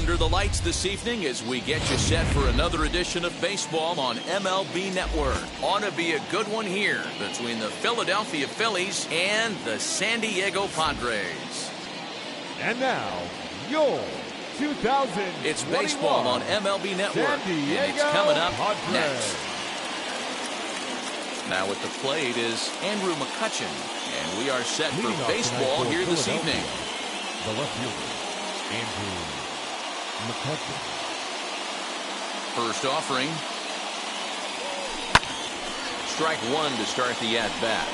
under the lights this evening as we get you set for another edition of baseball on MLB Network. Ought to be a good one here between the Philadelphia Phillies and the San Diego Padres. And now, your 2000. It's baseball on MLB Network, and it's coming up next. Now at the plate is Andrew McCutchen, and we are set for baseball here this evening. The left fielder, Andrew McCutchen. First offering. Strike one to start the at-bat.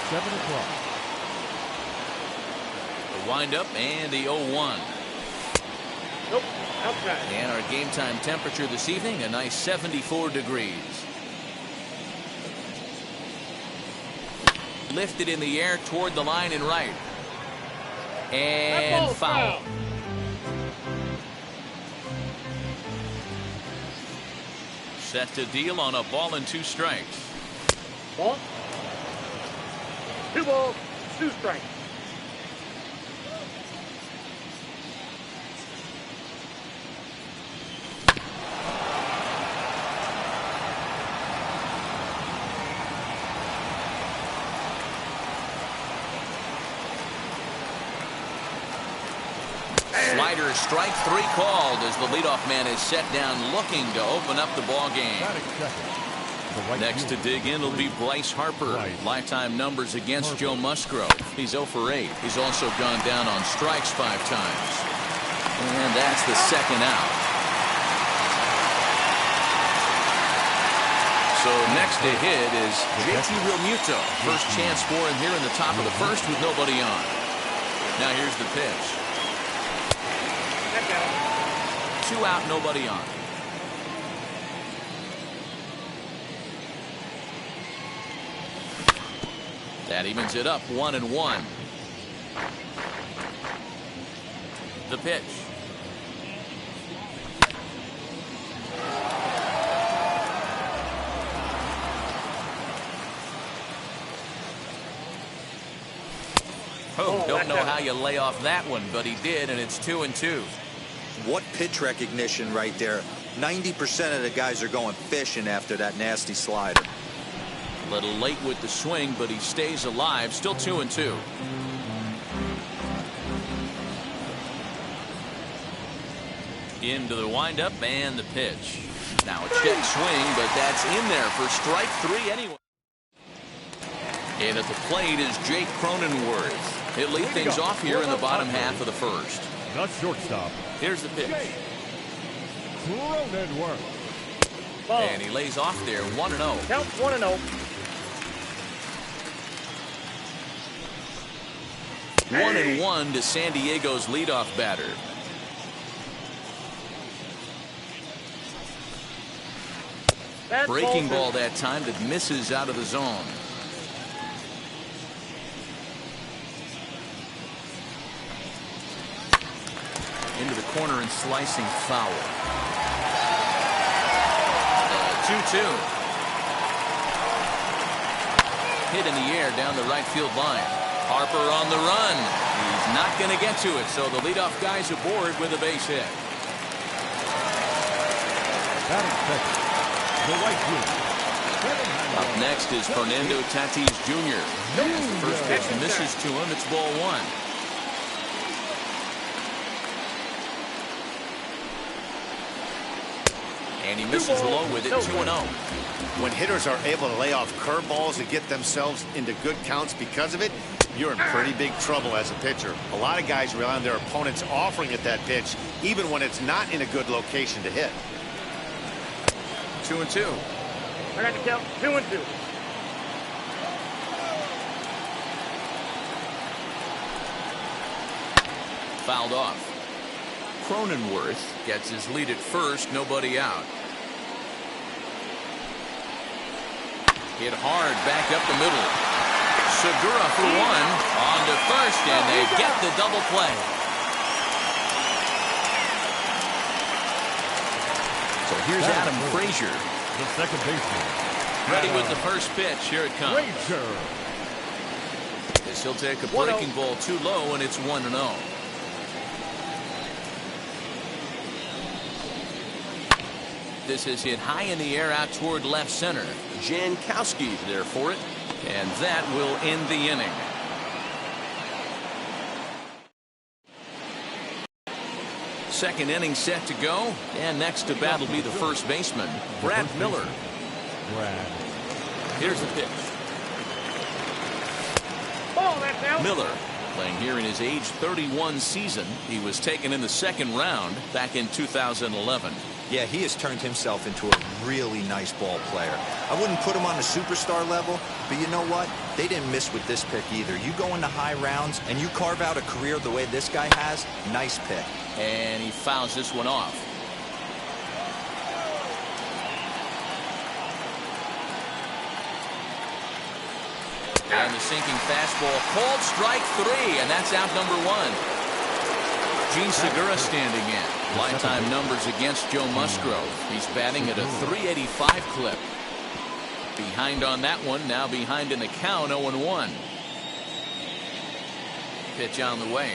7 o'clock. The windup and the 0-1. Nope, outside. And our game time temperature this evening, a nice 74 degrees. Lifted in the air toward the line and right. And foul. Set to deal on a ball and 2 strikes. Ball. 2 balls, 2 strikes. Slider, strike 3 called as the leadoff man is set down looking to open up the ball game. Next to dig in will be Bryce Harper. Lifetime numbers against Joe Musgrove. He's 0 for 8. He's also gone down on strikes 5 times. And that's the second out. So next to hit is JT Realmuto. First chance for him here in the top of the first with nobody on. Now here's the pitch. 2 out, nobody on. That evens it up, 1-1. The pitch. Oh, don't know how you lay off that one, but he did, and it's 2-2. What pitch recognition right there. 90% of the guys are going fishing after that nasty slider. A little late with the swing, but he stays alive. Still 2-2. Into the windup and the pitch. Now a check swing, but that's in there for strike 3 anyway. And at the plate is Jake Cronenworth. He'll lead things off here in the bottom half of the first. Not shortstop. Here's the pitch. Cronenworth. And he lays off there, 1-0. Count 1-0. 1-1 to San Diego's leadoff batter. Breaking ball that time that misses out of the zone. Into the corner and slicing foul. 2-2. Hit in the air down the right field line. Harper on the run. He's not going to get to it, so the leadoff guy's aboard with a base hit. Up next is Fernando Tatis Jr. First pitch misses to him. It's ball 1. And he misses low with it, 2-0. When hitters are able to lay off curveballs and get themselves into good counts because of it, you're in pretty big trouble as a pitcher. A lot of guys rely on their opponents offering at that pitch, even when it's not in a good location to hit. 2-2. I got to count 2-2. Fouled off. Cronenworth gets his lead at first, nobody out. Hit hard back up the middle. Segura for 1 on to first, and they get the double play. So here's Adam Frazier, the second baseman. ready with the first pitch. Here it comes. This he'll take a breaking ball too low, and it's 1-0. This is hit high in the air out toward left center. Jankowski there for it. And that will end the inning. Second inning set to go. And next to bat will be the first baseman, Brad Miller. Here's the pitch. Ball, that's out. Miller playing here in his age 31 season. He was taken in the second round back in 2011. Yeah, he has turned himself into a really nice ball player. I wouldn't put him on the superstar level, but you know what? They didn't miss with this pick either. You go into high rounds and you carve out a career the way this guy has, nice pick. And he fouls this one off. And the sinking fastball called strike 3, and that's out number 1. Gene Segura standing in. Lifetime numbers against Joe Musgrove. He's batting at a .385 clip. Behind on that one, now behind in the count, 0-1. Pitch on the way.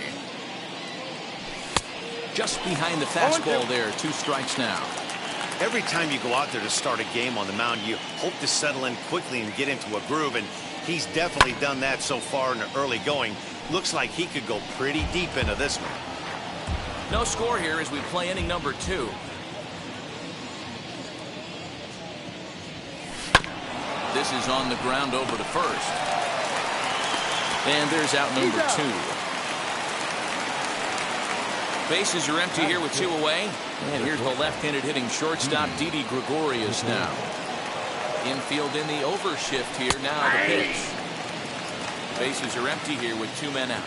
Just behind the fastball there, 2 strikes now. Every time you go out there to start a game on the mound, you hope to settle in quickly and get into a groove, and he's definitely done that so far in the early going. Looks like he could go pretty deep into this one. No score here as we play inning number 2. This is on the ground over to first. And there's out number 2. Bases are empty here with 2 away. And here's the left-handed hitting shortstop, Didi Gregorius now. Infield in the overshift here. Now the pitch. Bases are empty here with 2 men out.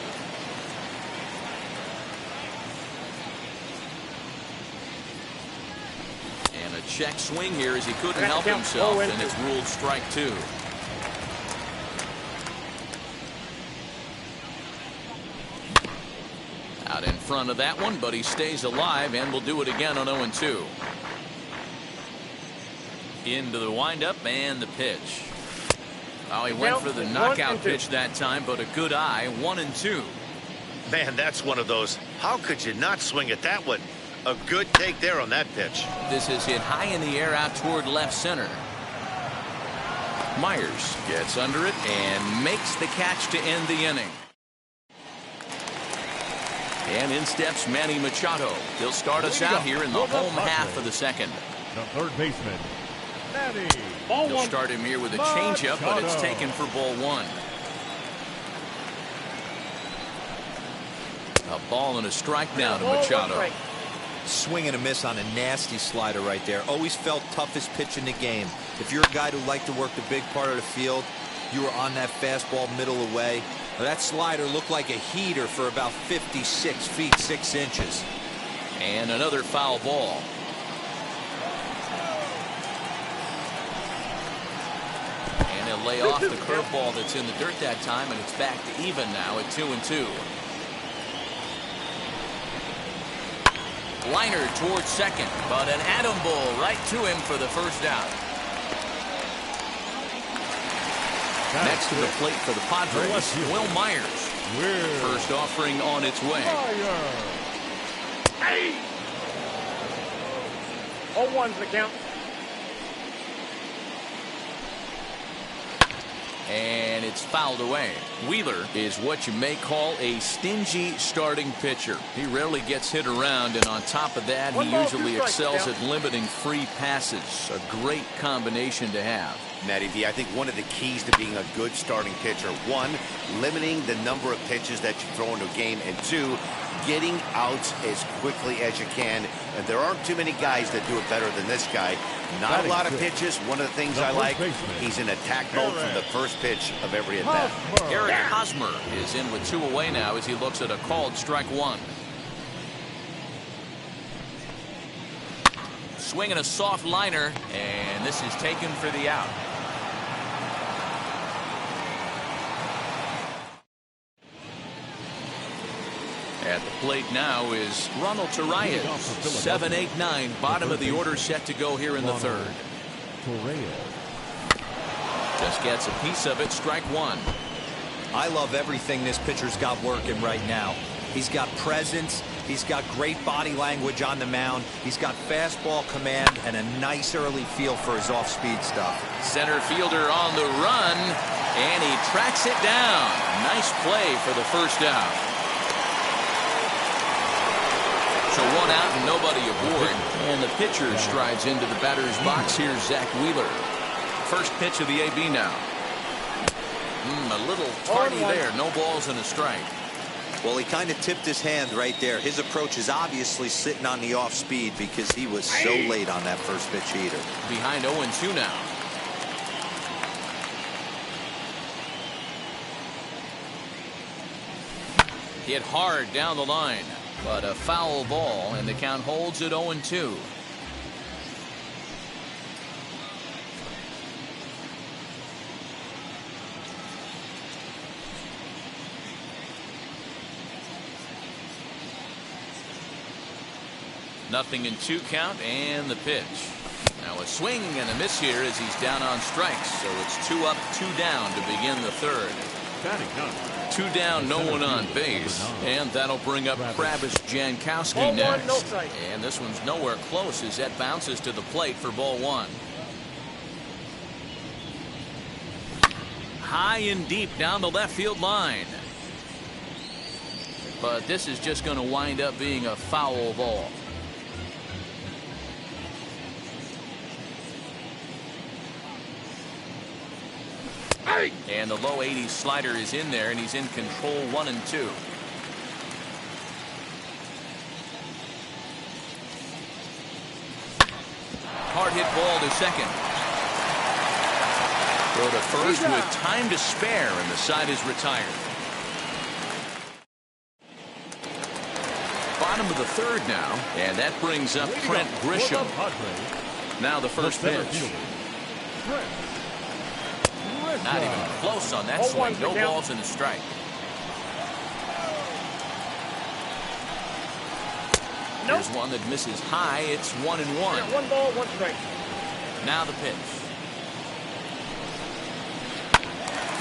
And a check swing here as he couldn't help himself, and it's ruled strike 2. Out in front of that one, but he stays alive and will do it again on 0-2. Into the windup and the pitch. Oh, he went for the knockout pitch that time, but a good eye, 1-2. Man, that's one of those. How could you not swing at that one? A good take there on that pitch. This is hit high in the air out toward left center. Myers gets under it and makes the catch to end the inning. And in steps Manny Machado. He'll start us out here in the home half of the second. The third baseman, Manny. He'll start him here with a changeup, but it's taken for ball 1. A ball and a strike now to Machado. Swing and a miss on a nasty slider right there. Always felt toughest pitch in the game. If you're a guy who liked to work the big part of the field, you were on that fastball middle away. That slider looked like a heater for about 56 feet 6 inches. And another foul ball. And he'll lay off the curveball that's in the dirt that time, and it's back to even now at 2-2. Liner towards second, but an atom ball right to him for the first out. Next to the plate for the Padres, Will Myers. First offering on its way. Hey! 0-1's the count. And it's fouled away. Wheeler is what you may call a stingy starting pitcher. He rarely gets hit around, and on top of that, he usually excels at limiting free passes. A great combination to have. Matty V, I think one of the keys to being a good starting pitcher, 1, limiting the number of pitches that you throw into a game, and 2, getting outs as quickly as you can. And there aren't too many guys that do it better than this guy. Not a lot of pitches. One of the things I like, he's in attack mode from the first pitch of every at-bat. Eric Hosmer is in with 2 away now as he looks at a called strike 1. Swinging a soft liner, and this is taken for the out. At the plate now is Ronald Torreyes. 7, 8, 9, bottom of the order set to go here in the third. Just gets a piece of it, strike 1. I love everything this pitcher's got working right now. He's got presence, He's got great body language on the mound. He's got fastball command and a nice early feel for his off-speed stuff. Center fielder on the run, and he tracks it down. Nice play for the first out. So one out and nobody aboard, and the pitcher strides into the batter's box. Here's Zach Wheeler. First pitch of the AB now. A little tardy there. No balls and a strike. Well, he kind of tipped his hand right there. His approach is obviously sitting on the off speed because he was so late on that first pitch heater. Behind 0-2 now. Hit hard down the line, but a foul ball, and the count holds at 0-2. Nothing in 2 count, and the pitch. Now a swing and a miss here as he's down on strikes. So it's 2 up, 2 down to begin the third. 2 down, no one on base. And that'll bring up Travis Jankowski next. And this one's nowhere close as that bounces to the plate for ball 1. High and deep down the left field line. But this is just going to wind up being a foul ball. And the low 80s slider is in there, and he's in control 1-2. Hard hit ball to second. Throw to first with time to spare, and the side is retired. Bottom of the third now, and that brings up Trent Grisham. Now the first pitch. Not even close on that swing. No balls and a strike. Here's one that misses high. It's 1-1. 1 ball, 1 strike. Now the pitch.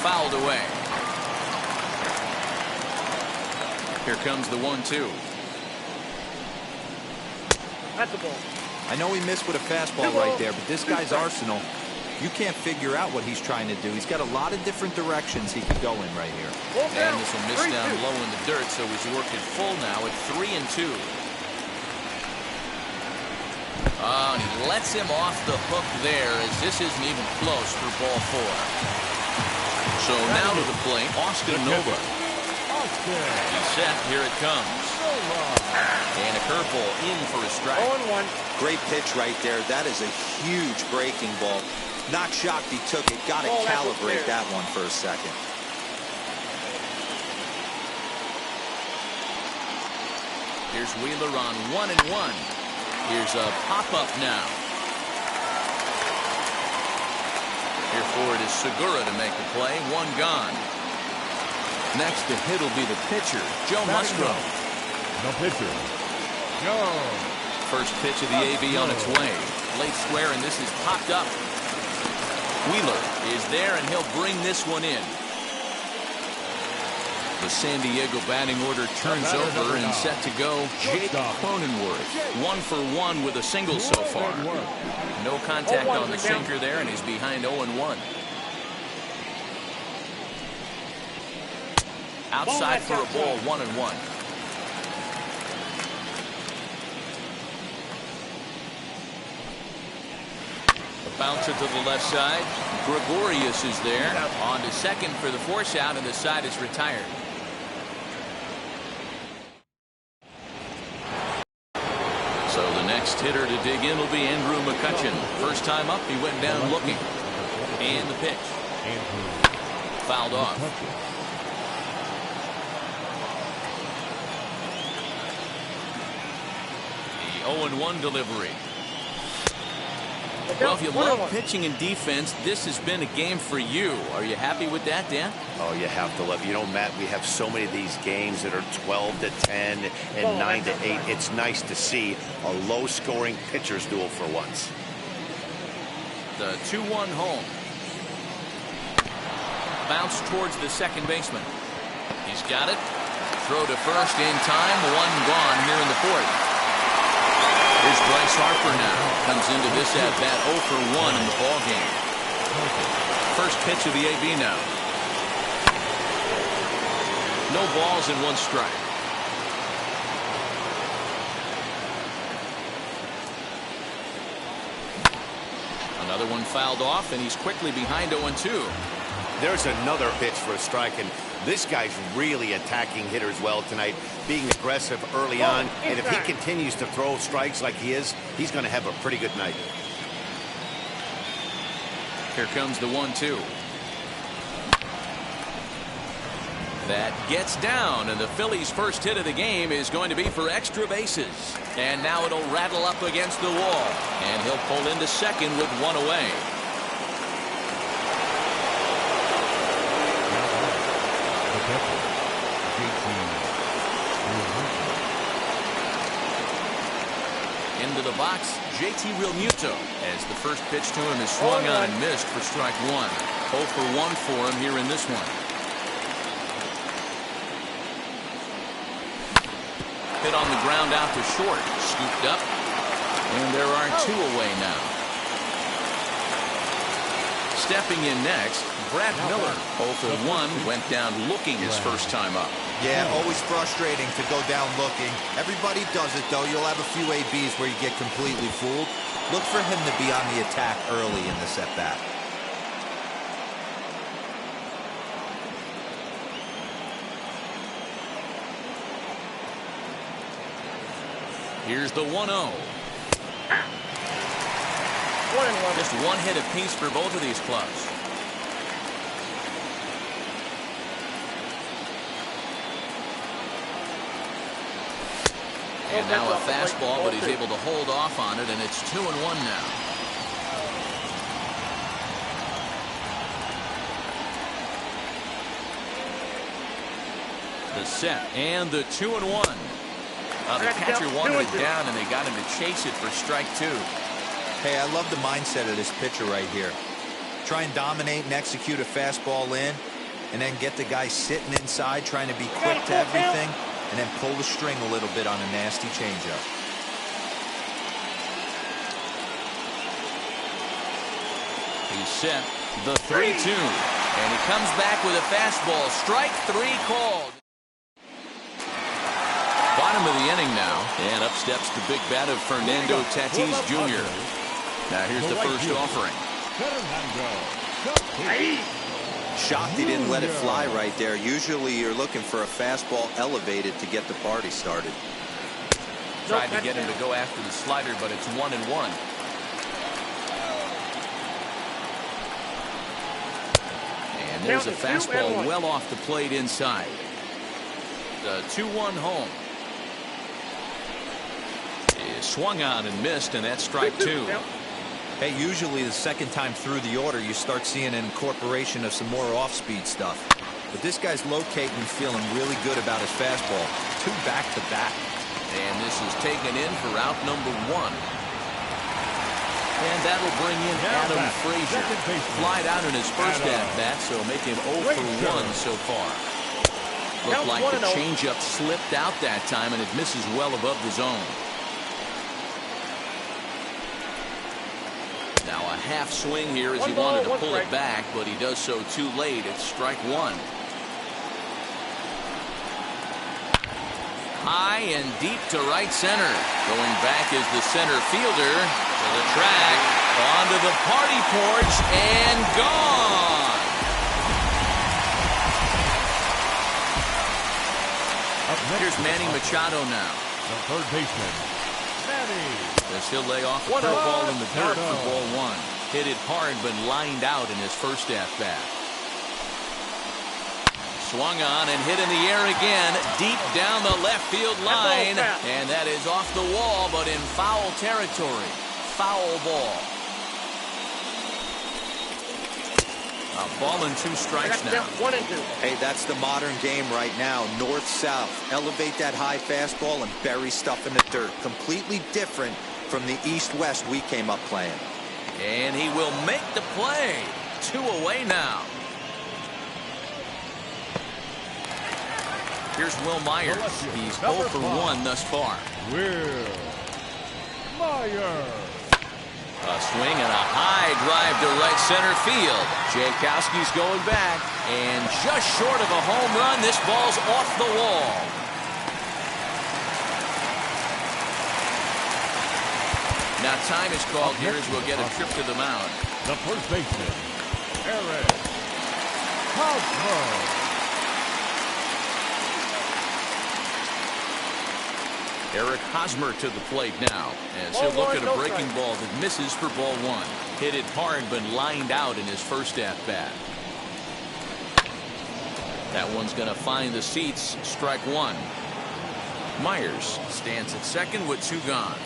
Fouled away. Here comes the 1-2. That's the ball. I know he missed with a fastball right there, but this guy's arsenal, you can't figure out what he's trying to do. He's got a lot of different directions he could go in right here. And this will miss down low in the dirt, so he's working full now at 3-2. Oh, and he lets him off the hook there as this isn't even close for ball 4. So now to the plate, Austin Nova. He's set. Here it comes. And a curveball in for a strike. 0-1. Great pitch right there. That is a huge breaking ball. Not shocked he took it. Got to calibrate that one for a second. Here's Wheeler on 1-1. Here's a pop-up now. Here for it is Segura to make the play. 1 gone. Next to hit will be the pitcher, Joe Musgrove. No pitcher. Joe. First pitch of the AB on its way. Late square, and this is popped up. Wheeler is there, and he'll bring this one in. The San Diego batting order turns over and set to go Jake Cronenworth. 1 for 1 with a single so far. No contact on the sinker there, and he's behind 0-1. Outside for a ball, 1-1. Bouncer to the left side. Gregorius is there. On to second for the force out, and the side is retired. So the next hitter to dig in will be Andrew McCutchen. First time up, he went down looking. And the pitch. Fouled off. The 0-1 delivery. Well, if you love pitching and defense, this has been a game for you. Are you happy with that, Dan? Oh, you have to love it. You know, Matt, we have so many of these games that are 12-10 and 9-8. It's nice to see a low-scoring pitcher's duel for once. The 2-1 home. Bounce towards the second baseman. He's got it. throw to first in time. One gone here in the fourth. Here's Bryce Harper now. Comes into this at-bat 0 for 1 in the ballgame. First pitch of the AB now. No balls and 1 strike. Another one fouled off, and he's quickly behind 0-2. There's another pitch for a strike, and this guy's really attacking hitters well tonight, being aggressive early on, and if he continues to throw strikes like he is, he's going to have a pretty good night. Here comes the 1-2. That gets down, and the Phillies' first hit of the game is going to be for extra bases. And now it'll rattle up against the wall, and he'll pull into second with 1 away. Into the box, JT Realmuto, as the first pitch to him is swung on and missed for strike 1. 0 for 1 for him here in this one. Hit on the ground out to short, scooped up, and there are 2 away now. Stepping in next, Brad Miller. 0 for 1, went down looking his first time up. Yeah, always frustrating to go down looking. Everybody does it, though. You'll have a few ABs where you get completely fooled. Look for him to be on the attack early in this at-bat. Here's the 1-0. 1-1. Just 1 hit apiece for both of these clubs. And now a fastball, but he's able to hold off on it, and it's 2-1 now. The set and the 2-1. The catcher wanted it down, and they got him to chase it for strike 2. Hey, I love the mindset of this pitcher right here. Try and dominate and execute a fastball in, and then get the guy sitting inside trying to be quick to everything, and then pull the string a little bit on a nasty changeup. He's set the 3-2, and he comes back with a fastball. Strike 3 called. Bottom of the inning now, and up steps the big bat of Fernando Tatis Jr. Now here's the first offering. Shocked he didn't let it fly right there. Usually you're looking for a fastball elevated to get the party started. Tried to get him to go after the slider, but it's 1-1. And there's a fastball well off the plate inside. The 2-1 home. Is swung on and missed, and that's strike 2. Hey, usually the second time through the order, you start seeing an incorporation of some more off-speed stuff. But this guy's locating and feeling really good about his fastball. 2 back-to-back. And this is taken in for out number 1. And that'll bring in Adam Frazier. Flied out in his first at-bat, so make him 0 for 1 so far. Looked like the changeup slipped out that time, and it misses well above the zone. Now a half swing here as he wanted to pull it back, but he does so too late. It's strike 1. High and deep to right center. Going back is the center fielder to the track, onto the party porch, and gone. Here's Manny Machado now. The third baseman, Manny. As he'll lay off a curveball in the dirt for ball 1. Hit it hard, but lined out in his first at-bat. Swung on and hit in the air again, deep down the left field line. And that is off the wall, but in foul territory. Foul ball. A ball and 2 strikes now. 1 and 2. Hey, that's the modern game right now. North-south. Elevate that high fastball and bury stuff in the dirt. Completely different from the east-west we came up playing. And he will make the play. 2 away now. Here's Will Myers. He's 0 for 1 thus far. Will Myers. A swing and a high drive to right center field. Jankowski's going back, and just short of a home run, this ball's off the wall. Now time is called here as we'll get a trip to the mound. The first baseman, Eric Hosmer. Eric Hosmer to the plate now as he'll look at a breaking ball that misses for ball 1. Hit it hard but lined out in his first at bat. That one's going to find the seats. Strike 1. Myers stands at second with 2 gone.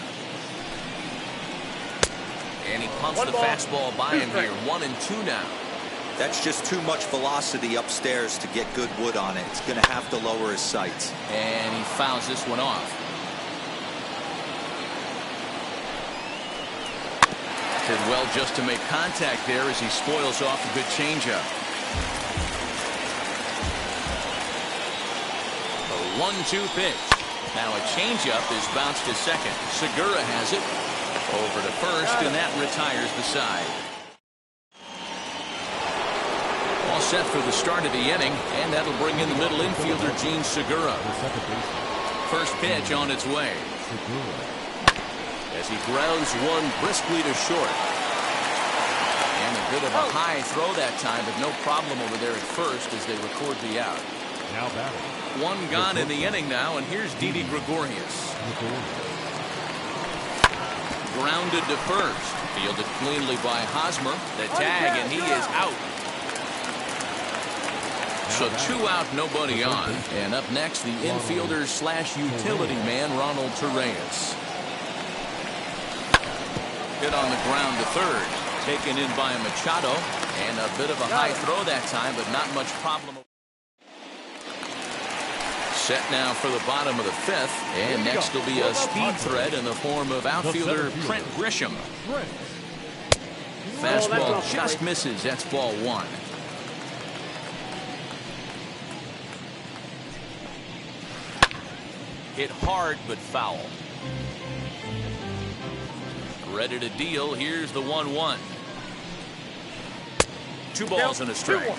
And he pumps the fastball by him here. 1 and 2 now. That's just too much velocity upstairs to get good wood on it. It's going to have to lower his sights. And he fouls this one off. Did well just to make contact there as he spoils off a good changeup. A 1-2 pitch. Now a changeup is bounced to second. Segura has it. Over to first, and that retires the side. All set for the start of the inning, and that'll bring in the middle infielder, Gene Segura. First pitch on its way. As he grounds one briskly to short. And a bit of a high throw that time, but no problem over there at first as they record the out. Now batting. 1 gone in the inning now, and here's Didi Gregorius. Grounded to first. Fielded cleanly by Hosmer. The tag, and he is out. So 2 out, nobody on. And up next, the infielder / utility man, Ronald Torreyes. Hit on the ground to third. Taken in by Machado. And a bit of a high throw that time, but not much problem. Set now for the bottom of the 5th. And next will be a speed threat in the form of outfielder Trent Grisham. Fastball just misses. That's ball 1. Hit hard but foul. Ready to deal. Here's the 1-1. 2 balls and a strike.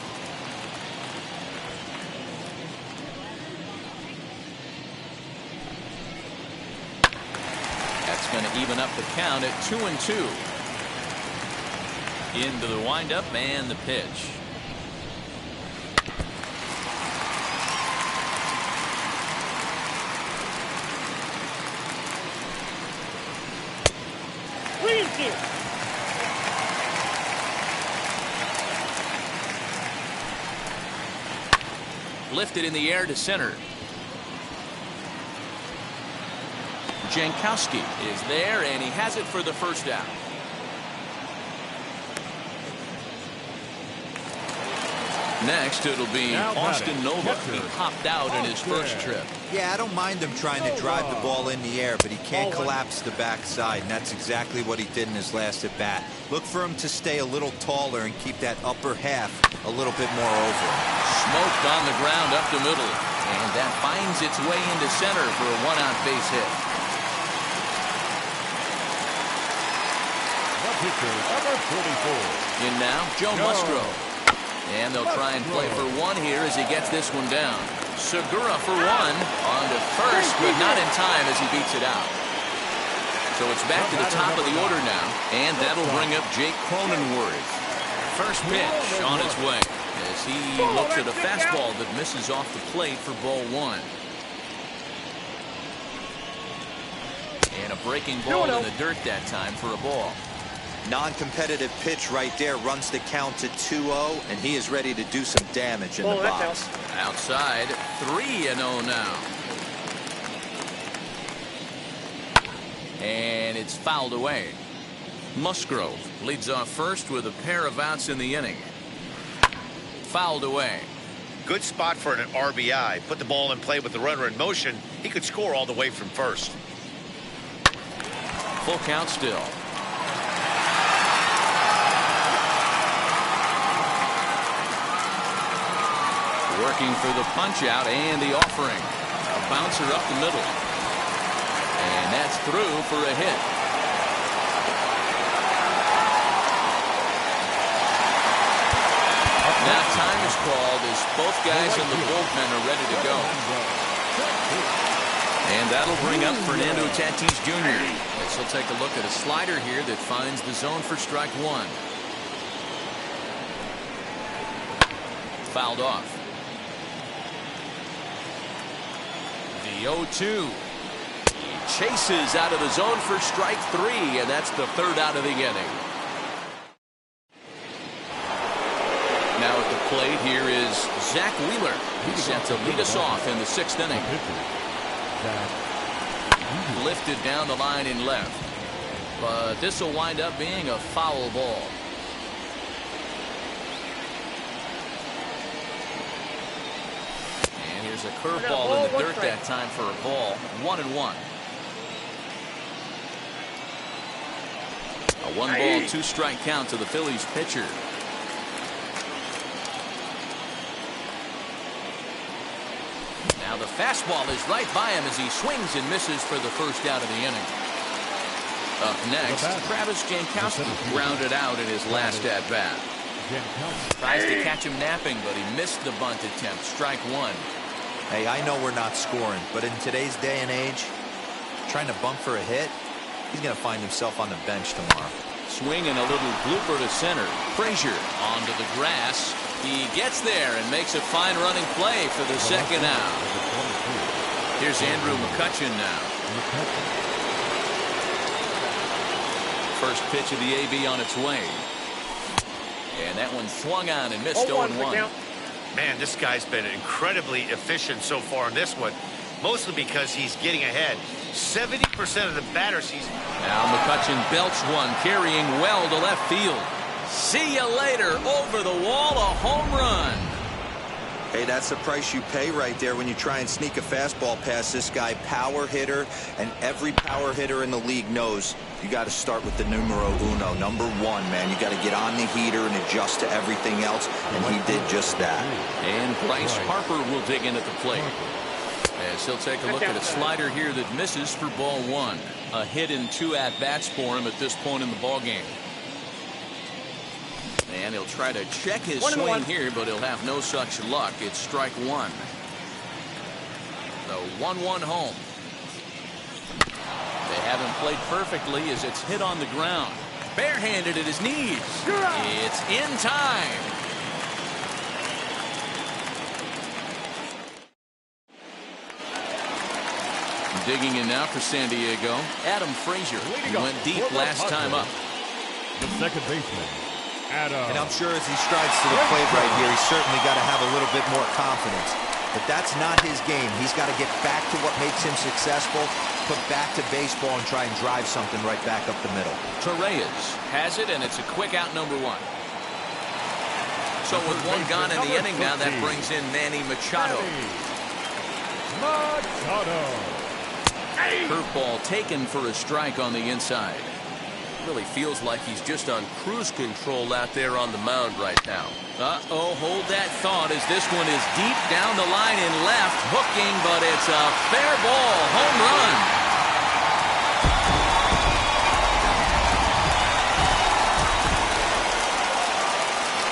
That's going to even up the count at 2-2. Into the windup and the pitch. Lifted in the air to center. Jankowski is there, and he has it for the first out. Next, it'll be Austin Nova. He popped out in his first trip. Yeah, I don't mind him trying to drive the ball in the air, but he can't collapse the backside, and that's exactly what he did in his last at-bat. Look for him to stay a little taller and keep that upper half a little bit more over. Smoked on the ground up the middle, and that finds its way into center for a 1-out base hit. The pitcher, number 44. In now, Joe Musgrove. And they'll try and play for 1 here as he gets this one down. Segura for 1 on to first, but not in time as he beats it out. So it's back to the top of the order now, and that'll bring up Jake Cronenworth. First pitch on its way as he looks at a fastball that misses off the plate for ball 1. And a breaking ball in the dirt that time for a ball. Non-competitive pitch right there, runs the count to 2-0, and he is ready to do some damage in the box. Outside, 3-0 now. And it's fouled away. Musgrove leads off first with a pair of outs in the inning. Fouled away. Good spot for an RBI. Put the ball in play with the runner in motion. He could score all the way from first. Full count still. Working for the punch out and the offering. A bouncer up the middle. And that's through for a hit. Now time is called as both guys in the bullpen are ready to go. And that'll bring up Fernando Tatis Jr. As he'll take a look at a slider here that finds the zone for strike one. Fouled off. The 0-2. He chases out of the zone for strike three, and that's the third out of the inning. Now at the plate here is Zach Wheeler. He's set to lead us off in the sixth inning. Lifted down the line in left. But this will wind up being a foul ball. And here's a curveball in the dirt that time for a ball. 1-1. A 1-ball, 2-strike count to the Phillies pitcher. Now the fastball is right by him as he swings and misses for the first out of the inning. Up next, Travis Jankowski grounded out in his last at-bat. Tries to catch him napping, but he missed the bunt attempt. Strike one. Hey, I know we're not scoring, but in today's day and age, trying to bump for a hit, he's going to find himself on the bench tomorrow. Swing and a little blooper to center. Frazier onto the grass. He gets there and makes a fine running play for the second out. Here's Andrew McCutchen now. First pitch of the AB on its way. And that one swung on and missed 0-1. Man, this guy's been incredibly efficient so far in this one, mostly because he's getting ahead. 70% of the batters he's... Now McCutchen belts one, carrying well to left field. See you later. Over the wall, a home run. Hey, that's the price you pay right there when you try and sneak a fastball past this guy. Power hitter, and every power hitter in the league knows you got to start with the numero uno, number one, man. You got to get on the heater and adjust to everything else, and he did just that. And Bryce Harper will dig in at the plate. As he'll take a look at a slider here that misses for ball one. A hit in 2 at-bats for him at this point in the ballgame. And he'll try to check his swing here, but he'll have no such luck. It's strike one. The 1-1 home. They haven't played perfectly as it's hit on the ground. Barehanded at his knees. It's in time. Digging in now for San Diego, Adam Frazier. He went deep last time up. The second baseman, Adam. And I'm sure as he strides to the plate right here, he's certainly got to have a little bit more confidence. But that's not his game. He's got to get back to what makes him successful, put back to baseball, and try and drive something right back up the middle. Torreyes has it, and it's a quick out, number one. So with one gone in the inning now, that brings in Manny Machado. Curveball taken for a strike on the inside. Really feels like he's just on cruise control out there on the mound right now. Uh-oh, hold that thought as this one is deep down the line in left, hooking, but it's a fair ball, home run.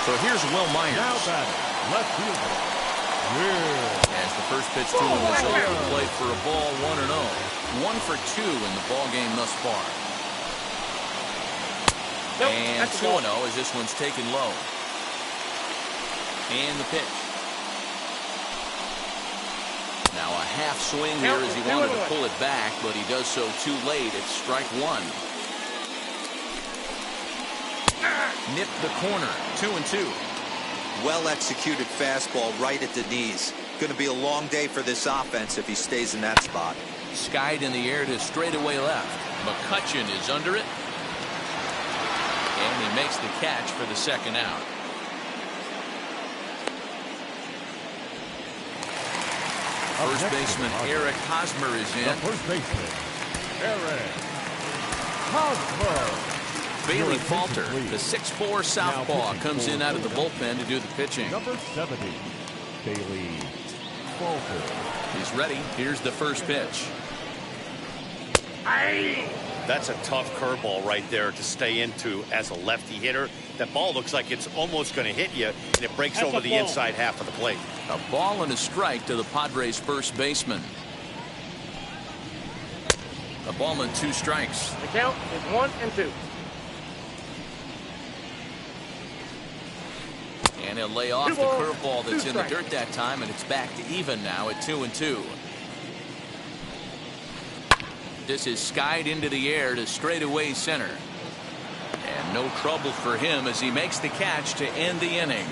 So here's Will Myers. Now batting, left fielder. As the first pitch to him is over the plate for a ball, 1-0. 1 for 2 in the ball game thus far. And 2-0 as this one's taken low. And the pitch. Now a half swing here as he wanted to pull it back, but he does so too late. It's strike one. Nipped the corner. 2-2. Well executed fastball right at the knees. Going to be a long day for this offense if he stays in that spot. Skied in the air to straightaway left. McCutchen is under it. And he makes the catch for the second out. First baseman Eric Hosmer is in. First baseman, Eric Hosmer. Bailey Falter, the 6'4" southpaw, comes in out of the bullpen to do the pitching. Number 70. He's ready. Here's the first pitch. That's a tough curveball right there to stay into as a lefty hitter. That ball looks like it's almost going to hit you, and it breaks over the inside half of the plate. A ball and a strike to the Padres' first baseman. A ball and 2 strikes. The count is 1-2. And he'll lay off the curveball that's in the dirt that time, and it's back to even now at 2-2. This is skied into the air to straightaway center. And no trouble for him as he makes the catch to end the inning.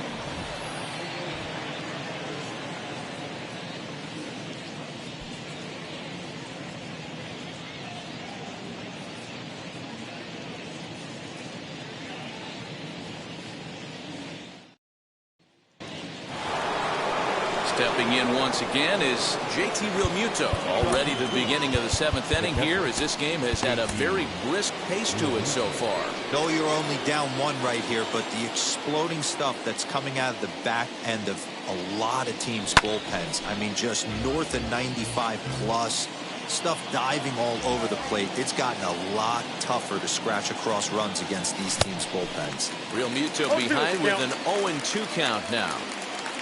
Stepping in once again is JT Realmuto. Already the beginning of the 7th inning here, as this game has had a very brisk pace to it so far. No, you're only down 1 right here, but the exploding stuff that's coming out of the back end of a lot of teams' bullpens. I mean, just north of 95 plus. Stuff diving all over the plate. It's gotten a lot tougher to scratch across runs against these teams' bullpens. Realmuto behind with an 0-2 count now.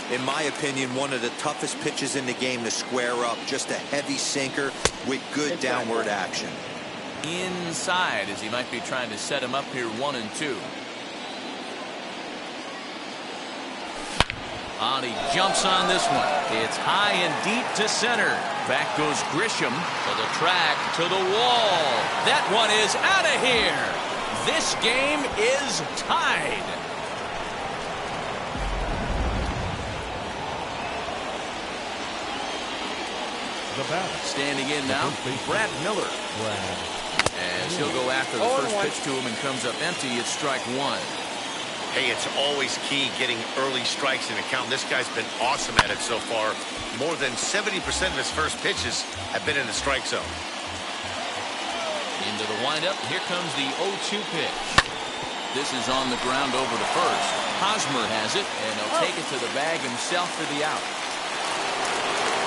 In my opinion, one of the toughest pitches in the game to square up. Just a heavy sinker with good downward action. Inside, as he might be trying to set him up here 1-2. And he jumps on this one. It's high and deep to center. Back goes Grisham to the track, to the wall. That one is out of here. This game is tied. Standing in now, Brad Miller. As he'll go after the first pitch to him and comes up empty. It's strike 1. Hey, it's always key getting early strikes in a count. This guy's been awesome at it so far. More than 70% of his first pitches have been in the strike zone. Into the windup. Here comes the 0-2 pitch. This is on the ground over to first. Hosmer has it, and he'll take it to the bag himself for the out.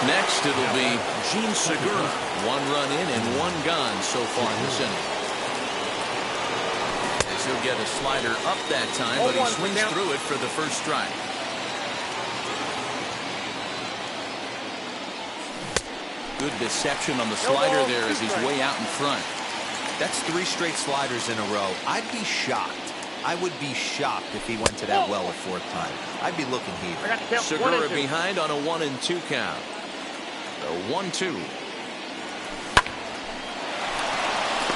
Next, it'll be Gene Segura. 1 run in and 1 gone so far in this inning. As he'll get a slider up that time, but he swings through it for the first strike. Good deception on the slider there as he's way out in front. That's 3 straight sliders in a row. I'd be shocked. I would be shocked if he went to that well a 4th time. I'd be looking heated. Segura behind on a 1-2 count. The 1-2.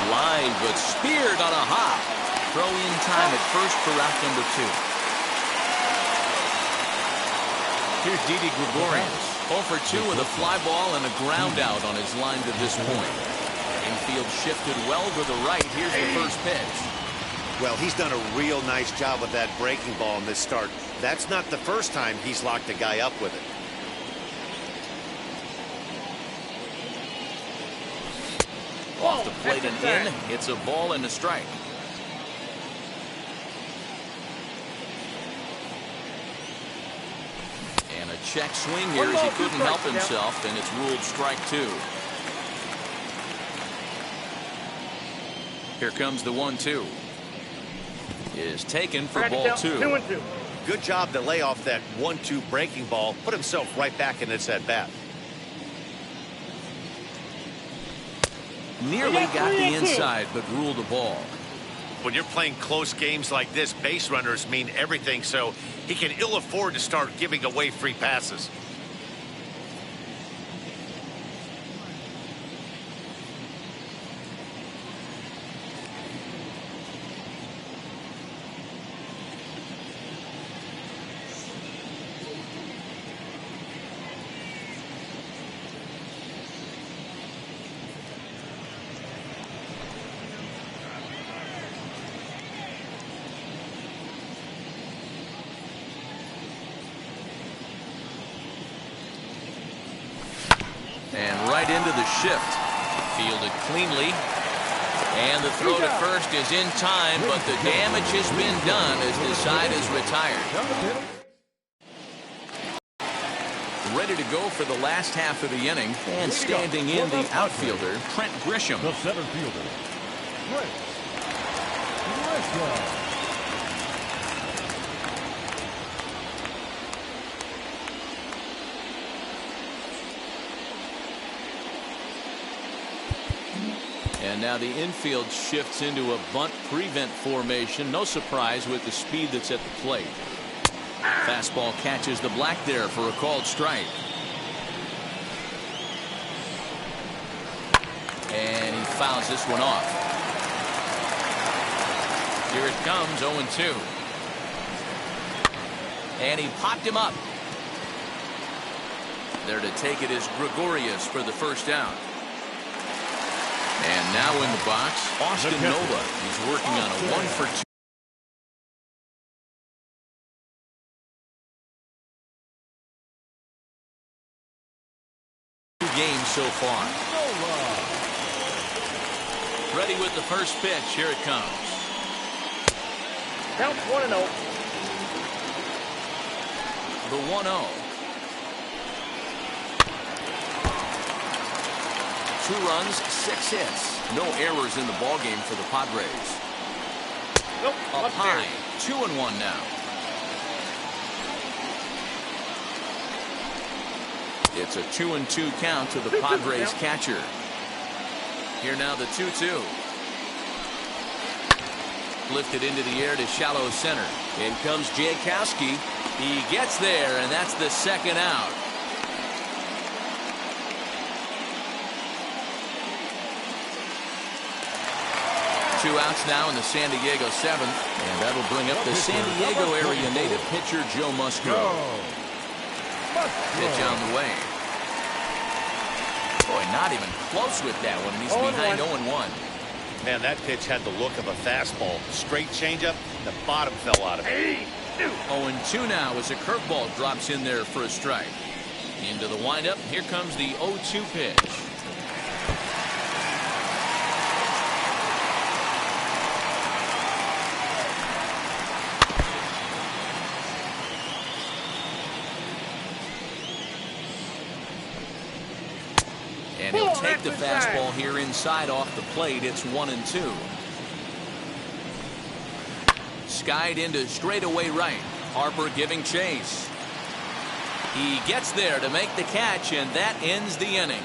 Line, but speared on a hop. Throw in time at first for out number 2. Here's Didi Gregorius. 0 for 2 with a fly ball and a ground out on his line to this point. Infield shifted well to the right. Here's the first pitch. Well, he's done a real nice job with that breaking ball in this start. That's not the first time he's locked a guy up with it. Off the plate and in. It's a ball and a strike. And a check swing here as he couldn't help himself, and it's ruled strike 2. Here comes the 1-2. Is taken for ball 2. 2-2. Good job to lay off that 1-2 breaking ball. Put himself right back in this at bat. Nearly got the inside, but ruled a ball. When you're playing close games like this, base runners mean everything, so he can ill afford to start giving away free passes. And right into the shift. Fielded cleanly. And the throw to first is in time, but the damage has been done as the side is retired. ready to go for the last half of the inning. And standing in, the outfielder, Trent Grisham. The center fielder, Trent Grisham. And now the infield shifts into a bunt prevent formation. No surprise with the speed that's at the plate. Fastball catches the black there for a called strike. And he fouls this one off. Here it comes, 0-2. And he popped him up. There to take it is Gregorius for the first down. And now in the box, Austin Nova. He's working on a 1-for-2. Games so far. Ready with the first pitch. Here it comes. Count 1-0. The 1-0. 2 runs, 6 hits. No errors in the ballgame for the Padres. Nope, Up high, upstairs. 2-1 now. It's a 2-2 count to the Padres catcher. Here now the 2-2. Lifted into the air to shallow center. In comes Jankowski. He gets there, and that's the second out. Two outs now in the San Diego 7th, and that'll bring up the San Diego area native pitcher Joe Musgrove. Pitch on the way. Boy, not even close with that one. He's behind 0-1. Man, that pitch had the look of a fastball. Straight changeup, the bottom fell out of it. 0-2 now as a curveball drops in there for a strike. Into the windup. Here comes the 0-2 pitch. And he'll take the fastball here inside off the plate. It's 1-2. Skied into straightaway right. Harper giving chase. He gets there to make the catch, and that ends the inning.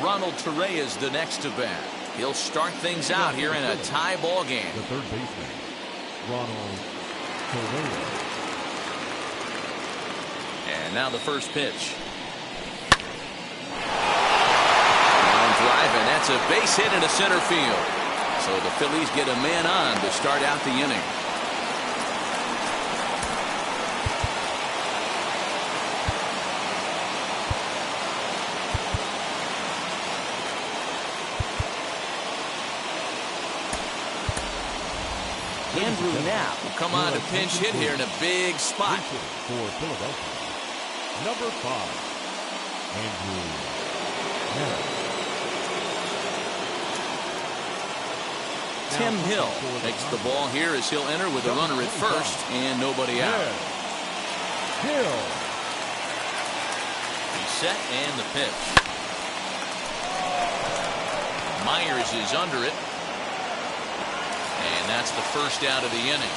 Ronald Torre is the next to bat. He'll start things out here in a tie ball game. The third baseman, Ronald Torre. And now the first pitch. Line drive, and that's a base hit into center field. So the Phillies get a man on to start out the inning. Andrew Knapp will come on to pinch hit here in a big spot. For Philadelphia, number 5, Andrew Knapp. Tim Hill takes the ball here as he'll enter with a runner at first and nobody out. Hill. He's set and the pitch. Myers is under it. And that's the first out of the inning.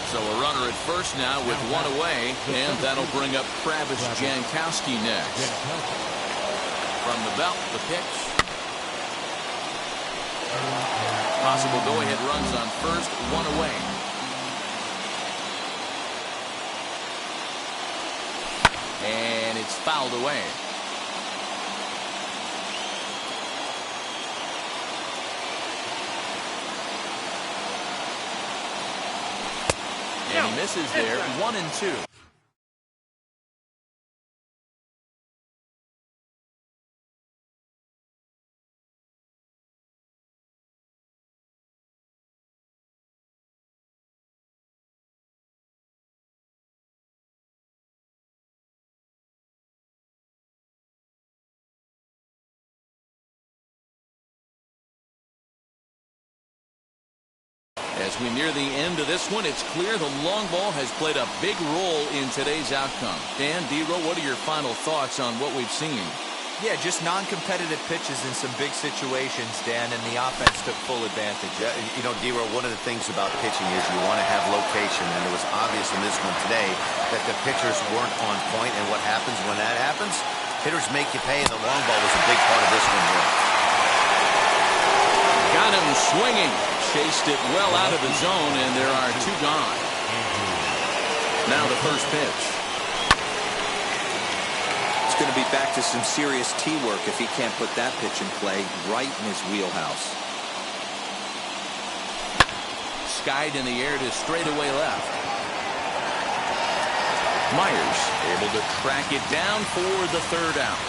So a runner at first now with one away, and that'll bring up Travis Jankowski next. From the belt, the pitch. Possible go-ahead runs on first, one away. And it's fouled away. And he misses there, 1-2. As we near the end of this one, it's clear the long ball has played a big role in today's outcome. Dan, D-Row, what are your final thoughts on what we've seen? Yeah, just non-competitive pitches in some big situations, Dan, and the offense took full advantage. Yeah, you know, D-Row, one of the things about pitching is you want to have location, and it was obvious in this one today that the pitchers weren't on point, and what happens when that happens? Hitters make you pay, and the long ball was a big part of this one here. Got him swinging. Chased it well out of the zone, and there are two gone. Now the first pitch. It's going to be back to some serious tee work if he can't put that pitch in play right in his wheelhouse. Skied in the air to straightaway left. Myers able to track it down for the third out.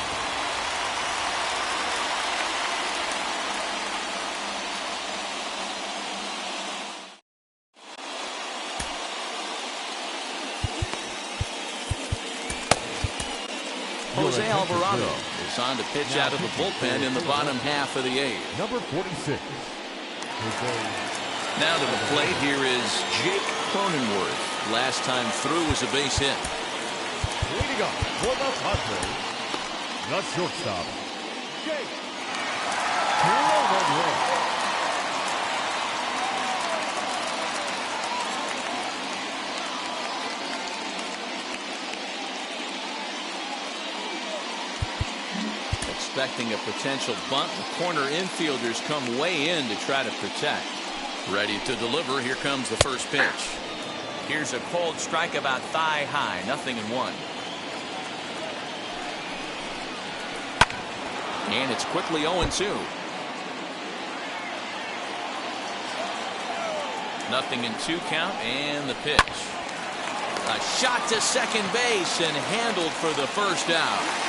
Jose Alvarado is on to pitch out of the bullpen in the bottom half of the eighth. Number 46. Now to the plate, here is Jake Cronenworth. Last time through was a base hit. Leading up for the Padres, the shortstop, Jake Cronenworth. Expecting a potential bunt, the corner infielders come way in to try to protect. Ready to deliver. Here comes the first pitch. Here's a cold strike about thigh high. 0-1. And it's quickly 0-2. 0-2 count, and the pitch. A shot to second base and handled for the first out.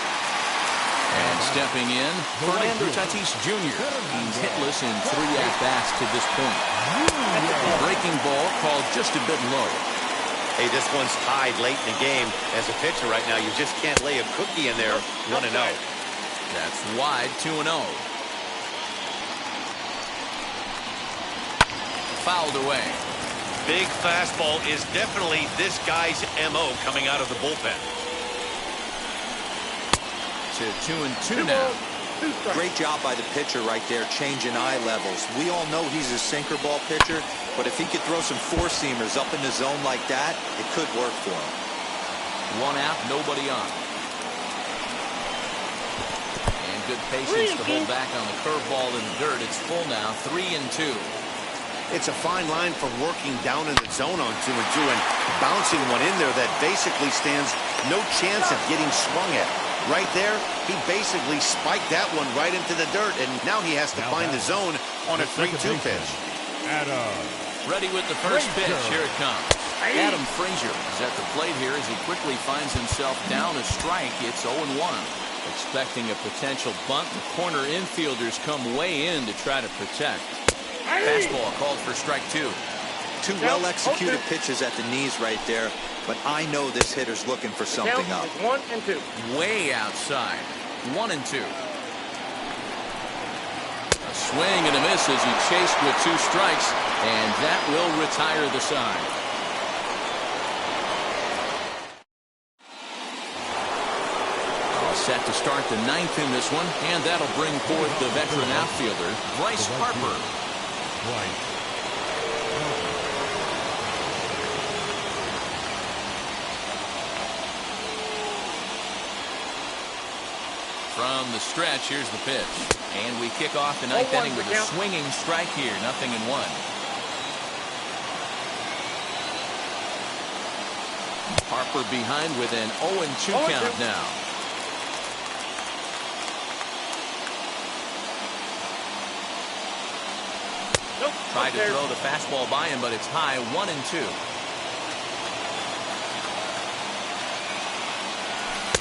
And stepping in, Fernando Tatis Jr. He's hitless in 3 at-bats to this point. Breaking ball called just a bit low. Hey, this one's tied late in the game. As a pitcher right now, you just can't lay a cookie in there. 1-0. That's wide. 2-0. Fouled away. Big fastball is definitely this guy's MO coming out of the bullpen. To 2-2 now. Great job by the pitcher right there, changing eye levels. We all know he's a sinker ball pitcher, but if he could throw some four-seamers up in the zone like that, it could work for him. 1 out, nobody on. And good patience to hold back on the curveball in the dirt. It's full now, 3-2. It's a fine line from working down in the zone on 2-2 and bouncing one in there that basically stands no chance of getting swung at. Right there, he basically spiked that one right into the dirt, and now he has to find the zone on a 3-2 pitch. Ready with the first pitch. Here it comes. Adam Frazier is at the plate here as he quickly finds himself down a strike. It's 0-1. Expecting a potential bunt, the corner infielders come way in to try to protect. Fastball called for strike 2. Two well-executed pitches at the knees right there, but I know this hitter's looking for something up. 1-2. Way outside. 1-2. A swing and a miss as he chased with 2 strikes, and that will retire the side. All set to start the 9th in this one, and that'll bring forth the veteran outfielder, Bryce Harper. From the stretch, here's the pitch. And we kick off the 9th inning with a swinging strike here. 0-1. Harper behind with an 0-2 count now. Tried to throw the fastball by him, but it's high. 1-2.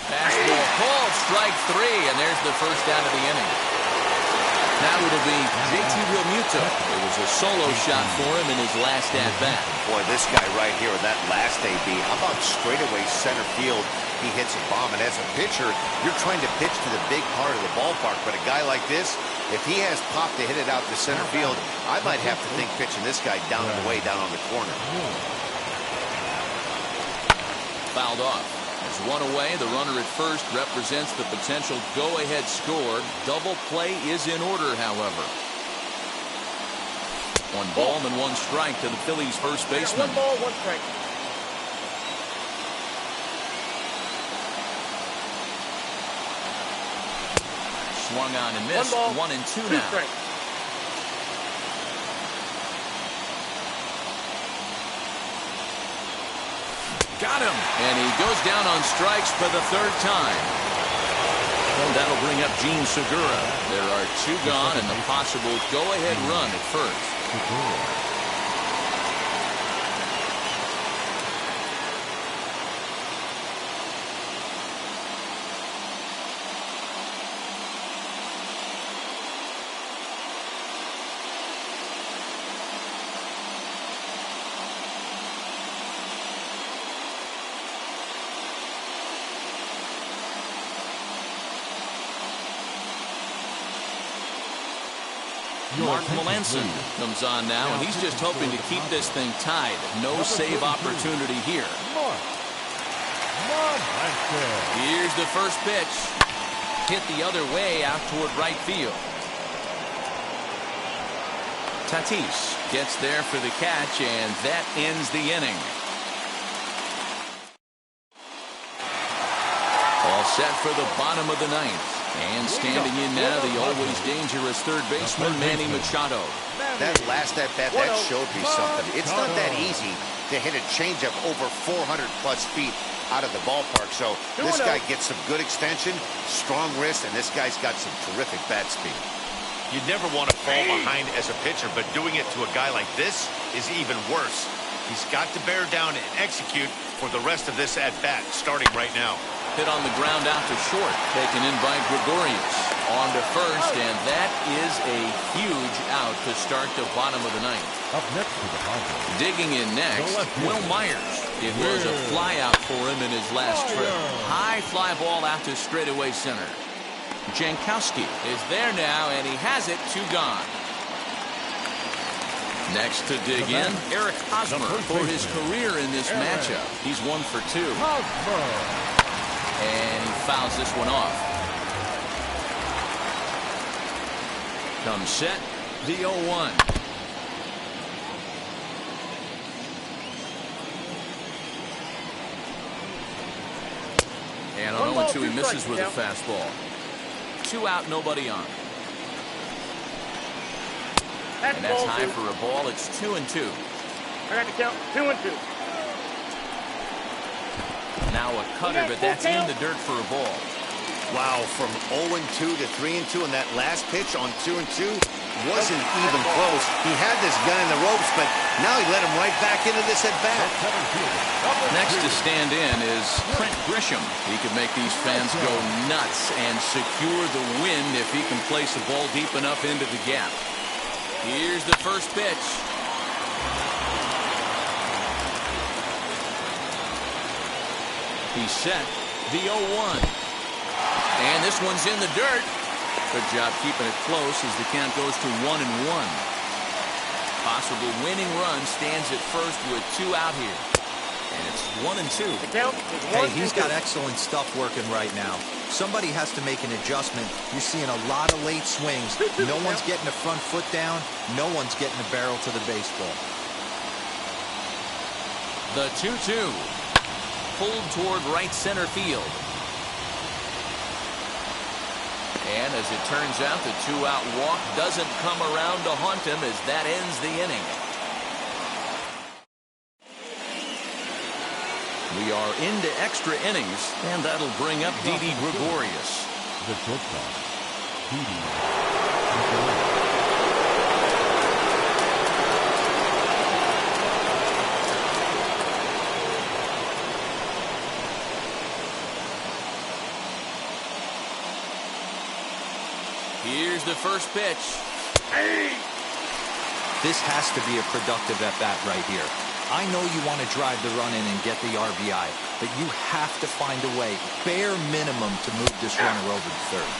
Fastball called, strike 3, and there's the first out of the inning. Now it'll be JT Realmuto. It was a solo shot for him in his last at-bat. Boy, this guy right here in that last AB, how about straightaway center field? He hits a bomb, and as a pitcher, you're trying to pitch to the big part of the ballpark, but a guy like this, if he has pop to hit it out to center field, I might have to think pitching this guy down and away, down on the corner. Fouled off. As one away, the runner at first represents the potential go-ahead score. Double play is in order, however. 1 ball and 1 strike to the Phillies' first baseman. 1 ball, 1 strike. Swung on and missed. 1 ball, 1 and 2 2 now. strikes. Got him. And he goes down on strikes for the 3rd time. Well, that'll bring up Gene Segura. There are 2 gone and the possible go-ahead run at first. Mark Melanson comes on now, and he's just hoping to keep this thing tied. No save opportunity here. Here's the first pitch. Hit the other way out toward right field. Tatis gets there for the catch, and that ends the inning. All set for the bottom of the 9th. And standing in now, the always dangerous third baseman, Manny Machado. That last at-bat, that showed me something. It's not that easy to hit a changeup over 400-plus feet out of the ballpark. So this guy gets some good extension, strong wrist, and this guy's got some terrific bat speed. You'd never want to fall behind as a pitcher, but doing it to a guy like this is even worse. He's got to bear down and execute for the rest of this at-bat, starting right now. Hit on the ground out to short, taken in by Gregorius. On to first, and that is a huge out to start the bottom of the 9th. Up next to the Padres. Digging in next, Will Myers. It was a fly out for him in his last trip. High fly ball out to straightaway center. Jankowski is there now, and he has it. 2 gone. Next to dig in, Eric Hosmer for his career in this matchup. He's 1 for 2. And he fouls this one off. Comes set, the 0-1. And on 0-2, he misses with a fastball. 2 out, nobody on. And that's high for a ball. It's 2-2. I got to count 2 and 2. Now a cutter, but that's in the dirt for a ball. Wow, from 0-2 to 3-2, and that last pitch on 2-2 wasn't even close. He had this gun in the ropes, but now he let him right back into this at-bat. Next to stand in is Trent Grisham. He could make these fans go nuts and secure the win if he can place a ball deep enough into the gap. Here's the first pitch. He's set, the 0-1. And this one's in the dirt. Good job keeping it close as the count goes to 1-1. Possible winning run stands at first with 2 out here. And it's 1-2. Hey, he's got excellent stuff working right now. Somebody has to make an adjustment. You're seeing a lot of late swings. No one's getting the front foot down. No one's getting the barrel to the baseball. The 2-2. Pulled toward right center field. And as it turns out, the 2-out walk doesn't come around to haunt him as that ends the inning. We are into extra innings, and that'll bring up Didi Gregorius. The shortstop, Didi Gregorius. Here's the first pitch. This has to be a productive at-bat right here. I know you want to drive the run in and get the RBI, but you have to find a way, bare minimum, to move this runner over to third.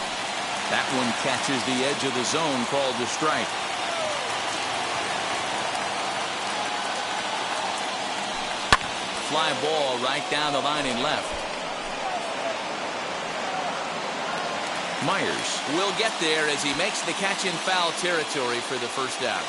That one catches the edge of the zone, called a strike. Fly ball right down the line in left. Myers will get there as he makes the catch in foul territory for the first out.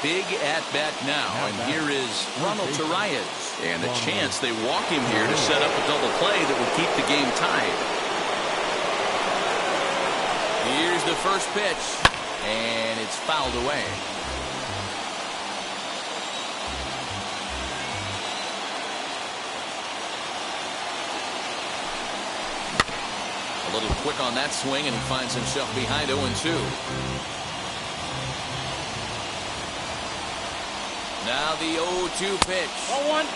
Big at-bat now, and here is Ronald Torreyes. And a chance they walk him here to set up a double play that would keep the game tied. Here's the first pitch, and it's fouled away. A little quick on that swing, and he finds himself behind 0-2. Now the 0-2 pitch. 0-1.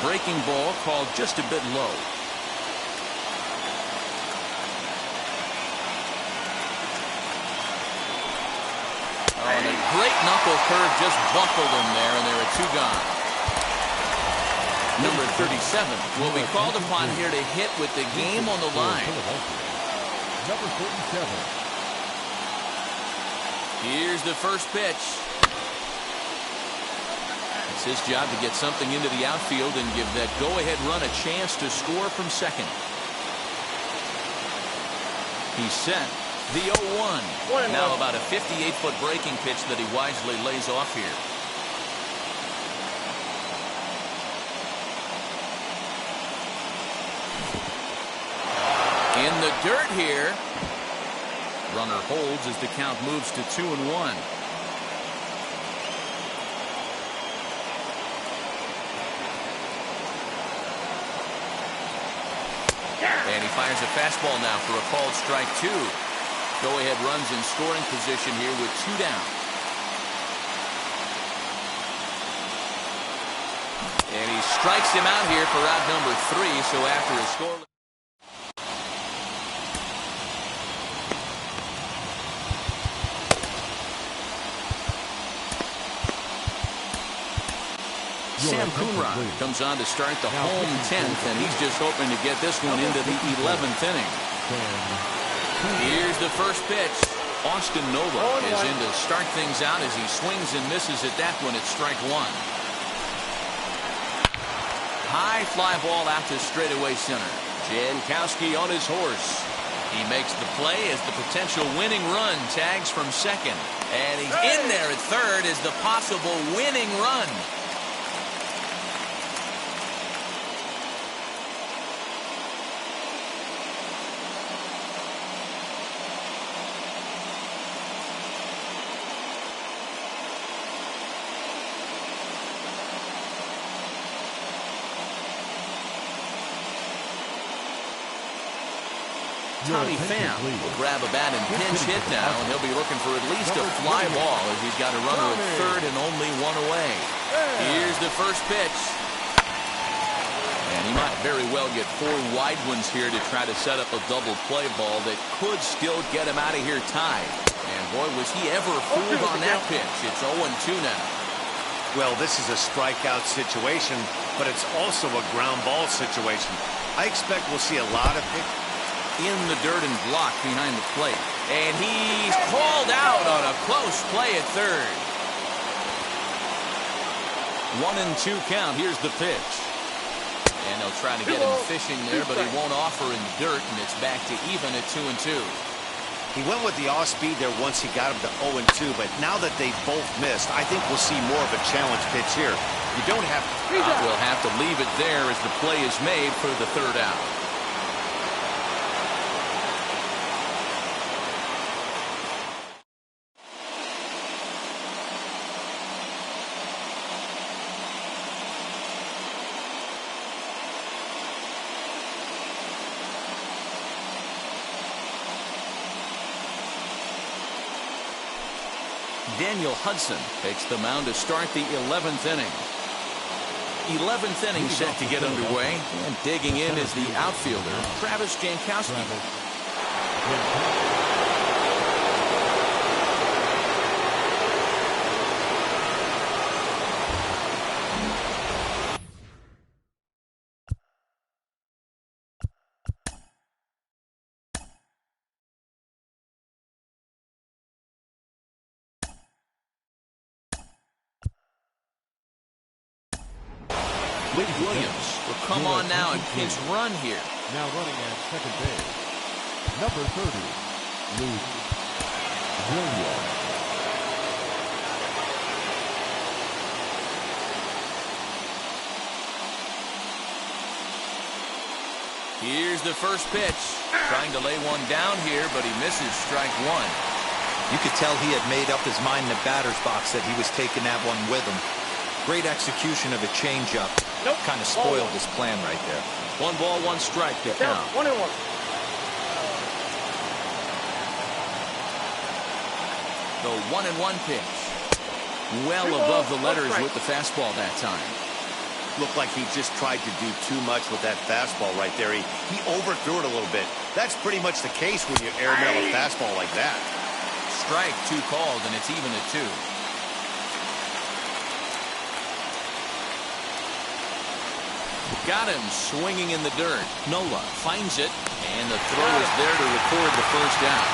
Breaking ball called just a bit low. Oh, and a great knuckle curve just buckled him there, and there are two gone. Number 37 will be called upon here to hit with the game on the line. Number 37. Here's the first pitch. It's his job to get something into the outfield and give that go-ahead run a chance to score from second. He's set. The 0-1. Now about a 58-foot breaking pitch that he wisely lays off here. In the dirt here. Runner holds as the count moves to 2-1. And he fires a fastball now for a called strike 2. Go-ahead runs in scoring position here with 2 down. And he strikes him out here for out number 3. So after a score. Sam Coonrod comes on to start the home 10th, and he's just hoping to get this one into the 11th inning. Here's the first pitch. Austin Nova is in to start things out as he swings and misses at that one at strike 1. High fly ball out to straightaway center. Jankowski on his horse. He makes the play as the potential winning run tags from second. And he's in there at third as the possible winning run. Tommy Pham will grab a bat and pinch hit now, and he'll be looking for at least a fly ball as he's got a runner at third and only one away. Here's the first pitch. And he might very well get 4 wide ones here to try to set up a double play ball that could still get him out of here tied. And boy, was he ever fooled on that pitch. It's 0-2 now. Well, this is a strikeout situation, but it's also a ground ball situation. I expect we'll see a lot of it in the dirt and blocked behind the plate. And he's called out on a close play at third. 1-2 count. Here's the pitch. And they'll try to get him fishing there, but he won't offer in the dirt, and it's back to even at 2-2. He went with the off speed there once he got him to 0-2, but now that they both missed, I think we'll see more of a challenge pitch here. You don't have to. We'll have to leave it there as the play is made for the third out. Daniel Hudson takes the mound to start the 11th inning. 11th inning set to get underway, and digging in is the outfielder, Travis Jankowski. Williams will come on now and pinch run here. Now running at second base, number 30, Williams. Here's the first pitch. Trying to lay one down here, but he misses strike one. You could tell he had made up his mind in the batter's box that he was taking that one with him. Great execution of a changeup. Nope. Kind of spoiled his plan right there. 1 ball, 1 strike to count. 1-1. The 1-1 pitch. Well above the letters with the fastball that time. Looked like he just tried to do too much with that fastball right there. He overthrew it a little bit. That's pretty much the case when you airmail a fastball like that. Strike 2 called, and it's even at 2. Got him swinging in the dirt. Nola finds it, and the throw is there to record the first down.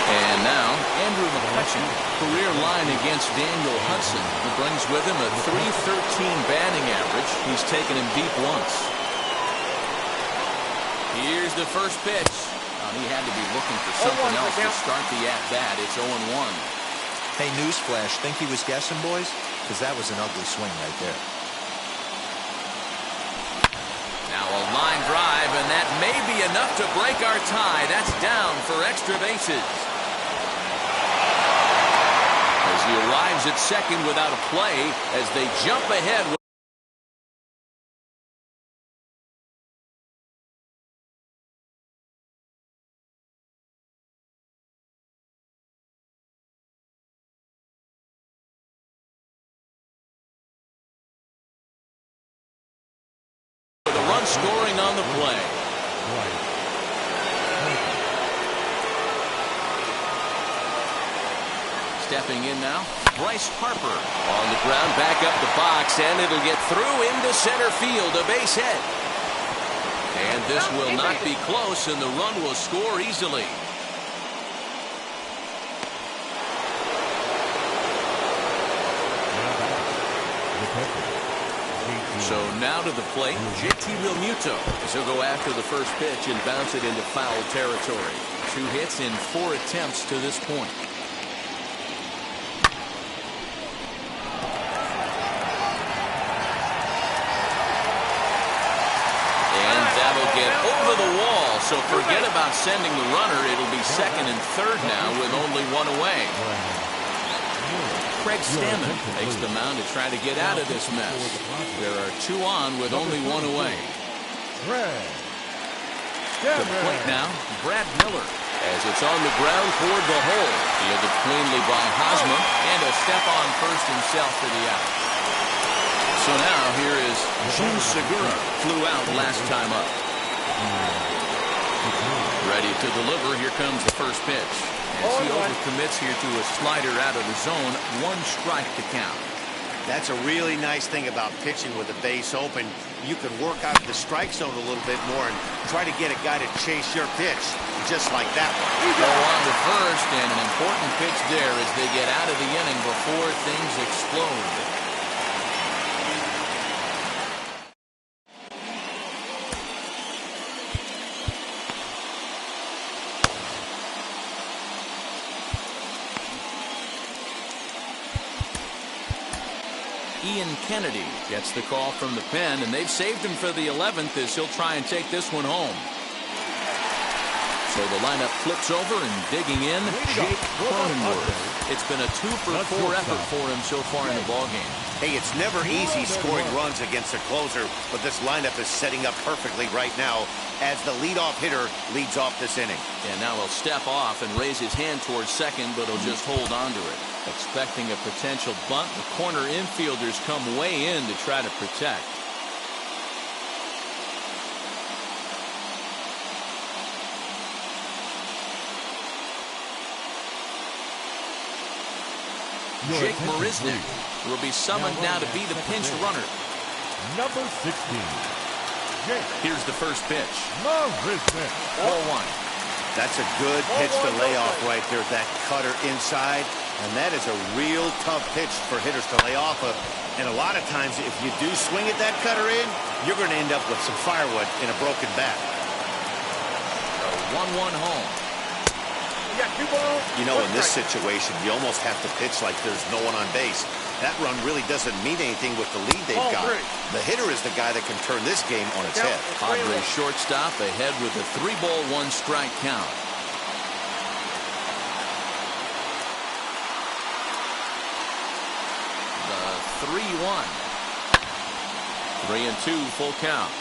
And now, Andrew McCutcheon, career line against Daniel Hudson, who brings with him a .313 batting average. He's taken him deep once. Here's the first pitch. He had to be looking for something else to start the at-bat. It's 0-1. Hey, newsflash, think he was guessing, boys? Because that was an ugly swing right there. Now a line drive, and that may be enough to break our tie. That's down for extra bases. As he arrives at second without a play, as they jump ahead. Scoring on the play. Stepping in now, Bryce Harper on the ground, back up the box, and it'll get through into center field, a base hit. And this will not be close, and the run will score easily. So now to the plate, JT Realmuto. He'll go after the first pitch and bounce it into foul territory. 2 hits in 4 attempts to this point. And that'll get over the wall. So forget about sending the runner. It'll be second and third now with only 1 away. Craig Stammen takes the mound to try to get out of this mess. There are 2 on with only 1 away. To the plate now, Brad Miller, as it's on the ground toward the hole. Fielded cleanly by Hosmer, and a step on first himself for the out. So now here is Jun Segura, flew out last time up. Ready to deliver, here comes the first pitch. As he overcommits here to a slider out of the zone, 1 strike to count. That's a really nice thing about pitching with the base open. You can work out of the strike zone a little bit more and try to get a guy to chase your pitch, just like that one. Go on to first, and an important pitch there as they get out of the inning before things explode. Ian Kennedy gets the call from the pen, and they've saved him for the 11th as he'll try and take this one home. So the lineup flips over, and digging in, Jake Cronenworth. It's been a 2-for-4 effort for him so far in the ballgame. Hey, it's never easy scoring runs against a closer, but this lineup is setting up perfectly right now as the leadoff hitter leads off this inning. And now he'll step off and raise his hand towards second, but he'll just hold on to it. Expecting a potential bunt, the corner infielders come way in to try to protect. Jake Marisnik will be summoned now to be the pinch runner. Number 16. Jake. Here's the first pitch. Marisnik. Ball one. That's a good pitch to lay off right there, that cutter inside. And that is a real tough pitch for hitters to lay off of. And a lot of times, if you do swing at that cutter in, you're going to end up with some firewood in a broken bat. A 1-1 home. You got 2 balls. You know, in 1 this strike. situation, you almost have to pitch like there's no one on base. That run really doesn't mean anything with the lead they've got. The hitter is the guy that can turn this game on its head. Padres shortstop ahead with a 3-ball, 1-strike count. The 3-1. 3-2 full count.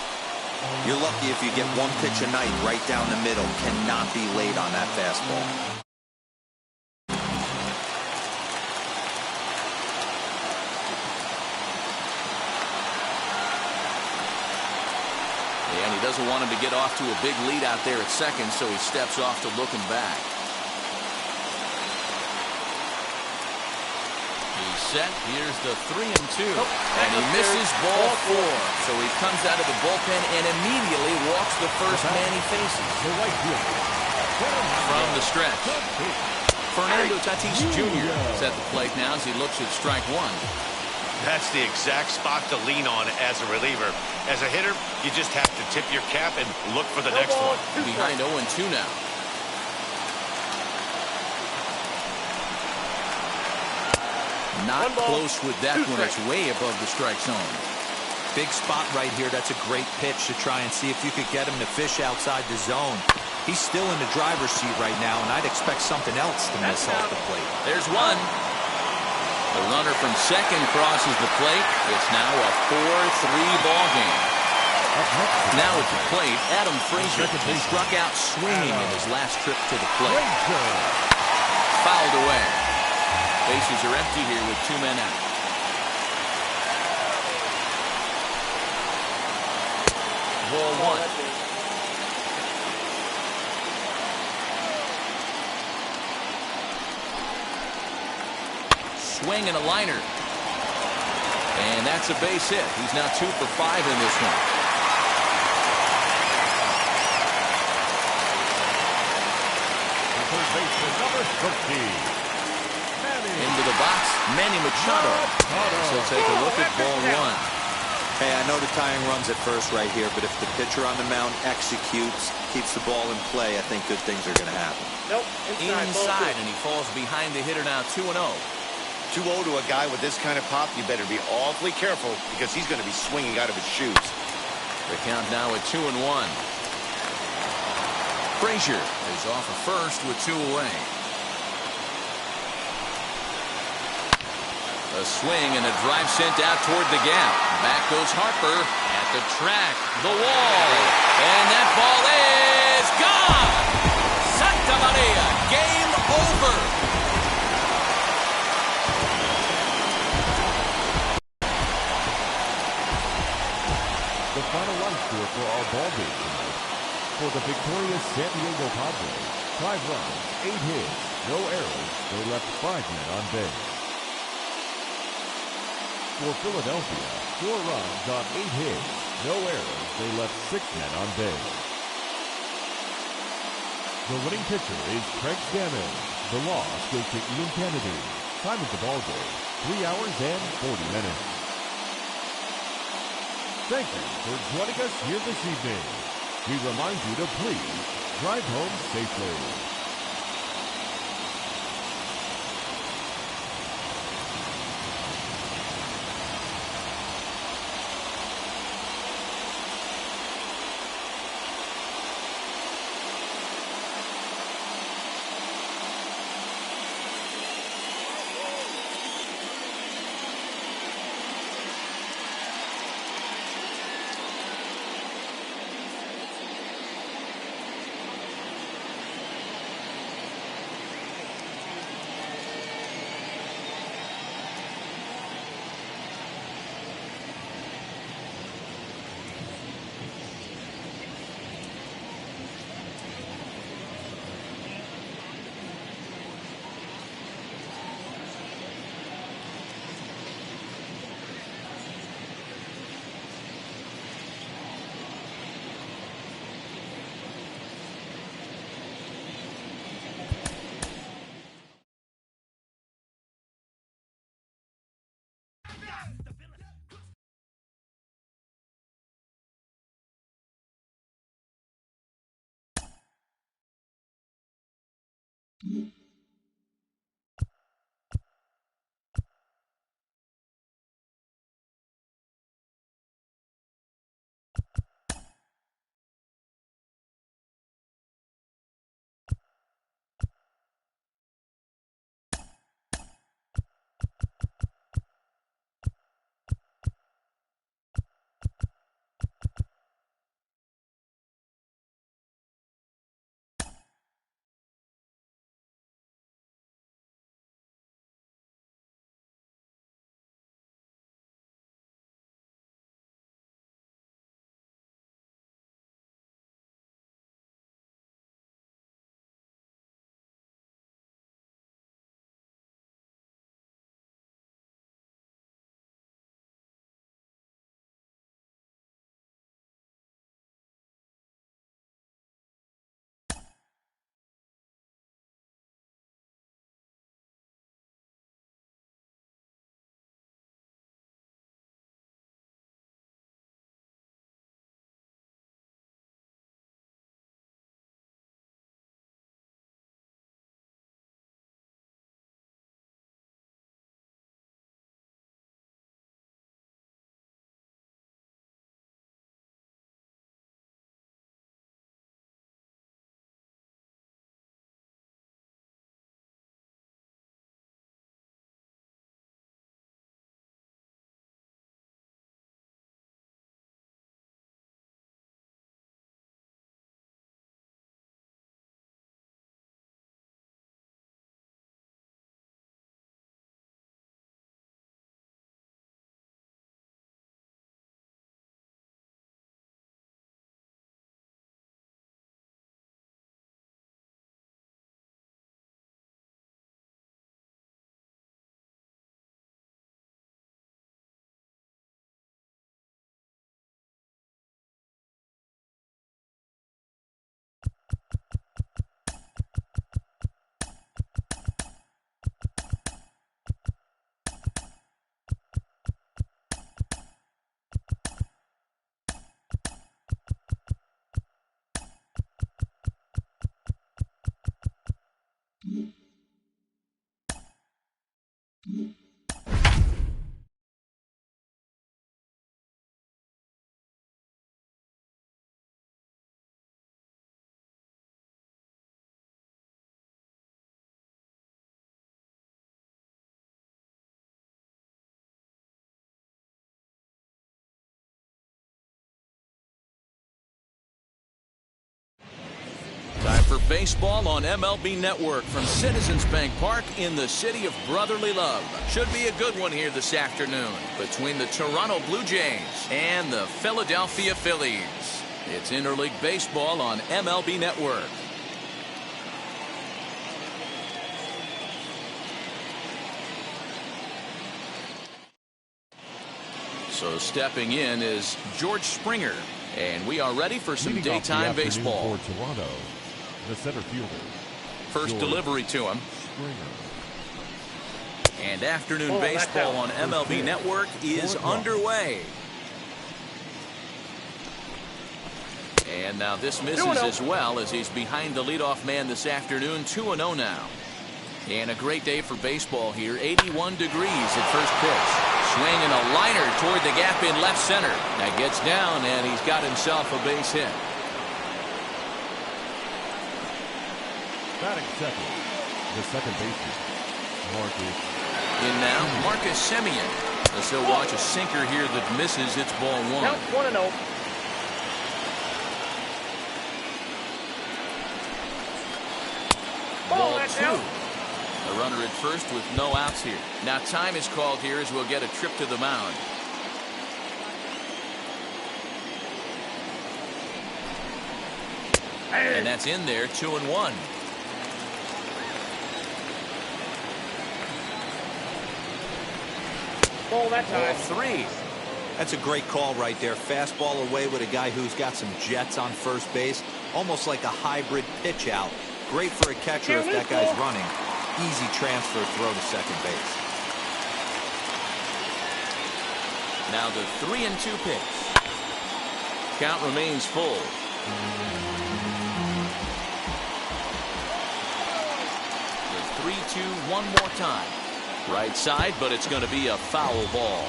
You're lucky if you get one pitch a night right down the middle. Cannot be late on that fastball. And he doesn't want him to get off to a big lead out there at second, so he steps off to looking back. He's set. Here's the 3-2. And he misses ball 4. So he comes out of the bullpen and immediately walks the first man he faces. From the stretch, Fernando Tatis Jr. is at the plate now as he looks at strike 1. That's the exact spot to lean on as a reliever. As a hitter, you just have to tip your cap and look for the next one. Behind 0-2 now. Not close with that one. It's way above the strike zone. Big spot right here. That's a great pitch to try and see if you could get him to fish outside the zone. He's still in the driver's seat right now, and I'd expect something else to miss off the plate. There's one. The runner from second crosses the plate. It's now a 4-3 ball game. Now at the plate, Adam Frazier. He struck out swinging in his last trip to the plate. Fouled away. Bases are empty here with 2 men out. Ball 1. Swing and a liner. And that's a base hit. He's now 2 for 5 in this one. Third baseman, number 13. Into the box, Manny Machado. So take a look at ball 1. Hey, I know the tying run's at first right here, but if the pitcher on the mound executes, keeps the ball in play, I think good things are going to happen. Nope. Inside, and he falls behind the hitter now 2-0. 2-0 to a guy with this kind of pop, you better be awfully careful because he's going to be swinging out of his shoes. The count now at 2-1. Frazier is off at first with 2 away. A swing and a drive sent out toward the gap. Back goes Harper at the track, the wall, and that ball is gone. Santa Maria, game over. The final run score for our ball game tonight. For the victorious San Diego Padres, 5 runs, 8 hits, no errors. They left 5 men on base. For Philadelphia, 4 runs on 8 hits, no errors. They left 6 men on base. The winning pitcher is Craig Stammen. The loss goes to Ian Kennedy. Time of the ball game, 3 hours and 40 minutes. Thank you for joining us here this evening. We remind you to please drive home safely. Time for baseball on MLB Network from Citizens Bank Park in the city of brotherly love. Should be a good one here this afternoon between the Toronto Blue Jays and the Philadelphia Phillies. It's interleague baseball on MLB Network. So stepping in is George Springer, and we are ready for some daytime baseball. For Toronto, the center fielder. First delivery to him. Springer. And afternoon baseball on MLB Network is underway. And now this misses as well as he's behind the leadoff man this afternoon, 2-0 now. And a great day for baseball here, 81 degrees at first pitch. Swinging a liner toward the gap in left center. That gets down, and he's got himself a base hit. Batting second, the second baseman, Marcus. In now, Marcus Semien. As he'll watch a sinker here that misses. It's ball one. Count 1-0. Ball two. A runner at first with no outs here. Now time is called here as we'll get a trip to the mound. And that's in there, 2-1. Ball that time. Ball three. That's a great call right there. Fastball away with a guy who's got some jets on first base. Almost like a hybrid pitch out. Great for a catcher if that guy's running. Easy transfer throw to second base. Now the 3-2 pitch. Count remains full. 3-2 one more time. Right side, but it's going to be a foul ball.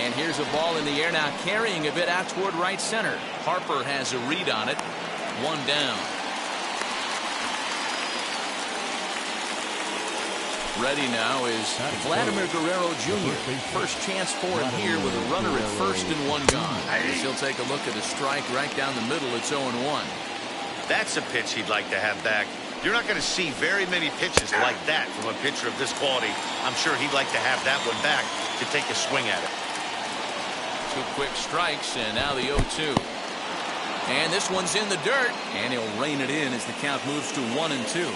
And here's a ball in the air now, carrying a bit out toward right center. Harper has a read on it. One down. Ready now is Vladimir Guerrero Jr. First chance for him here with a runner at first and one gone. As he'll take a look at a strike right down the middle. It's 0-1. That's a pitch he'd like to have back. You're not going to see very many pitches like that from a pitcher of this quality. I'm sure he'd like to have that one back to take a swing at it. 2 quick strikes, and now the 0-2. And this one's in the dirt, and he'll rein it in as the count moves to 1-2.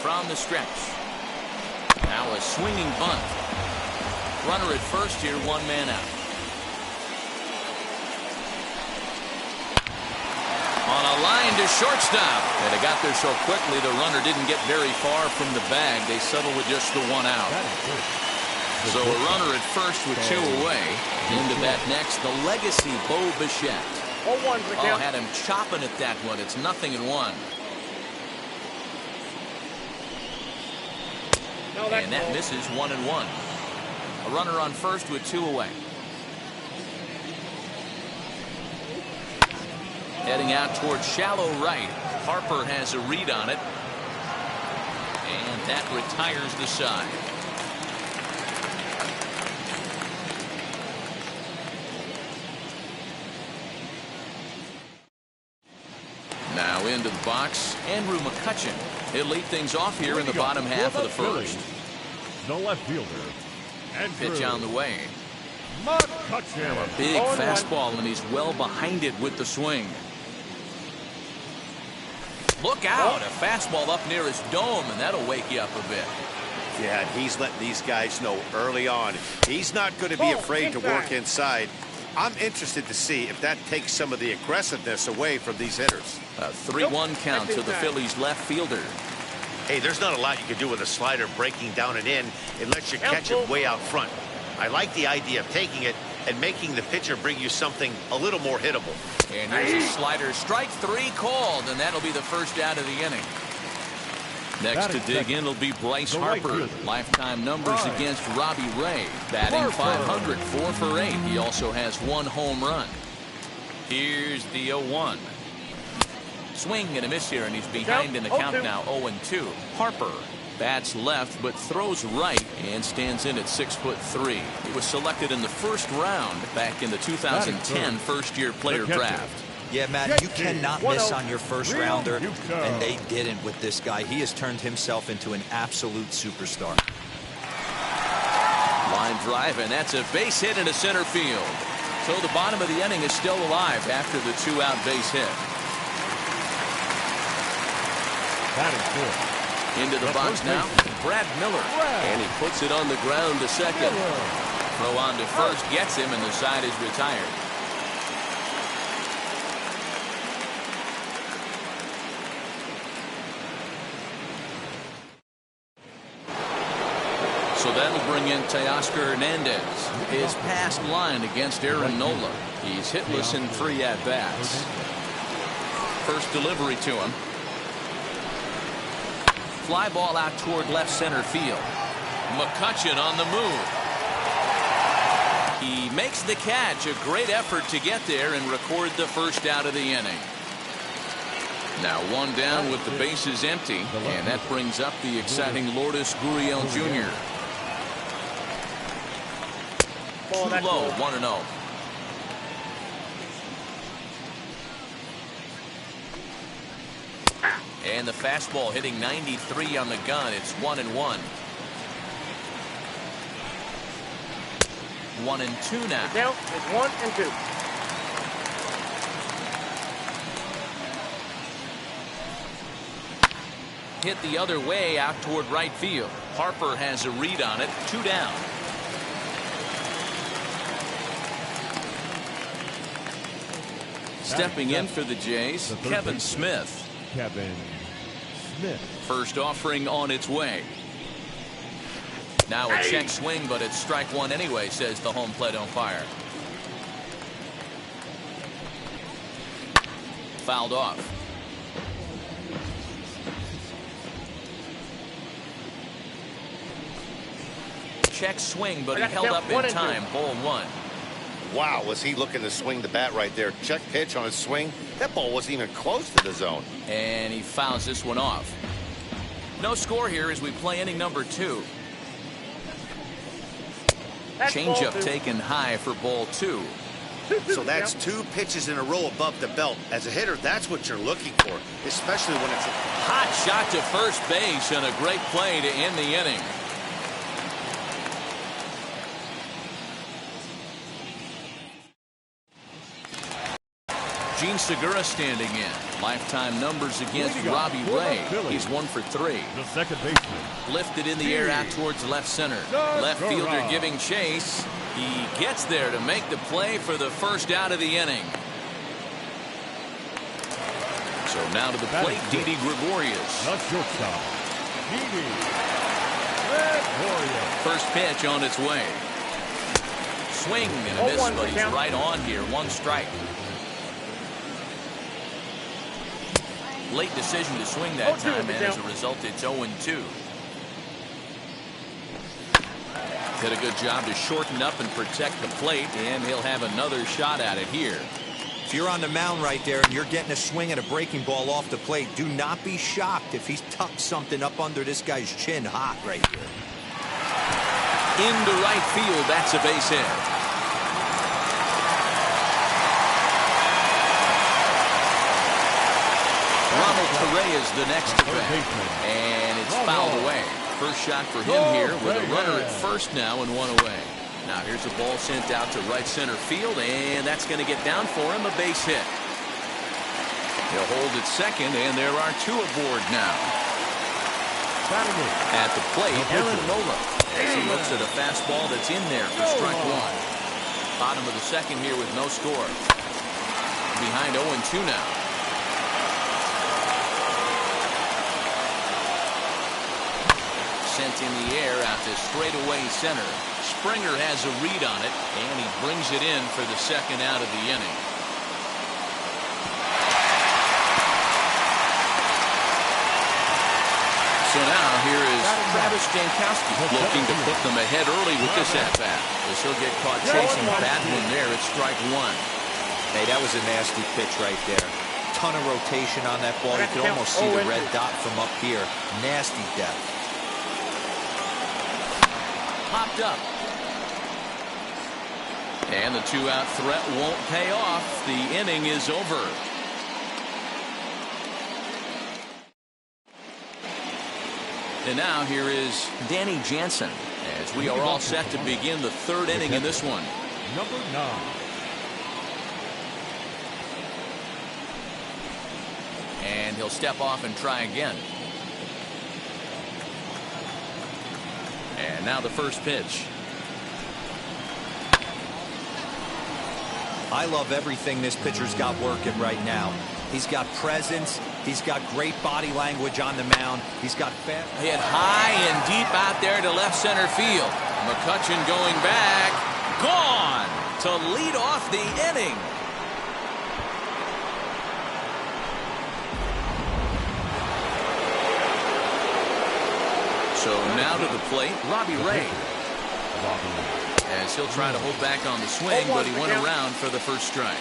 From the stretch. Now a swinging bunt. Runner at first here, 1 man out. On a line to shortstop. And it got there so quickly the runner didn't get very far from the bag. They settled with just the 1 out. So a runner at first with 2 away. Into that next, the legacy Bo Bichette. Oh, had him chopping at that one. It's 0-1. And that misses 1-1. A runner on first with 2 away. Heading out toward shallow right. Harper has a read on it. And that retires the side. Now into the box, Andrew McCutchen. He'll lead things off here in the bottom half of the first. The left fielder. Pitch on the way. McCutchen. Now a big fastball, and he's well behind it with the swing. Look out! A fastball up near his dome, and that'll wake you up a bit. Yeah, and he's letting these guys know early on. He's not going to be afraid to work inside. I'm interested to see if that takes some of the aggressiveness away from these hitters. A 3-1 count to the Phillies left fielder. Hey, there's not a lot you can do with a slider breaking down and in unless you catch it way out front. I like the idea of taking it and making the pitcher bring you something a little more hittable. And here's a slider. Strike 3 called, and that'll be the first out of the inning. Next to dig in will be Bryce Harper. Lifetime numbers against Robbie Ray. Batting .500, 4 for 8. He also has 1 home run. Here's the 0-1. Swing and a miss here, and he's behind in the count now, 0-2. Harper bats left but throws right and stands in at 6'3". He was selected in the first round back in the 2010 first-year player draft. Yeah, Matt, you cannot miss on your first rounder, and they didn't with this guy. He has turned himself into an absolute superstar. Line drive, and that's a base hit into center field. So the bottom of the inning is still alive after the 2-out base hit. Into the box now, Brad Miller. And he puts it on the ground to second. Throw on to first, gets him, and the side is retired. So that'll bring in Teoscar Hernandez. His past line against Aaron Nola. He's hitless in 3 at-bats. First delivery to him. Fly ball out toward left center field. McCutchen on the move. He makes the catch. A great effort to get there and record the first out of the inning. Now 1 down with the bases empty, and that brings up the exciting Lourdes Gurriel Jr. Too low, 1-0. And the fastball hitting 93 on the gun. It's 1-1. 1-2 now. Down, it's 1-2. Hit the other way out toward right field. Harper has a read on it. 2 down. Stepping in for the Jays, Kevin Smith. First offering on its way. Now a check swing, but it's strike 1 anyway, says the home plate umpire. fouled off. Check swing, but he held up in time. Ball 1. Wow, was he looking to swing the bat right there. Check pitch on his swing. That ball wasn't even close to the zone. And he fouls this one off. No score here as we play inning number 2. Changeup taken high for ball 2. So that's 2 pitches in a row above the belt. As a hitter, that's what you're looking for, especially when it's a hot shot to first base and a great play to end the inning. Gene Segura standing in. Lifetime numbers against Robbie Ray. He's 1 for 3. The second baseman. Lifted in the air out towards left center. Left fielder giving chase. He gets there to make the play for the first out of the inning. So now to the plate, Didi Gregorius. The shortstop, Didi Gregorius. First pitch on its way. Swing and a miss, but he's right on here. 1 strike. Late decision to swing that time, and as a result, it's 0-2. Did a good job to shorten up and protect the plate, and he'll have another shot at it here. If you're on the mound right there and you're getting a swing at a breaking ball off the plate, do not be shocked if he's tucked something up under this guy's chin hot right here. Into right field, that's a base hit. Ronald Correa is the next to bat, and it's fouled away. First shot for him here with a runner at first now and 1 away. Now here's a ball sent out to right center field, and that's going to get down for him, a base hit. He'll hold at second, and there are 2 aboard now. At the plate, Aaron Nola. As he looks at a fastball that's in there for strike 1. Bottom of the second here with no score. Behind 0-2 now. Sent in the air out to straightaway center. Springer has a read on it, and he brings it in for the second out of the inning. So now here is Travis Jankowski looking to put them ahead early with this at-bat. As he'll get caught chasing bad one there at strike 1. Hey, that was a nasty pitch right there. Ton of rotation on that ball. You could almost see the red dot from up here. Nasty depth. Popped up. And the 2-out threat won't pay off. The inning is over. And now here is Danny Jansen as we are all set to begin the 3rd inning in this one. Number 9. And he'll step off and try again. And now the first pitch. I love everything this pitcher's got working right now. He's got presence. He's got great body language on the mound. He's got fast. Hit high and deep out there to left center field. McCutchen going back. Gone to lead off the inning. So now to the plate, Robbie Ray. As he'll try to hold back on the swing, but he went around for the first strike.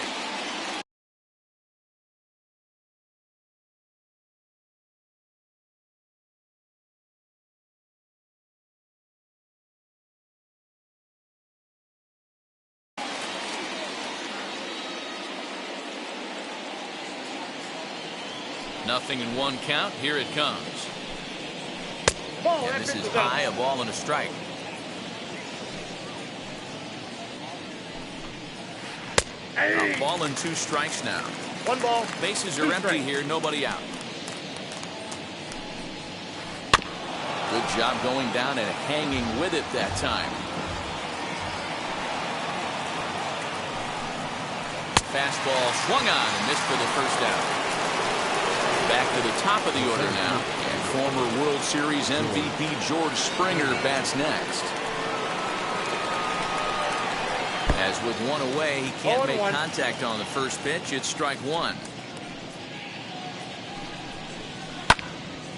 Nothing in 1 count. Here it comes. And this is high, a ball and a strike. A ball and 2 strikes now. 1 ball. Bases are empty here, nobody out. Good job going down and hanging with it that time. Fastball swung on and missed for the first out. Back to the top of the order now. And former World Series MVP George Springer bats next. As with 1 away, he can't make contact on the first pitch. It's strike 1.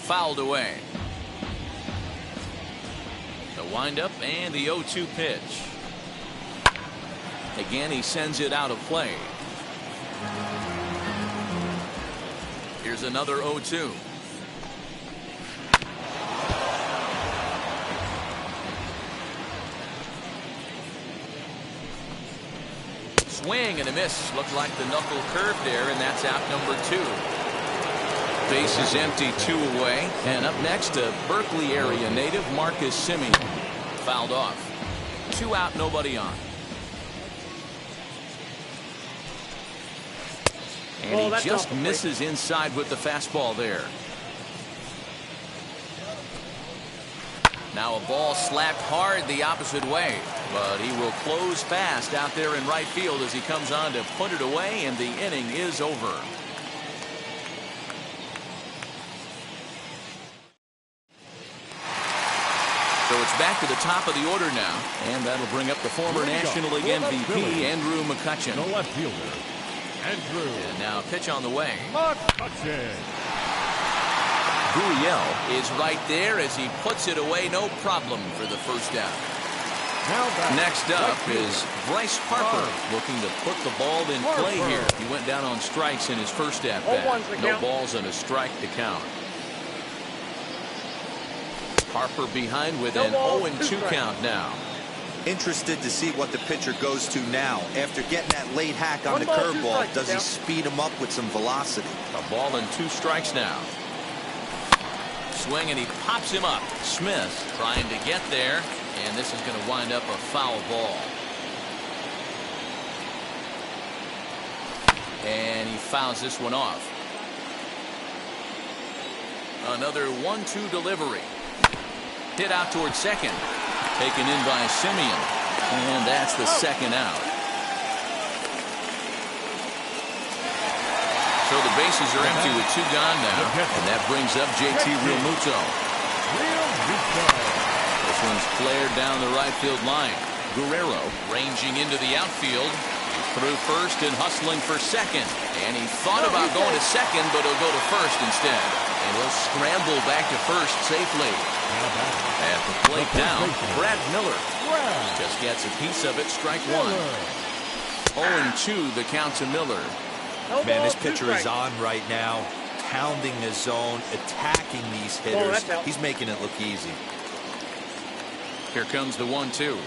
fouled away. The windup and the 0-2 pitch. Again, he sends it out of play. Here's another 0-2. Swing and a miss. Looked like the knuckle curve there, and that's out number 2. Base is empty, 2 away. And up next, a Berkeley area native, Marcus Semien. Fouled off. 2 out, nobody on. And he just misses inside with the fastball there. Now a ball slapped hard the opposite way, but he will close fast out there in right field as he comes on to put it away, and the inning is over. So it's back to the top of the order now, and that'll bring up the former National League MVP, Andrew McCutchen. The left fielder, Andrew. And now pitch on the way. McCutchen. Gurriel is right there as he puts it away, no problem for the first out. Next up is Bryce Harper, looking to put the ball in play here. He went down on strikes in his first at bat. No balls and a strike to count. Harper behind with an 0-2 count now. Interested to see what the pitcher goes to now. After getting that late hack on the curveball, does he speed him up with some velocity? A ball and 2 strikes now. Swing and he pops him up. Smith trying to get there, and this is going to wind up a foul ball. And he fouls this one off. Another 1-2 delivery. Hit out towards second. Taken in by Semien. And that's the second out. So the bases are empty with 2 gone now. And that brings up JT Realmuto. This one's flared down the right field line. Guerrero ranging into the outfield. Through first and hustling for second. And he thought about going to second, but he'll go to first instead. And he'll scramble back to first safely. At the plate now, Brad Miller just gets a piece of it. Strike 1. 0-2 the count to Miller. Man, this pitcher is on right now, pounding the zone, attacking these hitters. He's making it look easy. Here comes the 1-2.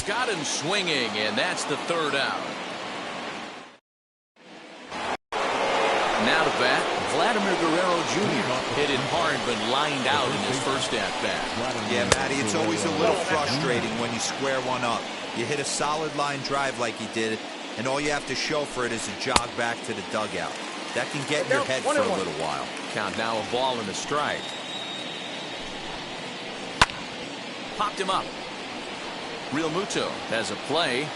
Got him swinging, and that's the 3rd out. Now to bat, Vladimir Guerrero Jr. hit it hard but lined out in his first at bat. Yeah, Matty, it's always a little frustrating when you square one up. You hit a solid line drive like he did, and all you have to show for it is a jog back to the dugout. That can get in your head for a little while. Count now a ball and a strike. Popped him up. Realmuto has a play,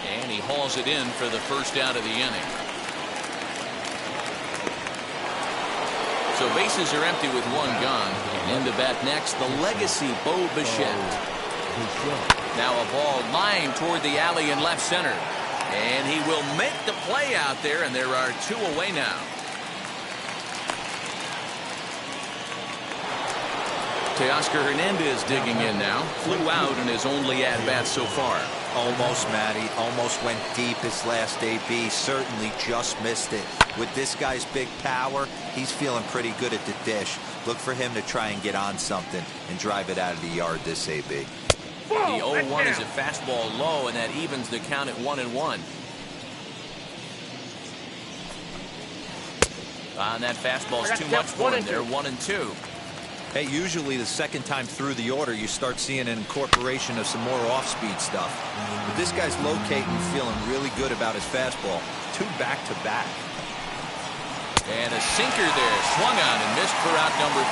and he hauls it in for the first out of the inning. So bases are empty with 1 gone. And in to bat next, the legacy Bo Bichette. Now a ball lined toward the alley in left center. And he will make the play out there, and there are 2 away now. Teoscar Hernandez digging in now. Flew out in his only at-bat so far. Almost, Matty. Almost went deep his last AB. Certainly just missed it. With this guy's big power, he's feeling pretty good at the dish. Look for him to try and get on something and drive it out of the yard this AB. The 0-1 is a fastball low, and that evens the count at 1-1. And that fastball's too much for him. They're 1-2. Hey, usually the second time through the order, you start seeing an incorporation of some more off-speed stuff. But this guy's locating, feeling really good about his fastball. 2 back-to-back. And a sinker there, swung on and missed for out number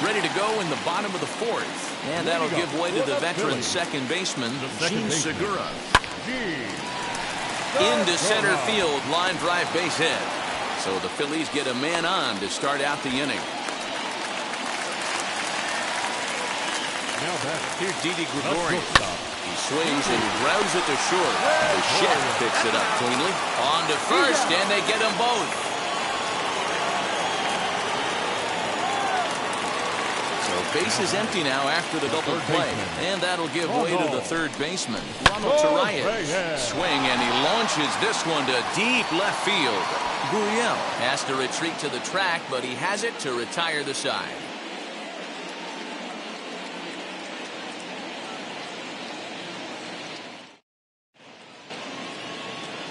3. Ready to go in the bottom of the 4th. And that'll give way to the veteran second baseman, Gene Segura. Into center field, line drive base hit. So the Phillies get a man on to start out the inning. Now back. Here's Didi A Gregorian. shortstop. He swings and grounds it to short. The Shed picks it up cleanly. On to first, and they get them both. So base is empty now after the double play. And that'll give way to the third baseman, Ronald Torreyes. Swing, and he launches this one to deep left field. Gurriel has to retreat to the track, but he has it to retire the side.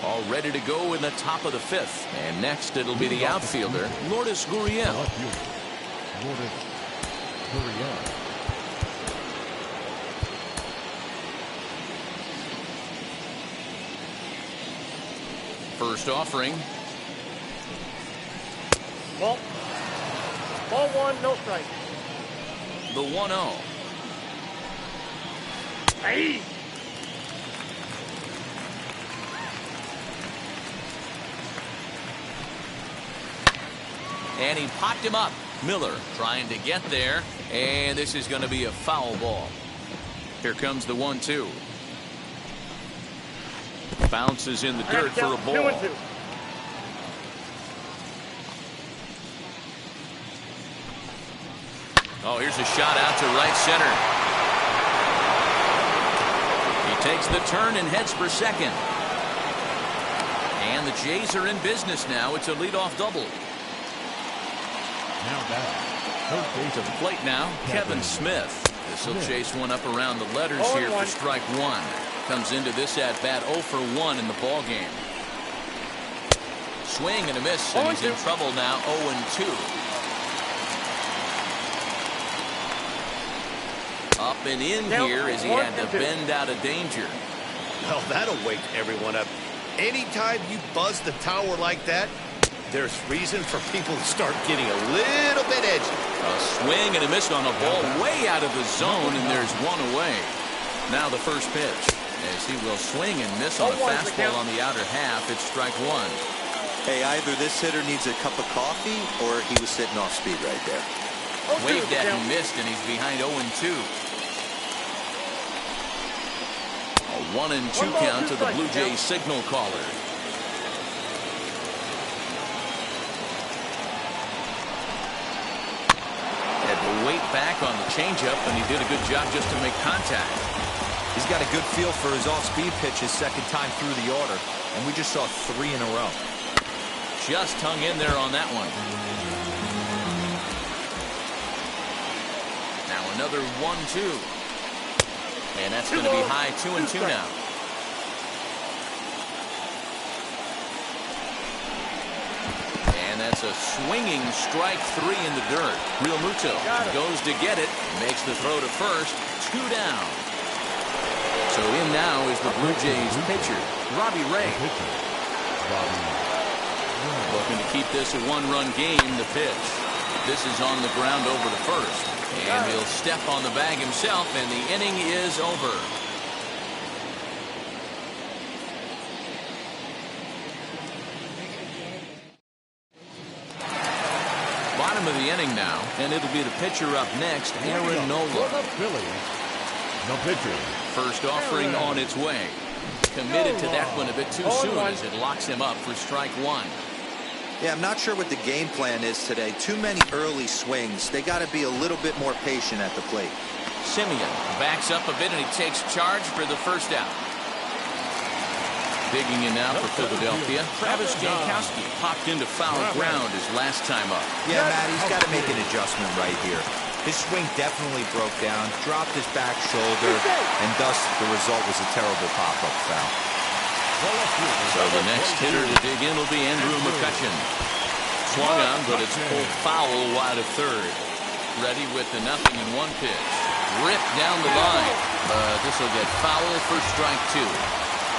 All ready to go in the top of the fifth. And next it'll be the outfielder, Lourdes Gurriel. Lourdes Gurriel. First offering. Ball. Ball one, no strike. The 1-0. Hey. And he popped him up. Miller trying to get there. And this is going to be a foul ball. Here comes the 1-2. Bounces in the dirt for a ball. 2-2. Oh, here's a shot out to right center. He takes the turn and heads for second. And the Jays are in business now. It's a leadoff double. Now back. To the plate now, Kevin Smith. This will chase one up around the letters here for strike one. Comes into this at-bat 0 for 1 in the ball game. Swing and a miss, and he's in trouble now, 0-2. Up and in here as he had to bend out of danger. Well, that'll wake everyone up. Anytime you buzz the tower like that, there's reason for people to start getting a little bit edgy. A swing and a miss on a ball way out of the zone, and there's one away. Now the first pitch, as he will swing and miss on a fastball on the outer half. It's strike one. Hey, either this hitter needs a cup of coffee or he was sitting off speed right there. Waved at and missed, and he's behind 0-2. A 1-2 count to the Blue Jays signal caller. Had to wait back on the changeup, and he did a good job just to make contact. He's got a good feel for his off-speed pitch his second time through the order, and we just saw 3 in a row. Just hung in there on that one. Now another 1-2. And that's going to be high 2-2 now. And that's a swinging strike 3 in the dirt. Real Muto goes to get it, makes the throw to first, 2 down. So in now is the Blue Jays pitcher, Robbie Ray. Looking to keep this a 1-run game. The pitch. This is on the ground over to first. And he'll step on the bag himself, and the inning is over. Bottom of the inning now, and it'll be the pitcher up next, Aaron Nola. No pitcher. First offering on its way. Committed to that one a bit too soon as it locks him up for strike one. Yeah, I'm not sure what the game plan is today. Too many early swings. They got to be a little bit more patient at the plate. Simeon backs up a bit, and he takes charge for the first out. Digging in now for Philadelphia, Travis Jankowski popped into foul ground his last time up. Yeah, Matt, he's got to make an adjustment right here. His swing definitely broke down, dropped his back shoulder, and thus the result was a terrible pop-up foul. So the next hitter to dig in will be Andrew McCutchen. Swung on, but it's pulled foul wide of third. Ready with the 0-1 pitch. Ripped down the line, but this will get foul for strike 2.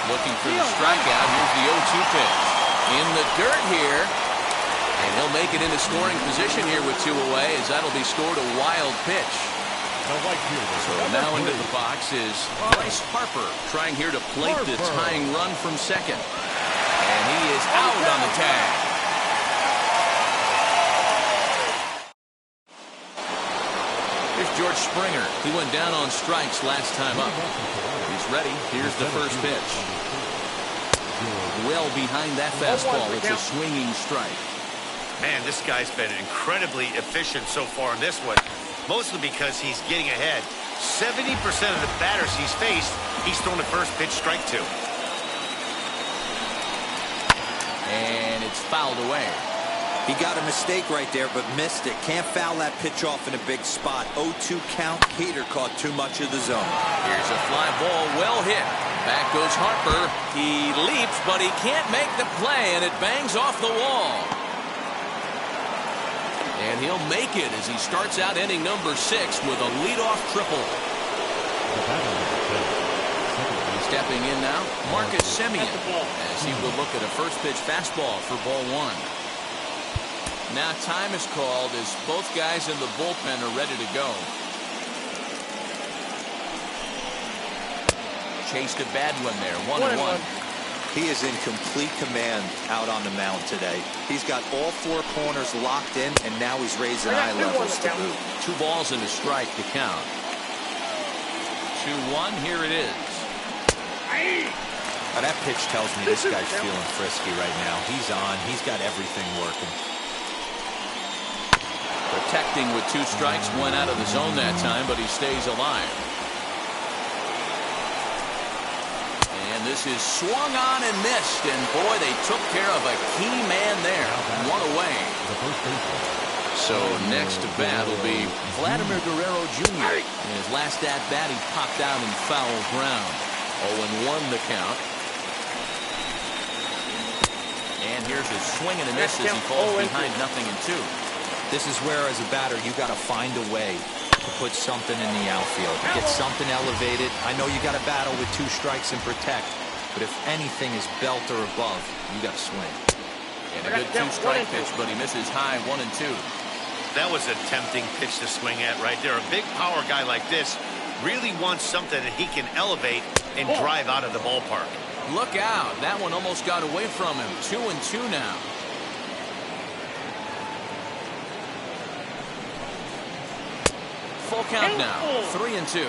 Looking for the strikeout. Here's the 0-2 pitch. In the dirt here. And he'll make it into scoring position here with 2 away, as that'll be scored a wild pitch. So now into the box is Bryce Harper, trying here to plate the tying run from second. And he is out on the tag. Here's Jordan George Springer. He went down on strikes last time up. He's ready. Here's the first pitch. Well behind that fastball. It's a swinging strike. Man, this guy's been incredibly efficient so far in this one, mostly because he's getting ahead. 70% of the batters he's faced, he's thrown the first pitch strike to. And it's fouled away. He got a mistake right there, but missed it. Can't foul that pitch off in a big spot. 0-2 count. Hader caught too much of the zone. Here's a fly ball, well hit. Back goes Harper. He leaps, but he can't make the play, and it bangs off the wall. And he'll make it as he starts out inning number 6 with a leadoff triple. Stepping in now, Marcus Semien, as he will look at a first pitch fastball for ball 1. Now time is called as both guys in the bullpen are ready to go. Chased a bad one there, 1-1. He is in complete command out on the mound today. He's got all 4 corners locked in, and now he's raising eye levels to boot. 2 balls and a strike to count. 2-1, here it is. Now that pitch tells me this guy's feeling frisky right now. He's on. He's got everything working. Protecting with 2 strikes, went out of the zone that time, but he stays alive. And this is swung on and missed, and boy, they took care of a key man there. 1 away. So next to bat will be Vladimir Guerrero Jr. In his last at-bat, he popped out in foul ground. 0-1 the count. And here's a swing and a miss as he falls behind 0-2. This is where, as a batter, you got to find a way to put something in the outfield. Get something elevated. I know you got to battle with 2 strikes and protect, but if anything is belt or above, you got to swing. And a good 2-strike pitch, but he misses high, 1-2. That was a tempting pitch to swing at right there. A big power guy like this really wants something that he can elevate and drive out of the ballpark. Look out. That one almost got away from him. 2-2 now. Full count now. 3-2.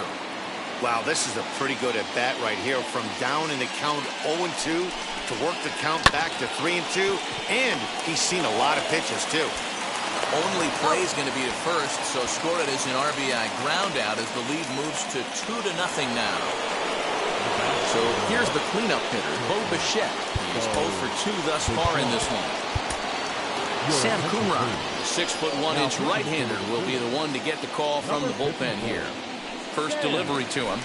Wow, this is a pretty good at bat right here. From down in the count 0-2 to work the count back to 3-2. And he's seen a lot of pitches, too. Only play is going to be at first, so score it as an RBI ground out as the lead moves to 2-0 now. So here's the cleanup hitter, Bo Bichette. He's 0 for 2 thus far in this one. Sam Coonrod, the 6'1" right-hander, will be the one to get the call from the bullpen here. First delivery to him.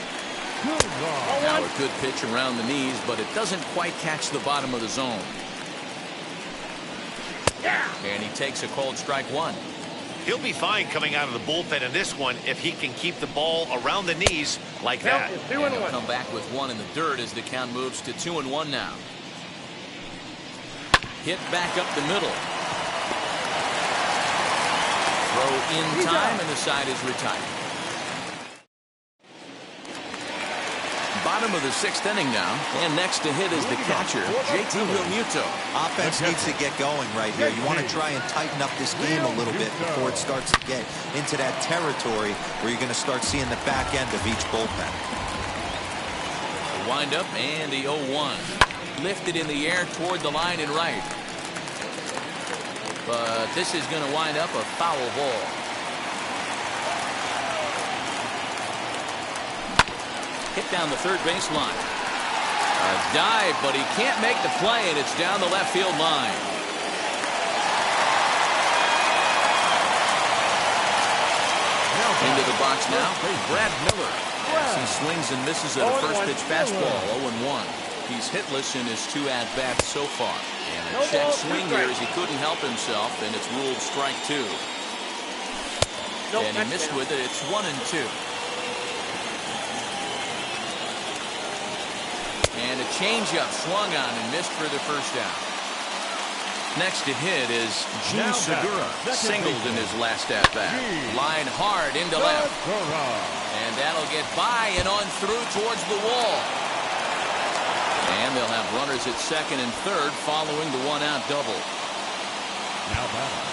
Now a good pitch around the knees, but it doesn't quite catch the bottom of the zone. And he takes a called strike 1. He'll be fine coming out of the bullpen in this one if he can keep the ball around the knees like that. And he'll come back with 1 in the dirt as the count moves to 2-1 now. Hit back up the middle. Throw in time, and the side is retired. Bottom of the 6th inning now, and next to hit is the catcher, JT Realmuto. Offense needs to get going right here. You want to try and tighten up this game a little bit before it starts to get into that territory where you're going to start seeing the back end of each bullpen. The wind up and the 0-1. Lifted in the air toward the line and right. But this is going to wind up a foul ball. Hit down the third baseline. A dive, but he can't make the play, and it's down the left field line. Into the box now, Brad Miller. As he swings and misses at a first pitch fastball, 0-1. He's hitless in his 2 at-bats so far. And a check swing here as he couldn't help himself, and it's ruled strike 2. And he missed with it. It's 1-2. And a changeup swung on and missed for the first out. Next to hit is Gene Segura. Singled in his last at-bat. Line hard into left. And that'll get by and on through towards the wall. And they'll have runners at second and third following the 1-out double. Now batting,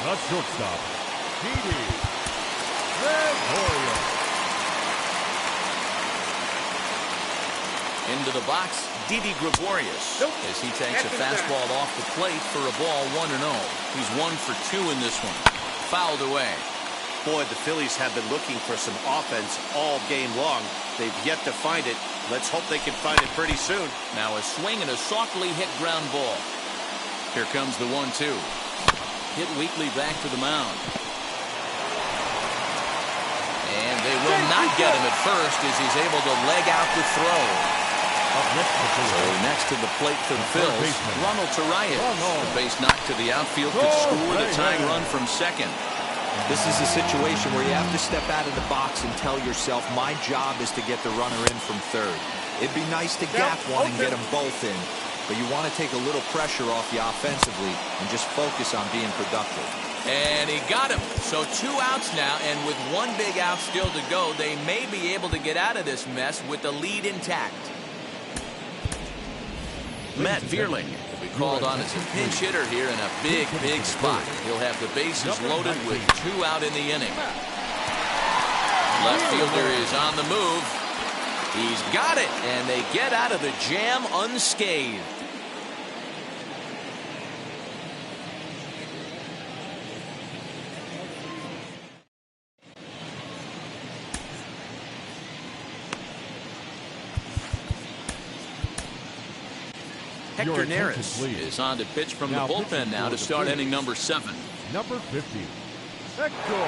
the shortstop, Didi. Into the box, Didi Gregorius, as he takes a fastball off the plate for a ball 1-0. He's 1 for 2 in this one. Fouled away. Boy, the Phillies have been looking for some offense all game long. They've yet to find it. Let's hope they can find it pretty soon. Now a swing and a softly hit ground ball. Here comes the 1-2. Hit weakly back to the mound. And they will not get him at first as he's able to leg out the throw. So next to the plate for the Phils, Ronald Tarayan. The base knock to the outfield could score the tying run from second. This is a situation where you have to step out of the box and tell yourself, my job is to get the runner in from third. It'd be nice to gap one and get them both in, but you want to take a little pressure off you offensively and just focus on being productive. And he got him. So 2 outs now, and with 1 big out still to go, they may be able to get out of this mess with the lead intact. Matt Vierling will be called on as a pinch hitter here in a big spot. He'll have the bases loaded with 2 out in the inning. Left fielder is on the move. He's got it, and they get out of the jam unscathed. Hector Neris is on to pitch from the bullpen now to start inning number 7. Number 50, Hector.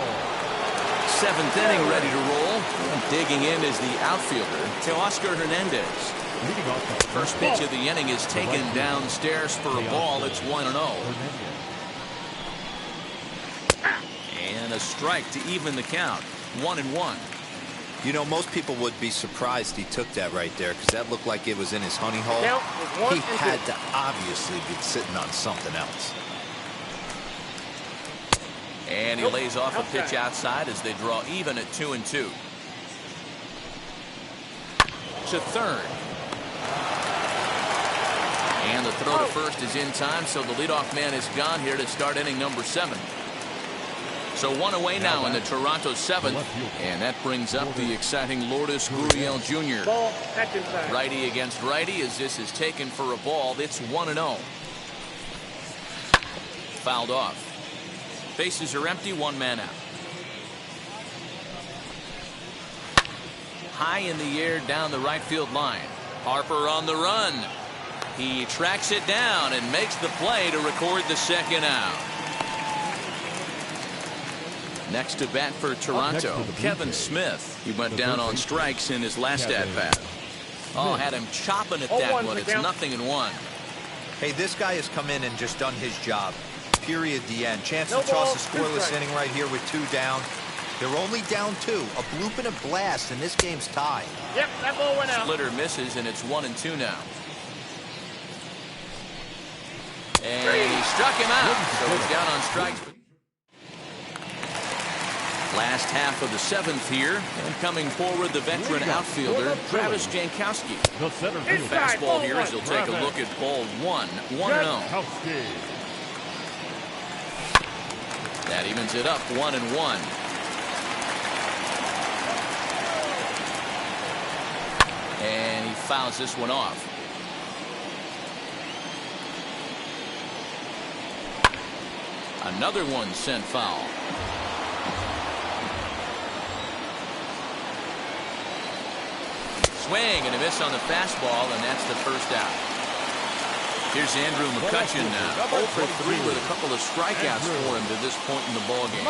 7th inning ready to roll. Digging in is the outfielder, Teoscar Hernandez. First pitch of the inning is taken downstairs for a ball. It's 1-0. And a strike to even the count. 1-1. You know, most people would be surprised he took that right there because that looked like it was in his honey hole. He had to obviously be sitting on something else. And he lays off a pitch outside as they draw even at 2-2. To third. And the throw to first is in time, so the leadoff man is gone here to start inning number 7. So 1 away now in the Toronto 7th, and that brings up the exciting Lourdes Gurriel Jr. Righty against righty as this is taken for a ball. It's 1-0. Fouled off. Bases are empty, 1 man out. High in the air down the right field line. Harper on the run. He tracks it down and makes the play to record the 2nd out. Next to bat for Toronto, Kevin Smith. He went down on strikes in his last at-bat. Oh, had him chopping at that one. It's 0-1. Hey, this guy has come in and just done his job. Period. The end. Chance to toss a scoreless inning right here with 2 down. They're only down 2. A bloop and a blast, and this game's tied. Yep, that ball went out. Splitter misses, and it's 1-2 now. And he struck him out. So he's down on strikes. Last half of the 7th here, and coming forward, the veteran outfielder, Travis Jankowski. Fastball here as he'll take a look at ball 1. 1-0. That evens it up, 1-1. And he fouls this one off. Another one sent foul. Swing and a miss on the fastball, and that's the 1st out. Here's Andrew McCutchen now. 0 for 3 with a couple of strikeouts for him to this point in the ballgame.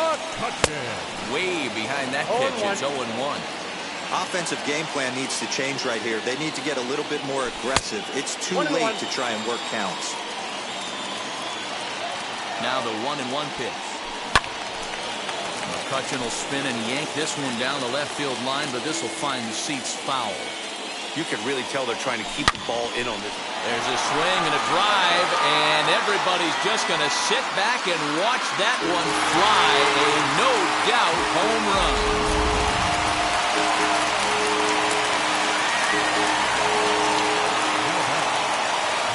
Way behind that pitch, it's 0-1. Offensive game plan needs to change right here. They need to get a little bit more aggressive. It's too late to try and work counts. Now the 1-1 pitch. McCutchen will spin and yank this one down the left field line, but this will find the seats foul. You can really tell they're trying to keep the ball in on this. There's a swing and a drive, and everybody's just going to sit back and watch that one fly. A no-doubt home run.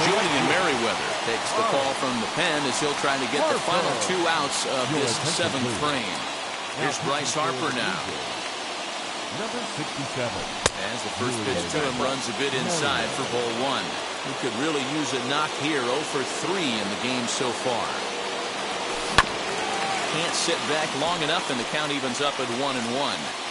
Julian Merriweather takes the call from the pen as he'll try to get the final 2 outs of this 7th frame. Here's Bryce Harper now. Number 67. As the first pitch to him runs a bit inside for ball one. He could really use a knock here. 0 for 3 in the game so far. Can't sit back long enough, and the count evens up at 1-1.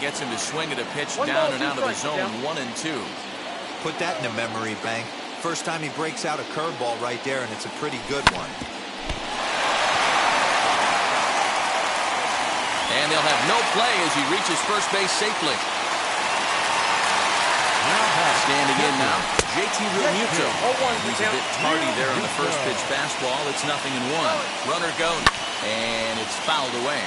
Gets him to swing at a pitch down and out of the zone. 1-2. Put that in the memory bank. First time he breaks out a curveball right there, and it's a pretty good one. And they'll have no play as he reaches first base safely. Standing in now, JT Realmuto. He's a bit tardy there on the first pitch fastball. It's 0-1. Runner goes, and it's fouled away.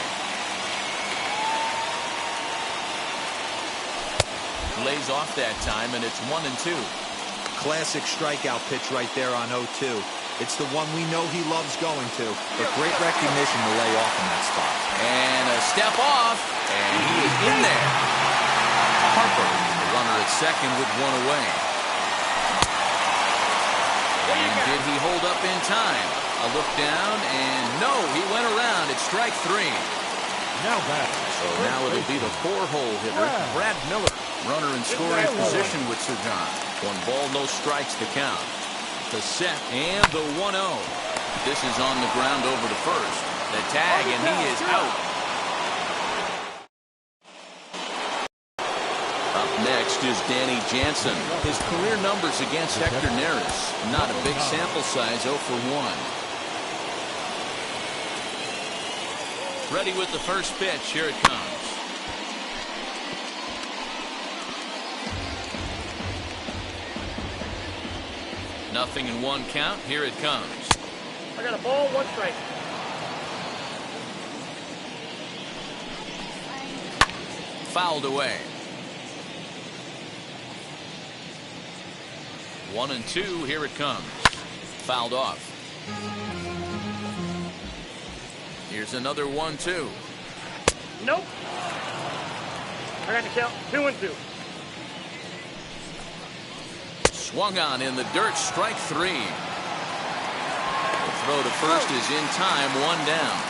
Lays off that time, and it's 1-2. Classic strikeout pitch right there on 0-2. It's the one we know he loves going to, but great recognition to lay off in that spot. And a step off, and he is in there. Harper, the runner at second with one away. And did he hold up in time? A look down, and no, he went around. It's strike 3. Now back. So now it'll be the 4-hole hitter, Brad Miller. Runner in scoring position with Sir John. 1 ball, no strikes to count. The set and the 1-0. This is on the ground over to first. The tag, and he is out. Up next is Danny Jansen. His career numbers against Hector Neris. Not a big sample size, 0 for 1. Ready with the first pitch. Here it comes. 0-1 count. Here it comes. I got a ball, 1 strike. Fouled away. 1-2. Here it comes. Fouled off. Here's another 1-2. Nope. I got to count 2-2. Swung on in the dirt, strike 3. The throw to first is in time, 1 down.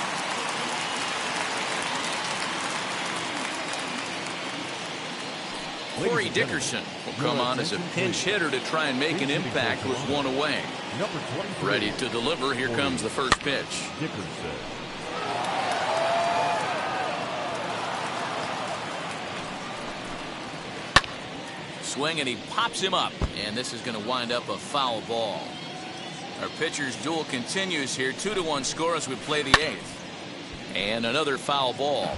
Corey Dickerson will come on as a pinch hitter to try and make an impact with 1 away. Ready to deliver. Here comes the first pitch. Swing, and he pops him up, and this is going to wind up a foul ball. Our pitcher's duel continues here. 2-1 score as we play the 8th. And another foul ball.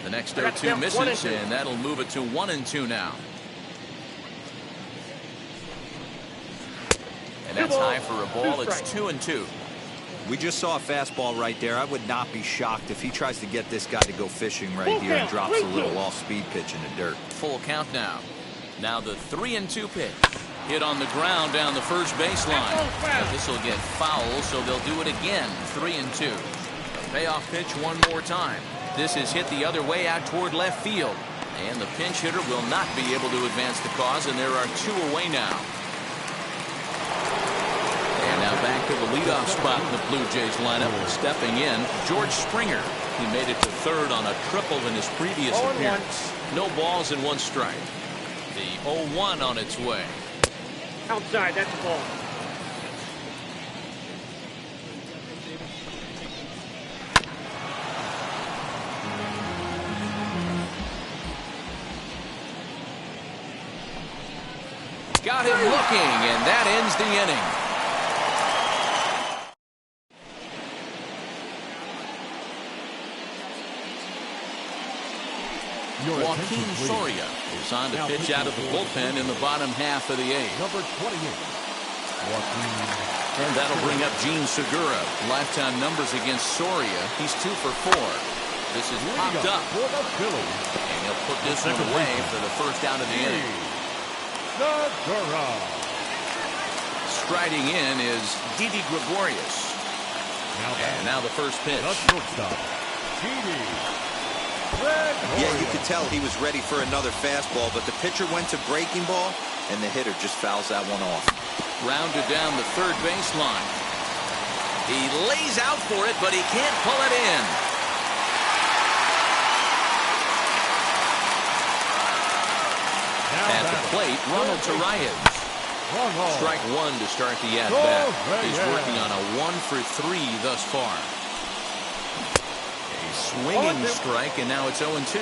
The next 0-2 misses, and that'll move it to 1-2 now. And that's high for a ball. It's 2-2. We just saw a fastball right there. I would not be shocked if he tries to get this guy to go fishing right here and drops a little off-speed pitch in the dirt. Full count now. Now the 3-2 pitch. Hit on the ground down the first baseline. This will get foul, so they'll do it again. 3-2. A payoff pitch one more time. This is hit the other way out toward left field. And the pinch hitter will not be able to advance the cause, and there are 2 away now. Now back to the leadoff spot in the Blue Jays lineup. Stepping in, George Springer. He made it to third on a triple in his previous appearance. No balls and 1 strike. The 0-1 on its way. Outside, that's a ball. Got him looking, and that ends the inning. Joaquin Soria is on to pitch out of the bullpen in the bottom half of the 8th. Number 28. And that'll bring up Gene Segura. Lifetime numbers against Soria. He's 2 for 4. This is popped up. And he'll put this one away for the first out of the inning. Segura. Striding in is Didi Gregorius. And now the first pitch. The shortstop, Didi. Yeah, you could tell he was ready for another fastball, but the pitcher went to breaking ball, and the hitter just fouls that one off. Rounded down the third baseline. He lays out for it, but he can't pull it in. At the plate, Ronald Torreyes. Strike one to start the at-bat. He's working on a 1-for-3 thus far. A swinging strike, and now it's 0-2.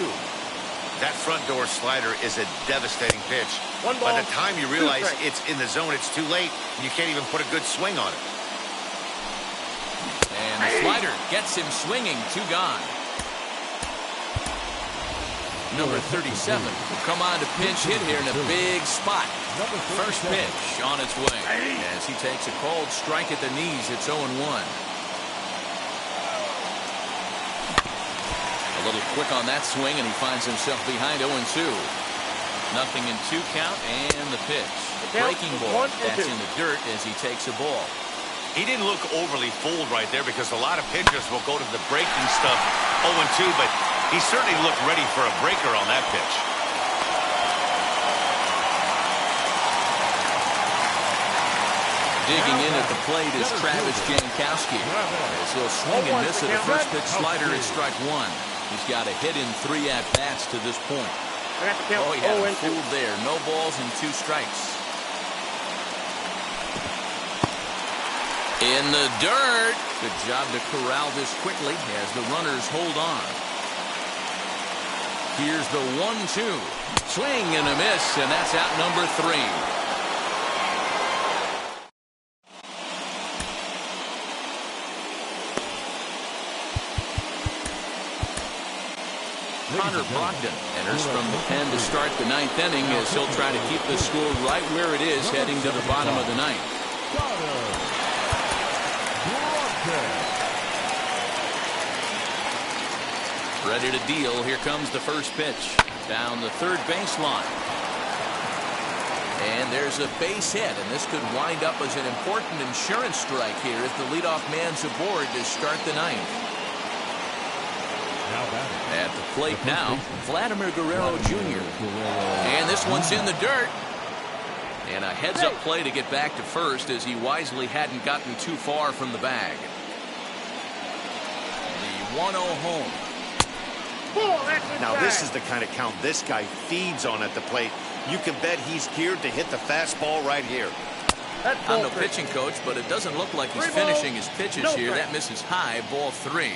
That front door slider is a devastating pitch. By the time you realize it's in the zone, it's too late, and you can't even put a good swing on it. And the slider gets him swinging. 2 gone. Number 37 will come on to pinch hit here in a big spot. First pitch on its way. As he takes a cold strike at the knees, it's 0-1. A little quick on that swing, and he finds himself behind 0-2. Nothing in 2 count, and the pitch. Breaking ball. That's in the dirt as he takes a ball. He didn't look overly fooled right there because a lot of pitchers will go to the breaking stuff 0-2, but he certainly looked ready for a breaker on that pitch. Digging in at the plate is Travis Jankowski. As he'll swing and miss at a first pitch slider at strike 1. He's got a hit in 3 at-bats to this point. Oh, he had him fooled there. No balls and 2 strikes. In the dirt. Good job to corral this quickly as the runners hold on. Here's the 1-2. Swing and a miss, and that's out number 3. Connor Brogdon enters from the pen to start the 9th inning as he'll try to keep the score right where it is heading to the bottom of the 9th. Ready to deal. Here comes the first pitch. Down the third baseline. And there's a base hit, and this could wind up as an important insurance strike here if the leadoff man's aboard to start the 9th. At the plate now, Vladimir Guerrero Jr. And this one's in the dirt. And a heads-up play to get back to first as he wisely hadn't gotten too far from the bag. The 1-0 home. Now this is the kind of count this guy feeds on at the plate. You can bet he's geared to hit the fastball right here. I'm no pitching coach, but it doesn't look like he's finishing his pitches here. That misses high, ball 3.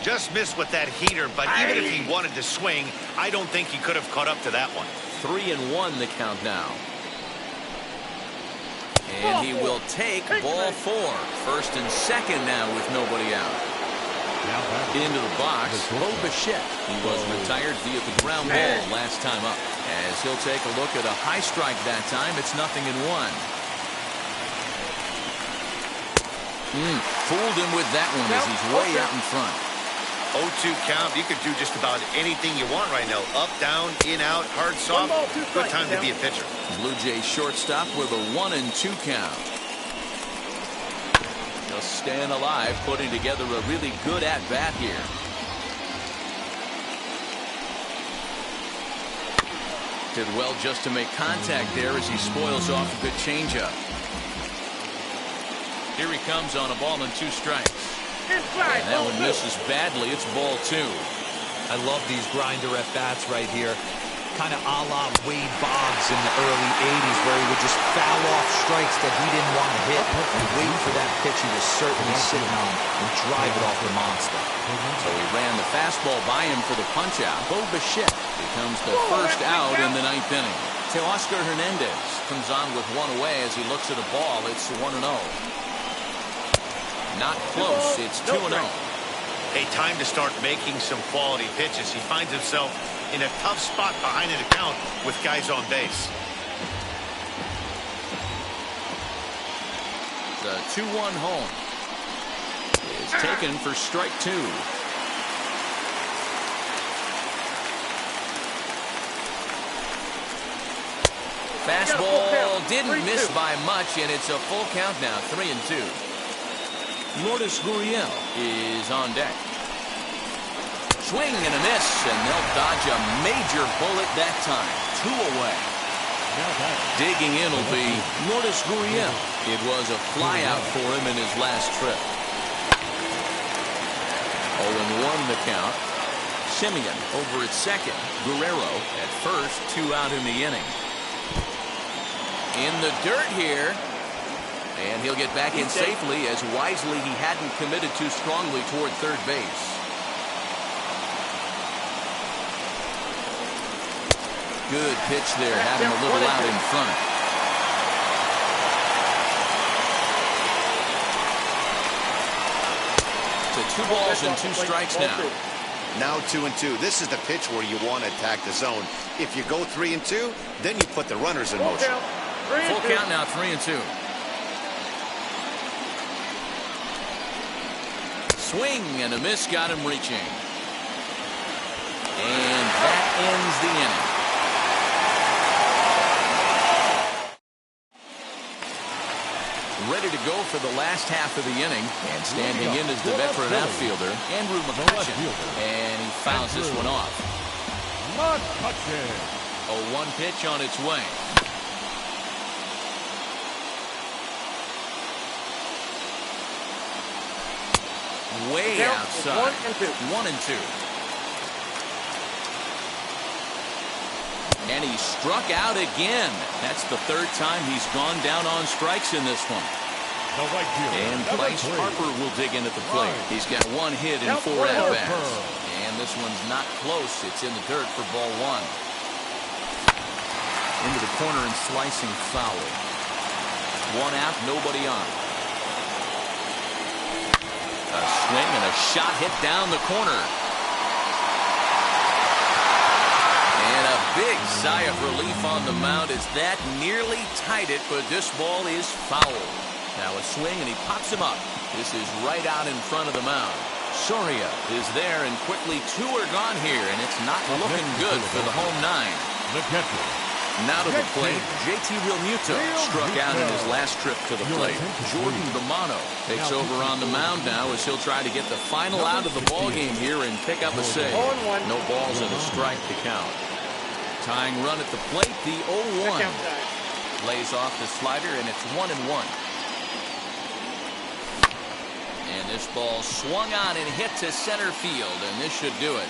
Just missed with that heater, but even if he wanted to swing, I don't think he could have caught up to that one. 3-1 the count now. And he will take ball 4. First and second now with nobody out. Into the box, Bo Bichette. He was retired via the ground ball last time up. As he'll take a look at a high strike that time, it's 0-1. Fooled him with that one as he's way out in front. 0-2 count. You could do just about anything you want right now. Up, down, in, out, hard, soft. Good time to be a pitcher. Blue Jays shortstop with a 1-2 count. Just staying alive, putting together a really good at-bat here. Did well just to make contact there as he spoils off a good changeup. Here he comes on a ball and 2 strikes. And that one misses badly. It's ball 2. I love these grinder at-bats right here. Kind of a la Wade Boggs in the early 80s where he would just foul off strikes that he didn't want to hit and wait for that pitch he was certainly sitting on and drive it off the monster. So he ran the fastball by him for the punch-out. Bo Bichette becomes the first out in the 9th inning. Teoscar Hernandez comes on with 1 away as he looks at a ball. It's 1-0. Not close. It's 2-0. Hey, time to start making some quality pitches. He finds himself in a tough spot behind an account with guys on base. The 2-1 home is taken for strike 2. Fastball didn't miss by much, and it's a full count now, 3-2. Lourdes Gurriel is on deck. Swing and a miss, and they'll dodge a major bullet that time. 2 away. Digging in will be Lourdes Gurriel. It was a flyout for him in his last trip. 0-1 the count. Simeon over at second. Guerrero at first. 2 out in the inning. In the dirt here. And he'll get back in safely, as wisely he hadn't committed too strongly toward third base. Good pitch there, had him a little out in front. To 2 balls and 2 strikes now. Now 2-2. This is the pitch where you want to attack the zone. If you go 3-2, then you put the runners in motion. Full count now, 3-2. Swing and a miss, got him reaching. And that ends the inning. Ready to go for the last half of the inning. And standing in is the veteran outfielder, Andrew McCutchen. And he fouls this one off. 0-1 pitch on its way. Way outside. 1-2. And he struck out again. That's the 3rd time he's gone down on strikes in this one. And Bryce Harper will dig in at the plate. He's got 1 hit in 4 at-bats. And this one's not close. It's in the dirt for ball 1. Into the corner and slicing foul. 1 out, nobody on. A swing and a shot hit down the corner. And a big sigh of relief on the mound as that nearly tied it, but this ball is foul. Now a swing and he pops him up. This is right out in front of the mound. Soria is there, and quickly 2 are gone here, and it's not looking good for the home 9. Now to the plate, JT Realmuto struck out in his last trip to the plate. Jordan Romano takes over on the mound now as he'll try to get the final out of the ballgame here and pick up a save. No balls and a strike to count. Tying run at the plate, the 0-1. Lays off the slider, and it's 1-1. And this ball swung on and hit to center field, and this should do it.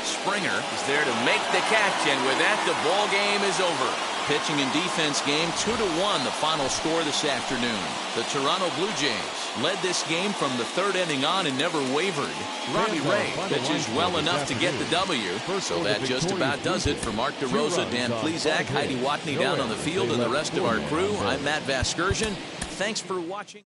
Springer is there to make the catch, and with that, the ball game is over. Pitching and defense game, 2-1, the final score this afternoon. The Toronto Blue Jays led this game from the 3rd inning on and never wavered. Robbie Ray pitches well enough to get the W. So that just about does it for Mark DeRosa, Dan Plesac, Heidi Watney down on the field, and the rest of our crew. I'm Matt Vasgersian. Thanks for watching.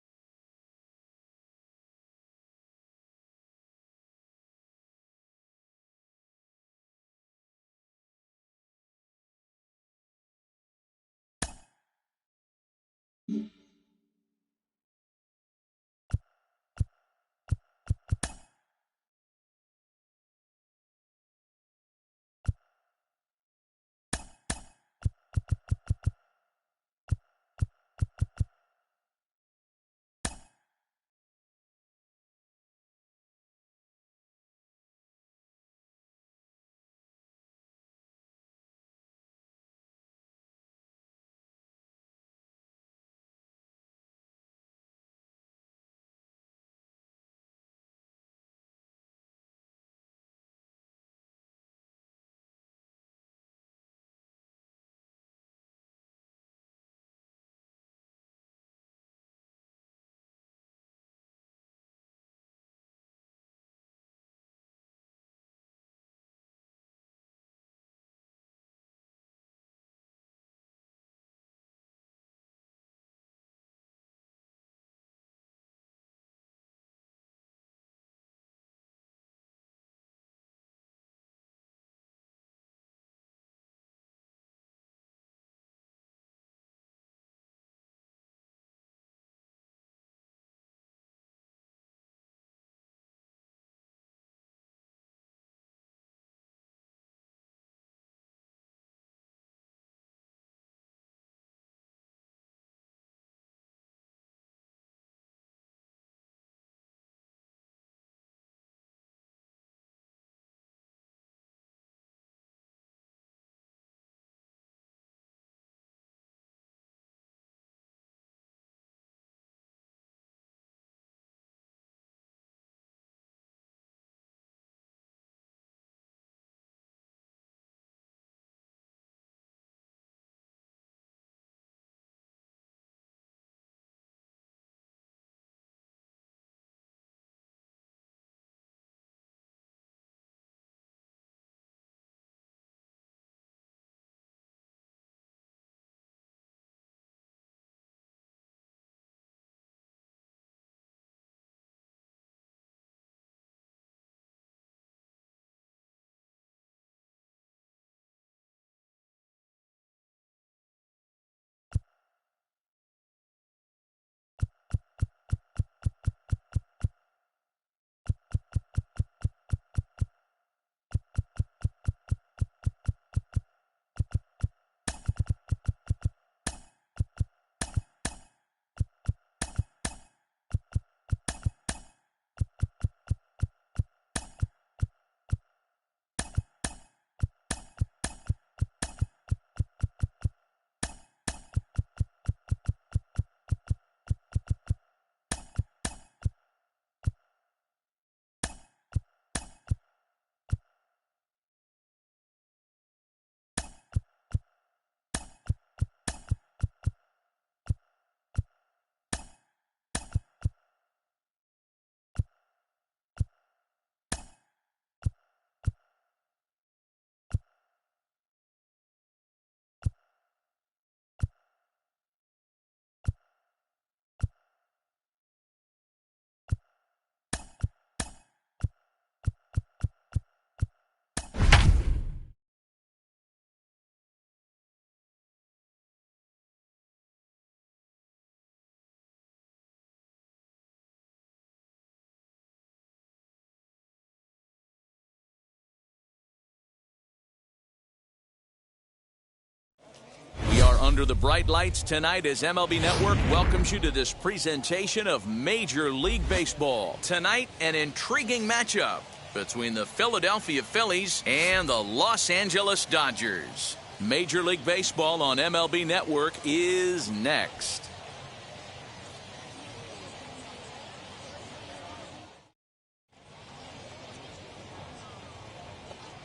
Under the bright lights tonight as MLB Network welcomes you to this presentation of Major League Baseball. Tonight, an intriguing matchup between the Philadelphia Phillies and the Los Angeles Dodgers. Major League Baseball on MLB Network is next.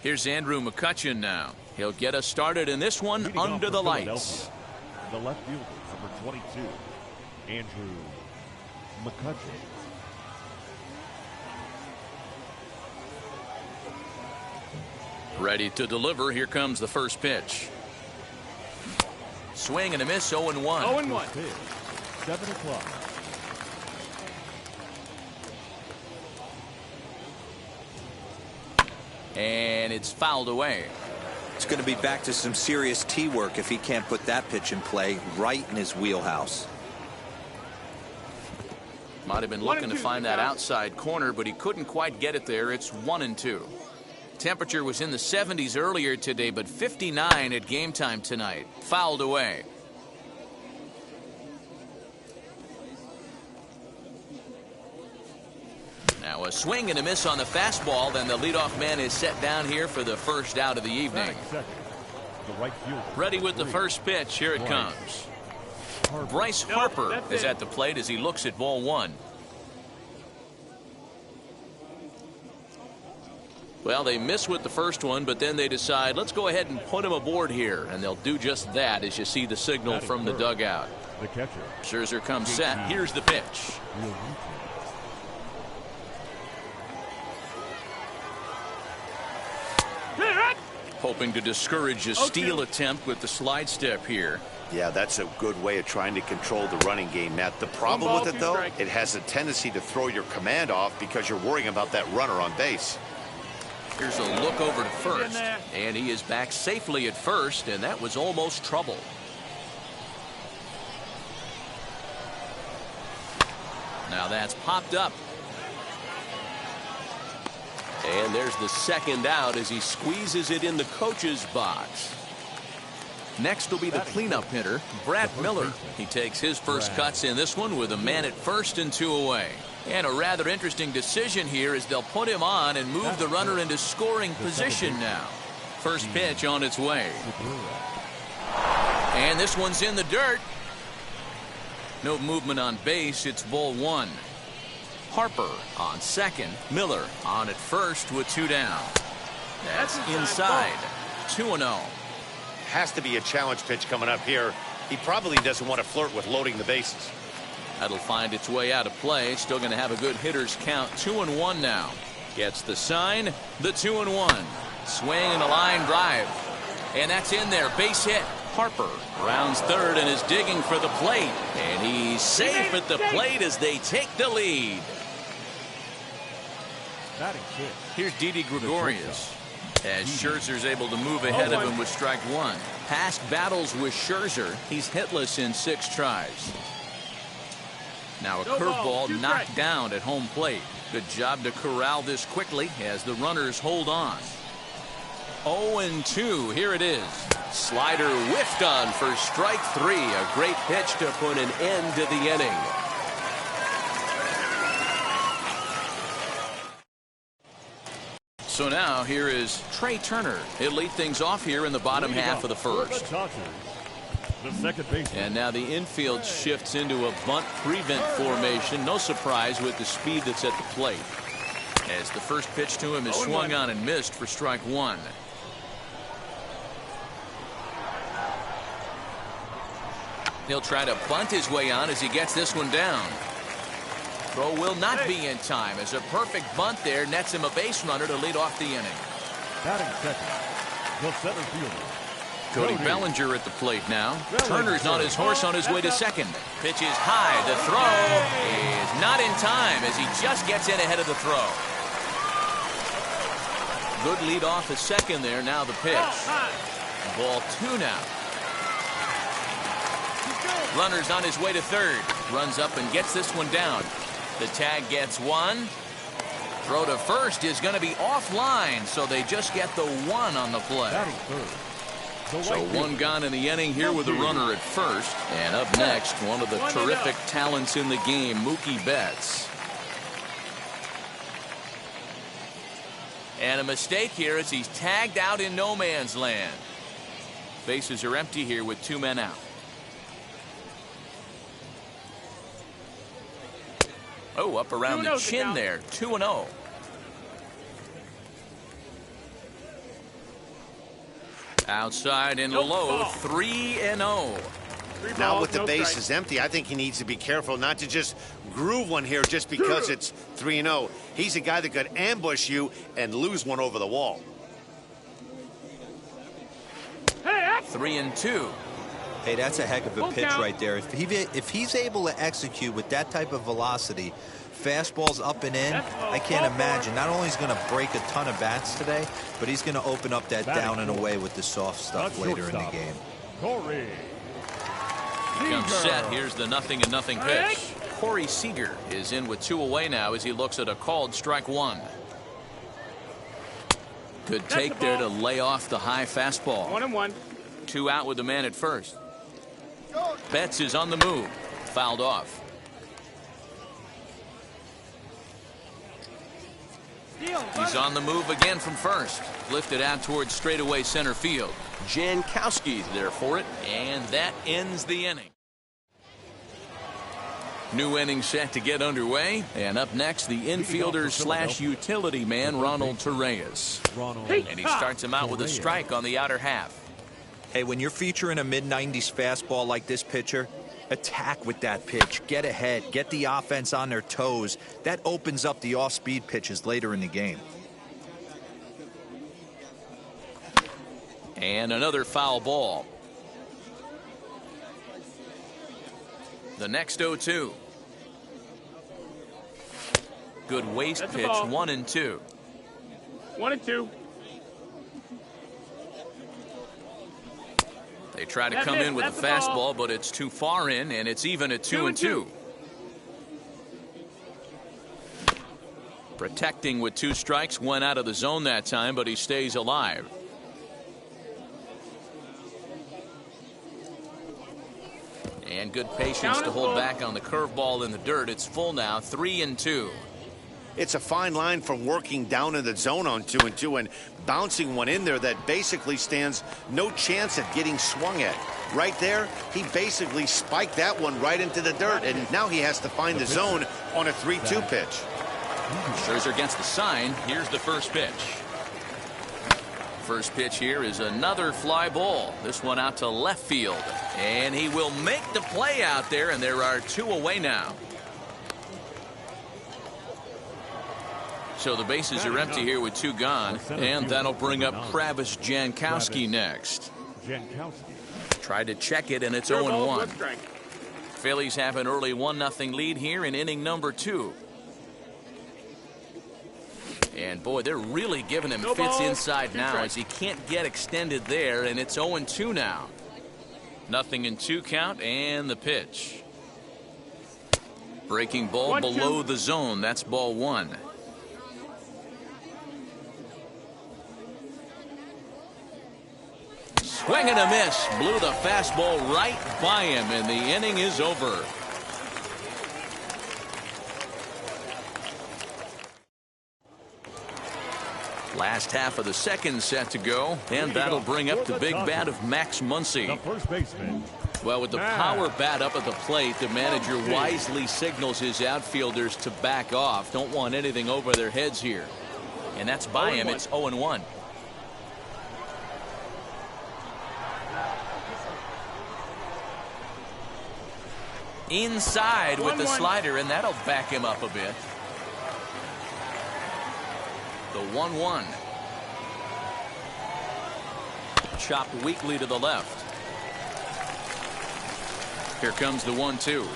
Here's Andrew McCutchen now. He'll get us started in this one under the lights. The left fielder, number 22, Andrew McCutchen. Ready to deliver. Here comes the first pitch. Swing and a miss, 0-1. 0-1. 7 o'clock. And it's fouled away. It's going to be back to some serious tee work if he can't put that pitch in play right in his wheelhouse. Might have been looking to find that outside corner, but he couldn't quite get it there. It's 1-2. Temperature was in the 70s earlier today, but 59 at game time tonight. Fouled away. Now a swing and a miss on the fastball. Then the leadoff man is set down here for the first out of the evening. Ready with the first pitch. Here it comes. Bryce Harper is at the plate as he looks at ball one. Well, they miss with the first one, but then they decide, let's go ahead and put him aboard here. And they'll do just that as you see the signal from the dugout. The catcher. Scherzer comes set. Here's the pitch. Hoping to discourage a steal attempt with the slide step here. Yeah, that's a good way of trying to control the running game, Matt. The problem with it, though, it has a tendency to throw your command off because you're worrying about that runner on base. Here's a look over to first, and he is back safely at first, and that was almost trouble. Now that's popped up. And there's the second out as he squeezes it in the coach's box. Next will be the cleanup hitter, Brad Miller. He takes his first cuts in this one with a man at first and 2 away. And a rather interesting decision here is they'll put him on and move the runner into scoring position now. First pitch on its way. And this one's in the dirt. No movement on base. It's ball one. Harper on second. Miller on at first with 2 down. That's inside. 2-0. Has to be a challenge pitch coming up here. He probably doesn't want to flirt with loading the bases. That'll find its way out of play. Still going to have a good hitter's count. 2-1 now. Gets the sign. The 2-1. Swing and a line drive. And that's in there. Base hit. Harper rounds third and is digging for the plate. And he's safe at the plate as they take the lead. Here's Didi Gregorius as Scherzer's able to move ahead of him with strike one. Past battles with Scherzer, he's hitless in 6 tries. Now a curveball knocked down at home plate. Good job to corral this quickly as the runners hold on. 0-2. Here it is. Slider whiffed on for strike 3. A great pitch to put an end to the inning. So now here is Trey Turner. He'll lead things off here in the bottom half of the first. And now the infield shifts into a bunt prevent formation. No surprise with the speed that's at the plate. As the first pitch to him is swung on and missed for strike one. He'll try to bunt his way on as he gets this one down. Throw will not be in time as a perfect bunt there nets him a base runner to lead off the inning. Batting second, the center fielder. Cody Bellinger at the plate now. Turner's on his horse on his way to second. Pitch is high. The throw is not in time as he just gets in ahead of the throw. Good lead off at second there. Now the pitch. Ball 2 now. Runner's on his way to third. Runs up and gets this one down. The tag gets 1. Throw to first is going to be offline, so they just get the 1 on the play. So one gone in the inning here with a runner at first. And up next, one of the terrific talents in the game, Mookie Betts. And a mistake here as he's tagged out in no man's land. Bases are empty here with 2 men out. Oh, up around the chin there. 2-0. Outside and low. 3-0. Now with the bases empty, I think he needs to be careful not to just groove one here just because it's 3-0. He's a guy that could ambush you and lose one over the wall. 3-2. Hey, that's a heck of a pitch right there. If he's able to execute with that type of velocity, fastballs up and in, I can't imagine. Not only is he going to break a ton of bats today, but he's going to open up that down and away with the soft stuff later in the game. Comes set. Here's the 0-0 pitch. Corey Seager is in with 2 away now as he looks at a called strike 1. Good take there to lay off the high fastball. 1-1. 2 out with the man at first. Betts is on the move. Fouled off. He's on the move again from first. Lifted out towards straightaway center field. Jankowski's there for it, and that ends the inning. New inning set to get underway, and up next, the infielder slash utility man, Ronald Torreyes. And he starts him out with a strike on the outer half. Hey, when you're featuring a mid-90s fastball like this pitcher, attack with that pitch. Get ahead. Get the offense on their toes. That opens up the off-speed pitches later in the game. And another foul ball. The next 0-2. Good waist pitch, 1-2. 1-2. They try to come in with a fastball, but it's too far in, and it's even at 2-2. Protecting with 2 strikes, went out of the zone that time, but he stays alive. And good patience to hold back on the curveball in the dirt. It's full now, 3-2. It's a fine line from working down in the zone on 2-2 and bouncing one in there that basically stands no chance at getting swung at. Right there, he basically spiked that one right into the dirt, and now he has to find the zone on a 3-2 pitch. Scherzer gets the sign. Here's the first pitch. First pitch here is another fly ball. This one out to left field. And he will make the play out there, and there are 2 away now. So the bases are empty here with 2 gone, and that'll bring up Travis Jankowski next. Tried to check it, and it's 0-1. Phillies have an early 1-0 lead here in inning number 2. And boy, they're really giving him fits inside now as he can't get extended there, and it's 0-2 now. 0-2 count, and the pitch. Breaking ball below the zone. That's ball 1. Swing and a miss. Blew the fastball right by him, and the inning is over. Last half of the second set to go, and that'll bring up the big bat of Max Muncy. Well, with the power bat up at the plate, the manager wisely signals his outfielders to back off. Don't want anything over their heads here. And that's by him. It's 0-1. Inside with the slider, and that'll back him up a bit. The 1-1. Chopped weakly to the left. Here comes the 1-2.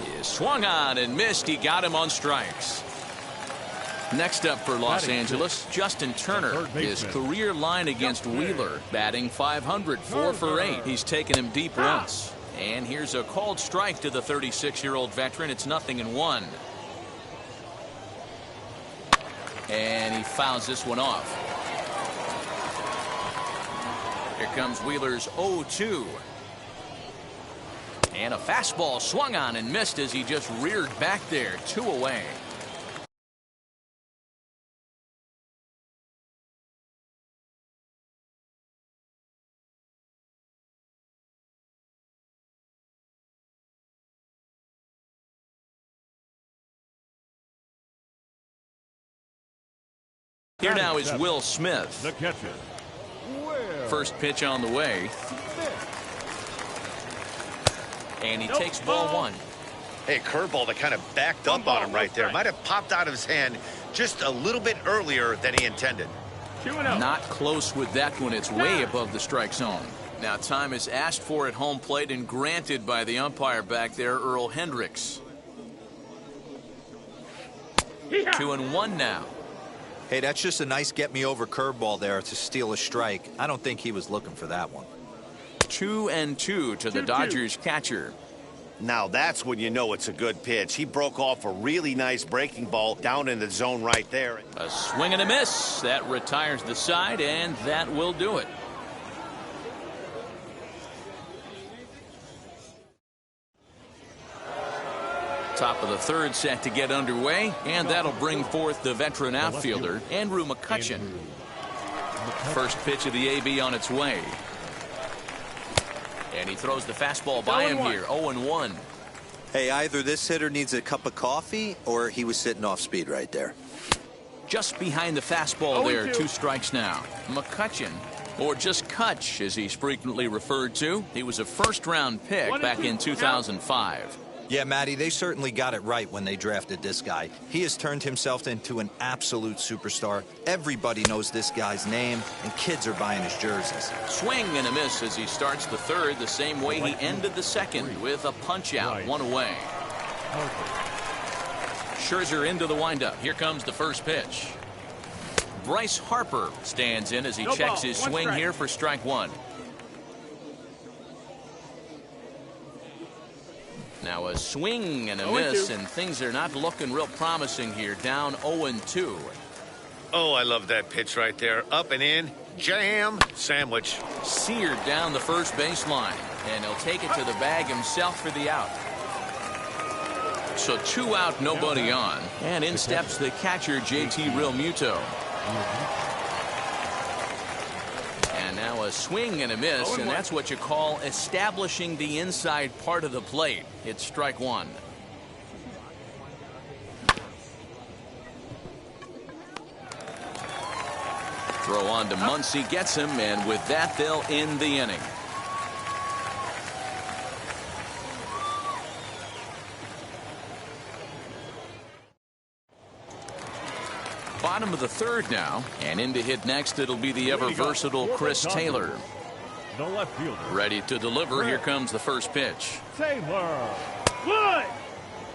He is swung on and missed. He got him on strikes. Next up for Los Angeles, Justin Turner. His career line against Wheeler, batting .500, 4 for 8. He's taken him deep once. And here's a called strike to the 36-year-old veteran. It's 0-1. And he fouls this one off. Here comes Wheeler's 0-2. And a fastball swung on and missed as he just reared back there. 2 away. Here now is Will Smith. The catcher. First pitch on the way. And he takes ball 1. Hey, curveball that kind of backed up on him right there. Might have popped out of his hand just a little bit earlier than he intended. Not close with that one. It's way above the strike zone. Now time is asked for at home plate and granted by the umpire back there, Earl Hendricks. 2-1 now. Hey, that's just a nice get-me-over curveball there to steal a strike. I don't think he was looking for that one. 2-2 to the Dodgers catcher. Now that's when you know it's a good pitch. He broke off a really nice breaking ball down in the zone right there. A swing and a miss. That retires the side, and that will do it. Top of the third set to get underway, and that'll bring forth the veteran outfielder, Andrew McCutchen. First pitch of the AB on its way. And he throws the fastball by him here, 0-1. Hey, either this hitter needs a cup of coffee or he was sitting off speed right there. Just behind the fastball there, 2 strikes now. McCutchen, or just Kutch as he's frequently referred to. He was a first-round pick back in 2005. Yeah, Matty, they certainly got it right when they drafted this guy. He has turned himself into an absolute superstar. Everybody knows this guy's name, and kids are buying his jerseys. Swing and a miss as he starts the third the same way he ended the second with a punch-out, 1 away. Scherzer into the windup. Here comes the first pitch. Bryce Harper stands in as he checks his swing here for strike 1. Now a swing and a miss, and things are not looking real promising here. Down 0-2. Oh, I love that pitch right there. Up and in, jam, sandwich. Seared down the first baseline, and he'll take it to the bag himself for the out. So 2 out, nobody on, and in steps the catcher, JT Realmuto. And now a swing and a miss, and that's what you call establishing the inside part of the plate. It's strike 1. Throw on to Muncy, gets him, and with that they'll end the inning. Bottom of the third now, and in to hit next it'll be the ever versatile Chris Taylor. The left fielder. Ready to deliver. Here comes the first pitch. Taylor. Good.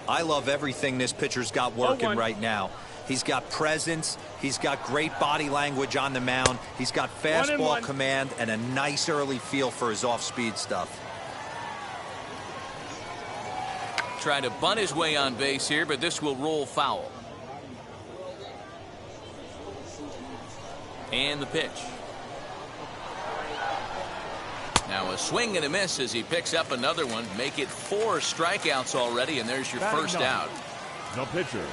I love everything this pitcher's got working right now. He's got presence. He's got great body language on the mound. He's got fastball command and a nice early feel for his off-speed stuff. Trying to bunt his way on base here, but this will roll foul. And the pitch. Now a swing and a miss as he picks up another one. Make it 4 strikeouts already, and there's your first out. No pitcher.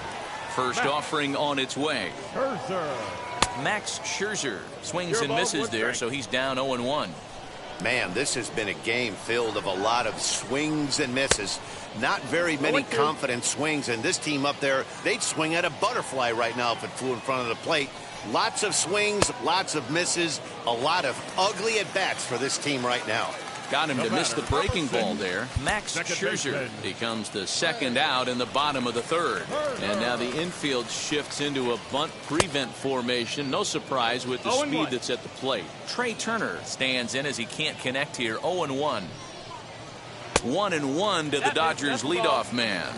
First offering on its way. Scherzer. Max Scherzer swings and misses there, so he's down 0-1. Man, this has been a game filled of a lot of swings and misses. Not very many confident swings, and this team up there, they'd swing at a butterfly right now if it flew in front of the plate. Lots of swings, lots of misses, a lot of ugly at-bats for this team right now. Got him to miss the breaking ball there. Max Scherzer becomes the second out in the bottom of the third. And now the infield shifts into a bunt prevent formation. No surprise with the speed that's at the plate. Trey Turner stands in as he can't connect here. 0-1. 1-1 to the Dodgers leadoff man.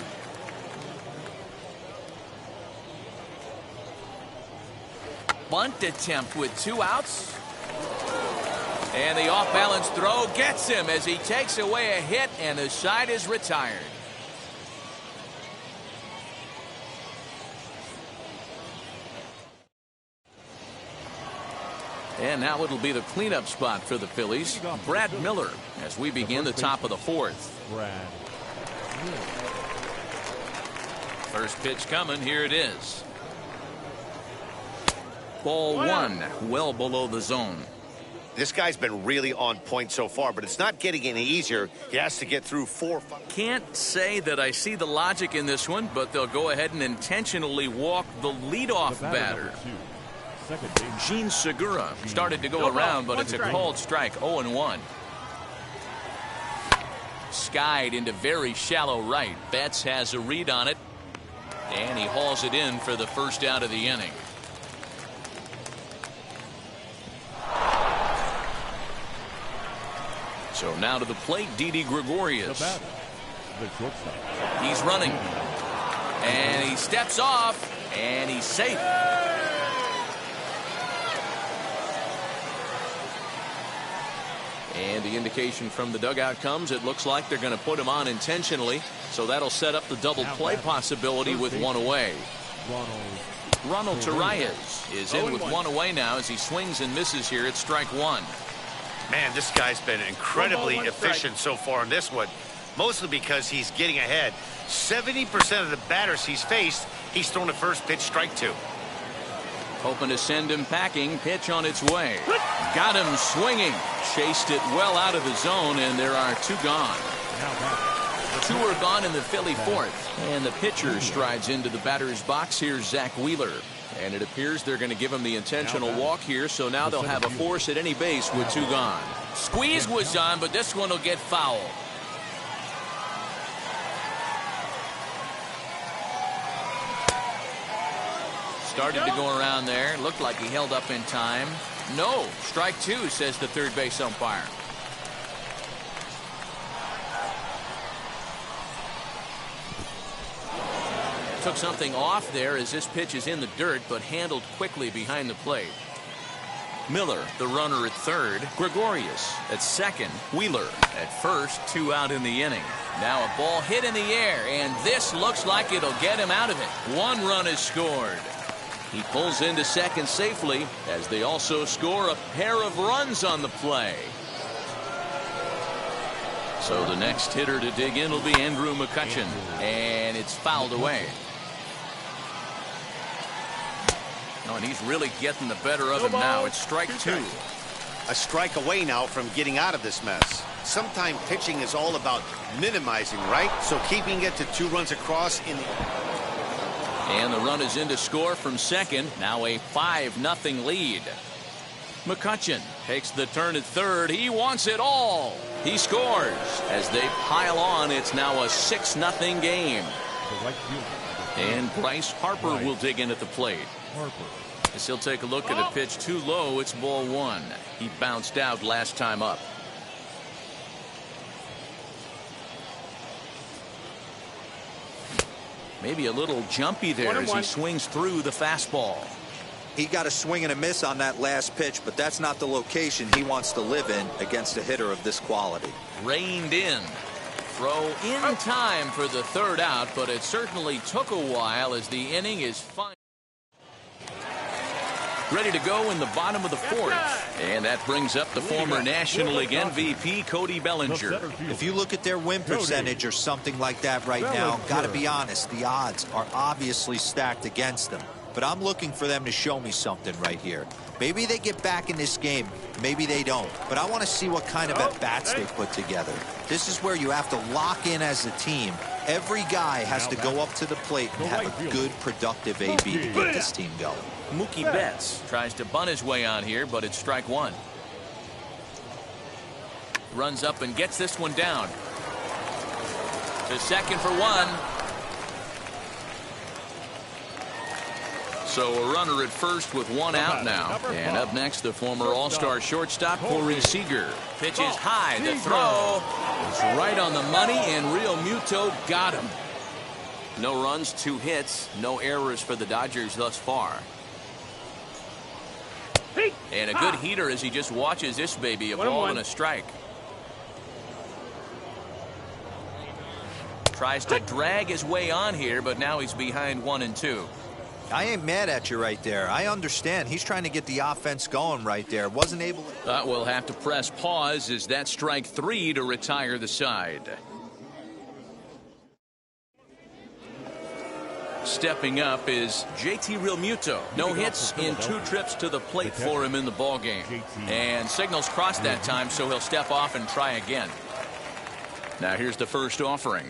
Bunt attempt with 2 outs. And the off-balance throw gets him as he takes away a hit, and the side is retired. And now it'll be the cleanup spot for the Phillies. Brad Miller as we begin the top of the fourth. First pitch coming. Here it is. Ball one, well below the zone. This guy's been really on point so far, but it's not getting any easier. He has to get through 4 or 5. Can't say that I see the logic in this one, but they'll go ahead and intentionally walk the leadoff batter. Gene Segura started to go around, but it's a called strike. 0-1. Skied into very shallow right. Betts has a read on it, and he hauls it in for the first out of the inning. So now to the plate, Didi Gregorius. He's running, and he steps off, and he's safe. And the indication from the dugout comes, it looks like they're going to put him on intentionally, so that'll set up the double play possibility with one away. Ronald Torreyes is in with one away now as he swings and misses here at strike one. Man, this guy's been incredibly efficient so far in this one, mostly because he's getting ahead. 70% of the batters he's faced, he's thrown the first pitch, strike two. Hoping to send him packing. Pitch on its way. Got him swinging. Chased it well out of the zone, and there are two gone. Two are gone in the Philly fourth. And the pitcher strides into the batter's box. Here's Zach Wheeler. And it appears they're going to give him the intentional walk here, so now they'll have a force at any base with two gone. Squeeze was on, but this one will get foul. Started to go around there. Looked like he held up in time. No, strike two, says the third base umpire. Took something off there as this pitch is in the dirt, but handled quickly behind the plate. Miller, the runner at third. Gregorius at second. Wheeler at first. Two out in the inning. Now a ball hit in the air, and this looks like it'll get him out of it. One run is scored. He pulls into second safely as they also score a pair of runs on the play. So the next hitter to dig in will be Andrew McCutchen, and it's fouled away. Oh, and he's really getting the better of him now. It's strike two. A strike away now from getting out of this mess. Sometimes pitching is all about minimizing, right? So keeping it to 2 runs across in the... And the run is in to score from second. Now a 5-0 lead. McCutchen takes the turn at third. He wants it all. He scores. As they pile on, it's now a 6-0 game. And Bryce Harper will dig in at the plate. As he'll take a look at a pitch too low, it's ball one. He bounced out last time up. Maybe a little jumpy there as he swings through the fastball. He got a swing and a miss on that last pitch, but that's not the location he wants to live in against a hitter of this quality. Reined in. Throw in time for the third out, but it certainly took a while as the inning is fine. Ready to go in the bottom of the fourth. And that brings up the former National League MVP, Cody Bellinger. If you look at their win percentage or something like that right now, got to be honest, the odds are obviously stacked against them. But I'm looking for them to show me something right here. Maybe they get back in this game. Maybe they don't. But I want to see what kind of at-bats they put together. This is where you have to lock in as a team. Every guy has to go up to the plate and have a good, productive AB to get this team going. Mookie Betts tries to bunt his way on here, but it's strike one. Runs up and gets this one down. To second for one. So a runner at first with one out now. And up next, the former All-Star shortstop, Corey Seager. Pitch is high. The throw is right on the money, and Real Muto got him. No runs, 2 hits, no errors for the Dodgers thus far. And a good heater as he just watches this baby, a ball and a strike. Tries to drag his way on here, but now he's behind 1 and 2. I ain't mad at you right there. I understand. He's trying to get the offense going right there. Wasn't able to... We'll have to press pause as that strike 3 to retire the side. Stepping up is JT Realmuto. No hits in 2 trips to the plate for him in the ballgame. And signals crossed that time, so he'll step off and try again. Now here's the first offering.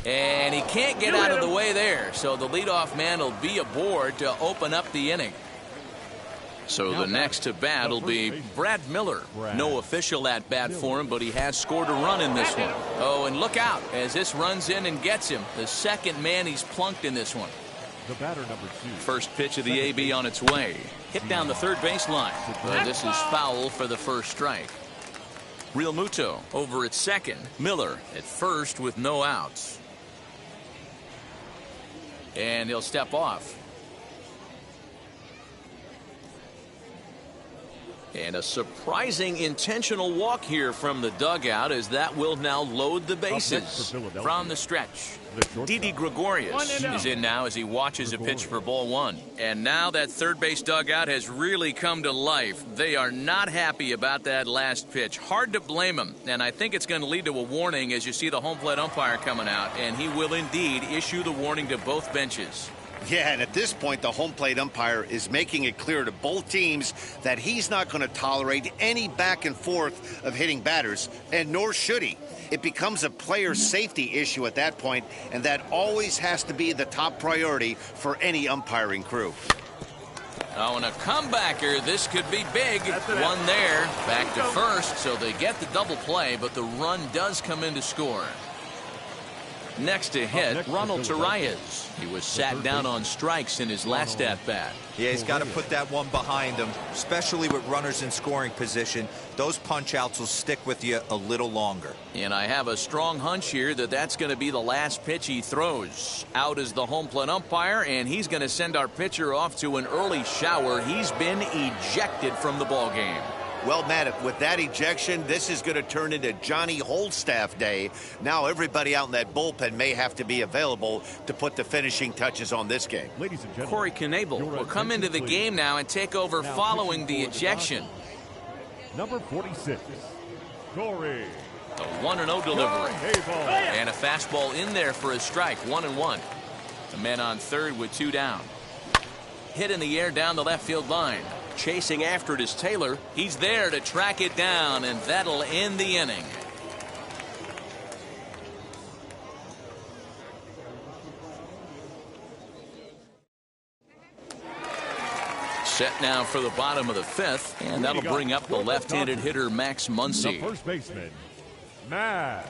And he can't get out of the way there, so the leadoff man will be aboard to open up the inning. So the next to bat will be Brad Miller. No official at bat for him, but he has scored a run in this one. Oh, and look out as this runs in and gets him. The second man he's plunked in this one. The batter, number 2. First pitch of the AB on its way. Hit down the third baseline. But this is foul for the first strike. Realmuto over at second. Miller at first with no outs. And he'll step off. And a surprising intentional walk here from the dugout, as that will now load the bases. From the stretch, Didi Gregorius is in now as he watches a pitch for ball 1. And now that third base dugout has really come to life. They are not happy about that last pitch. Hard to blame them. And I think it's going to lead to a warning as you see the home plate umpire coming out. And he will indeed issue the warning to both benches. Yeah, and at this point, the home plate umpire is making it clear to both teams that he's not going to tolerate any back and forth of hitting batters, and nor should he. It becomes a player safety issue at that point, and that always has to be the top priority for any umpiring crew. Oh, and a comebacker. This could be big. One there. Back to first, so they get the double play, but the run does come in to score. Next to hit, Ronald Torreyes. He was sat down on strikes in his last at-bat. Yeah, he's got to put that one behind him, especially with runners in scoring position. Those punch-outs will stick with you a little longer. And I have a strong hunch here that that's going to be the last pitch he throws. Out is the home plate umpire, and he's going to send our pitcher off to an early shower. He's been ejected from the ballgame. Well, Matt, with that ejection, this is going to turn into Johnny Holstaff Day. Now everybody out in that bullpen may have to be available to put the finishing touches on this game. Ladies and gentlemen, Corey Knebel will come into the game now and take over following the ejection. Number 46, Corey. The 1-0 delivery. And a fastball in there for a strike. 1-1. The man on third with 2 down. Hit in the air down the left field line. Chasing after it is Taylor. He's there to track it down, and that'll end the inning. Set now for the bottom of the 5th, and that'll bring up the left-handed hitter Max Muncy. The first baseman, Max.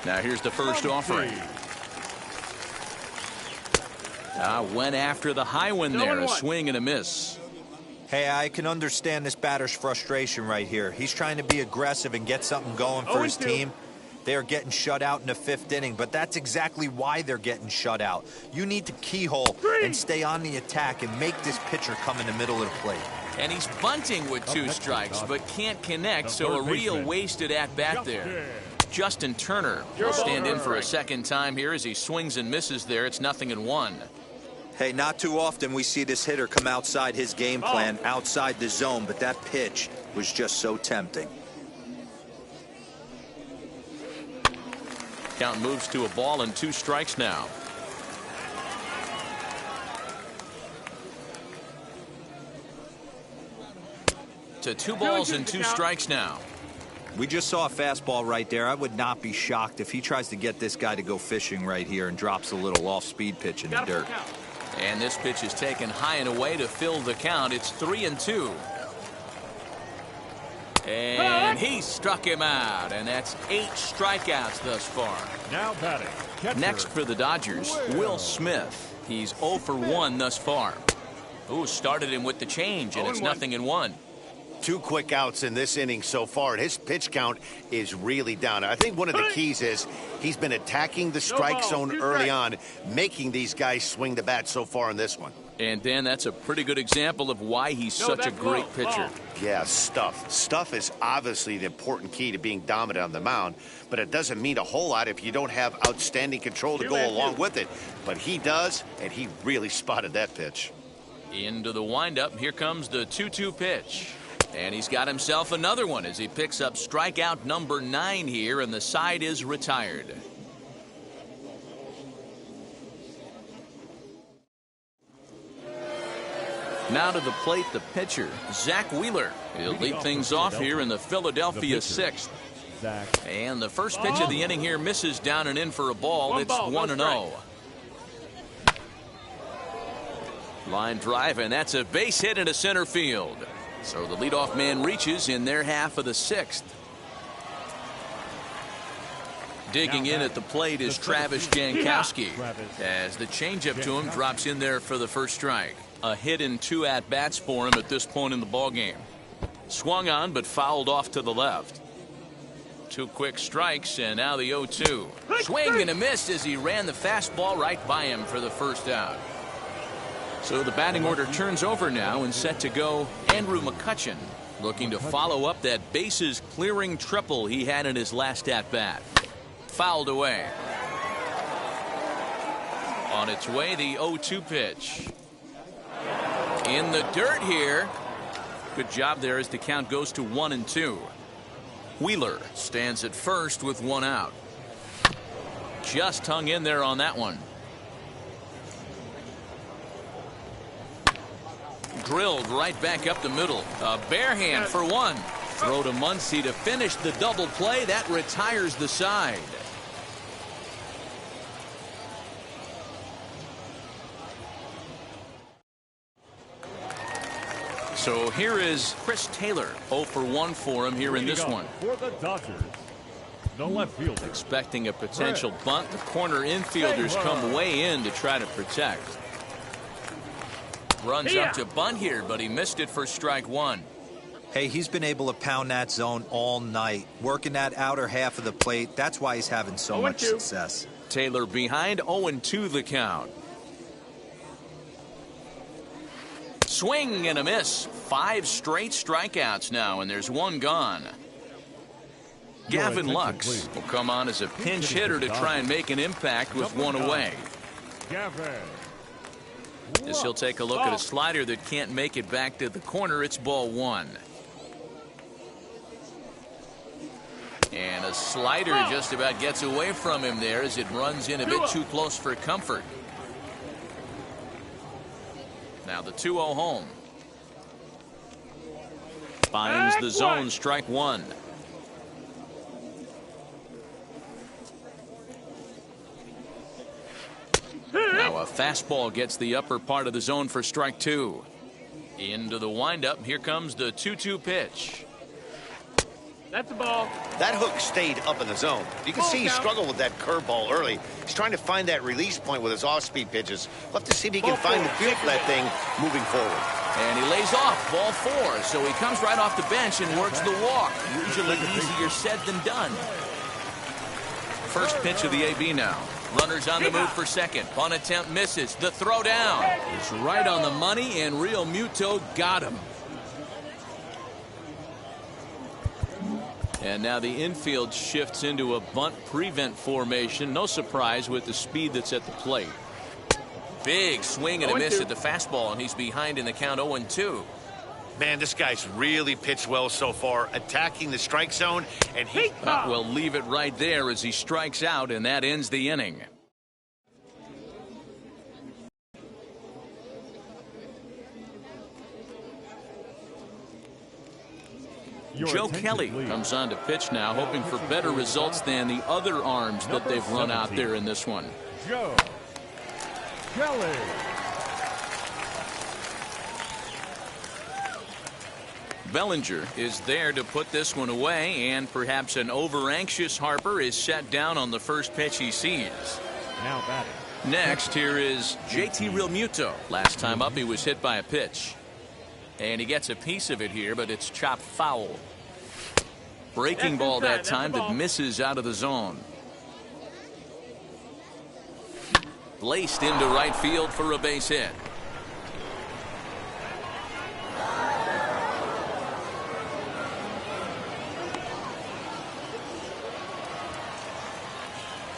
Now here's the first offering. Went after the high one there. A swing and a miss. Hey, I can understand this batter's frustration right here. He's trying to be aggressive and get something going for his team. They are getting shut out in the 5th inning, but that's exactly why they're getting shut out. You need to keyhole and stay on the attack and make this pitcher come in the middle of the plate. And he's bunting with 2 strikes, but can't connect, so a real wasted at-bat there. Justin Turner will stand in for a second time here as he swings and misses there. It's 0-1. Hey, not too often we see this hitter come outside his game plan, outside the zone, but that pitch was just so tempting. Count moves to a ball and 2 strikes now. To 2 balls and 2 strikes now. We just saw a fastball right there. I would not be shocked if he tries to get this guy to go fishing right here and drops a little off-speed pitch in the dirt. And this pitch is taken high and away to fill the count. It's 3-2. And he struck him out, and that's 8 strikeouts thus far. Now batting. Catcher. Next for the Dodgers, Will Smith. He's 0 for 1 thus far. Ooh, started him with the change, and it's 0-1. 2 quick outs in this inning so far, and his pitch count is really down. I think one of the keys is he's been attacking the strike zone early on, making these guys swing the bat so far in this one. And Dan, that's a pretty good example of why he's such a great pitcher. Yeah, stuff. Stuff is obviously the important key to being dominant on the mound, but it doesn't mean a whole lot if you don't have outstanding control to go along with it. But he does, and he really spotted that pitch. Into the windup, here comes the 2-2 pitch. And he's got himself another one as he picks up strikeout number 9 here, and the side is retired. Now to the plate, the pitcher, Zach Wheeler. He'll lead things off here in the Philadelphia 6th. And the first pitch of the inning here misses down and in for a ball. It's 1-0. Line drive, and that's a base hit into center field. So the leadoff man reaches in their half of the 6th. Digging in at the plate is Travis Jankowski, as the changeup to him drops in there for the first strike. A hit in 2 at-bats for him at this point in the ballgame. Swung on, but fouled off to the left. 2 quick strikes, and now the 0-2. Swing and a miss as he ran the fastball right by him for the first out. So the batting order turns over now, and set to go Andrew McCutchen, looking to follow up that bases clearing triple he had in his last at-bat. Fouled away. On its way, the 0-2 pitch. In the dirt here. Good job there as the count goes to 1-2. Wheeler stands at first with 1 out. Just hung in there on that one. Drilled right back up the middle. A bare hand for 1. Throw to Muncy to finish the double play. That retires the side. So here is Chris Taylor. 0 for 1 for him here in this one. For the Dodgers, the left fielder. Expecting a potential bunt. The corner infielders come way in to try to protect. Runs up to bunt here, but he missed it for strike 1. Hey, he's been able to pound that zone all night, working that outer half of the plate. That's why he's having so much success. Taylor behind, 0-2 the count. Swing and a miss. 5 straight strikeouts now, and there's 1 gone. Gavin Lux will come on as a pinch hitter to try and make an impact with 1 away. As he'll take a look at a slider that can't make it back to the corner. It's ball 1. And a slider just about gets away from him there as it runs in a bit too close for comfort. Now the 2-0 home. Finds the zone, strike 1. Now a fastball gets the upper part of the zone for strike 2. Into the windup. Here comes the 2-2 pitch. That's a ball. That hook stayed up in the zone. You can see he struggled with that curveball early. He's trying to find that release point with his off-speed pitches. We'll have to see if he can find the feel for that thing moving forward. And he lays off, ball 4. So he comes right off the bench and works the walk. Usually easier said than done. First pitch of the AB now. Runners on the move for second. Bunt attempt misses. The throw down is right on the money, and Real Muto got him. And now the infield shifts into a bunt prevent formation. No surprise with the speed that's at the plate. Big swing and a miss at the fastball, and he's behind in the count 0-2. Man, this guy's really pitched well so far, attacking the strike zone, and he will leave it right there as he strikes out, and that ends the inning. Joe Kelly comes on to pitch now, hoping for better results than the other arms that they've run out there in this one. Joe Kelly. Bellinger is there to put this one away, and perhaps an over-anxious Harper is set down on the first pitch he sees. Now batting. Next, here is JT Realmuto. Last time up, he was hit by a pitch. And he gets a piece of it here, but it's chopped foul. Breaking ball that time that misses out of the zone. Laced into right field for a base hit.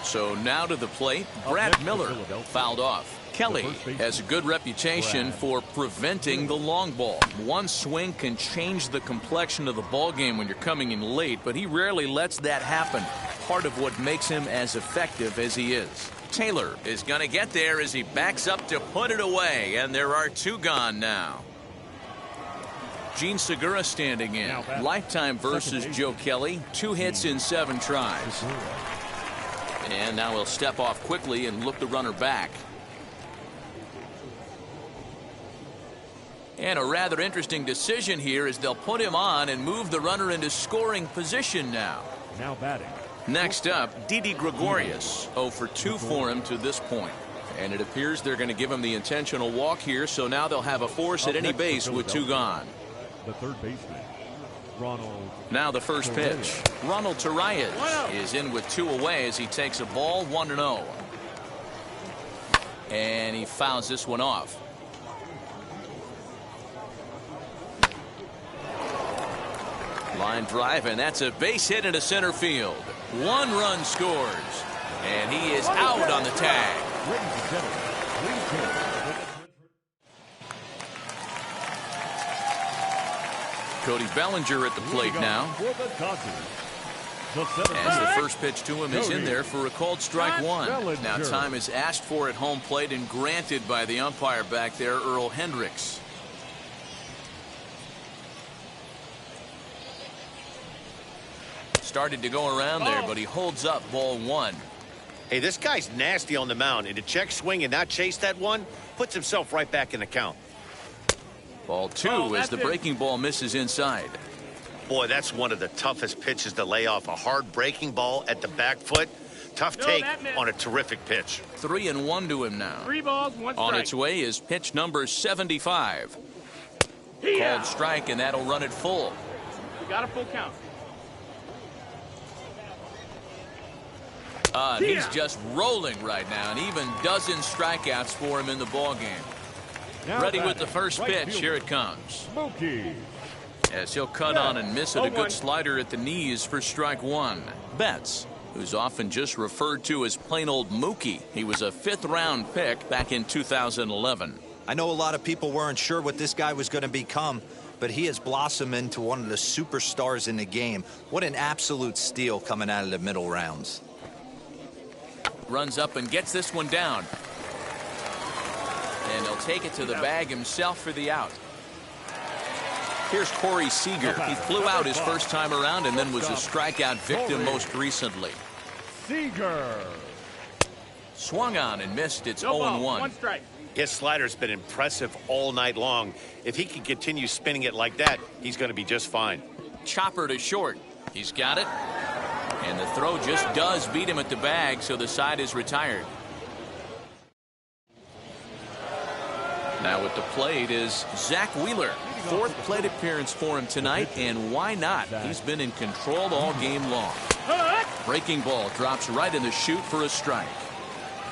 So now to the plate, Brad Miller fouled off. Kelly has a good reputation for preventing the long ball. One swing can change the complexion of the ball game when you're coming in late, but he rarely lets that happen. Part of what makes him as effective as he is. Taylor is going to get there as he backs up to put it away, and there are 2 gone now. Gene Segura standing in. Lifetime versus Joe Kelly. 2 hits in 7 tries. And now he'll step off quickly and look the runner back. And a rather interesting decision here is they'll put him on and move the runner into scoring position now. Now batting. Next up, Didi Gregorius. 0 for 2 for him to this point. And it appears they're going to give him the intentional walk here, so now they'll have a force at any base with 2 gone. The third baseman, Ronald. Now the first pitch. Ronald Torreyes is in with 2 away as he takes a ball 1-0. And he fouls this one off. Line drive, and that's a base hit into center field. 1 run scores, and he is out on the tag. Ladies and gentlemen, please hear. Cody Bellinger at the plate now. As the first pitch to him is in there for a called strike 1. Now time is asked for at home plate and granted by the umpire back there, Earl Hendricks. Started to go around there, but he holds up ball 1. Hey, this guy's nasty on the mound, and to check swing and not chase that one puts himself right back in the count. Ball 2 as the breaking ball misses inside. Boy, that's one of the toughest pitches to lay off. A hard breaking ball at the back foot. Tough take on a terrific pitch. 3-1 to him now. 3 balls, 1 strike. On its way is pitch number 75. Called strike, and that'll run it full. We got a full count. He's just rolling right now, and even dozen strikeouts for him in the ball game. Ready with the first pitch. Here it comes. Mookie. As he'll cut on and miss it. A good slider at the knees for strike 1. Betts, who's often just referred to as plain old Mookie. He was a 5th-round pick back in 2011. I know a lot of people weren't sure what this guy was going to become, but he has blossomed into one of the superstars in the game. What an absolute steal coming out of the middle rounds. Runs up and gets this one down. And he'll take it to the bag himself for the out. Here's Corey Seager. He flew out his first time around and then was a strikeout victim most recently. Seager. Swung on and missed. It's 0-1. 1 strike. His slider's been impressive all night long. If he can continue spinning it like that, he's going to be just fine. Chopper to short. He's got it. And the throw just does beat him at the bag, so the side is retired. Now at the plate is Zach Wheeler. 4th plate appearance for him tonight, and why not? He's been in control all game long. Breaking ball drops right in the chute for a strike.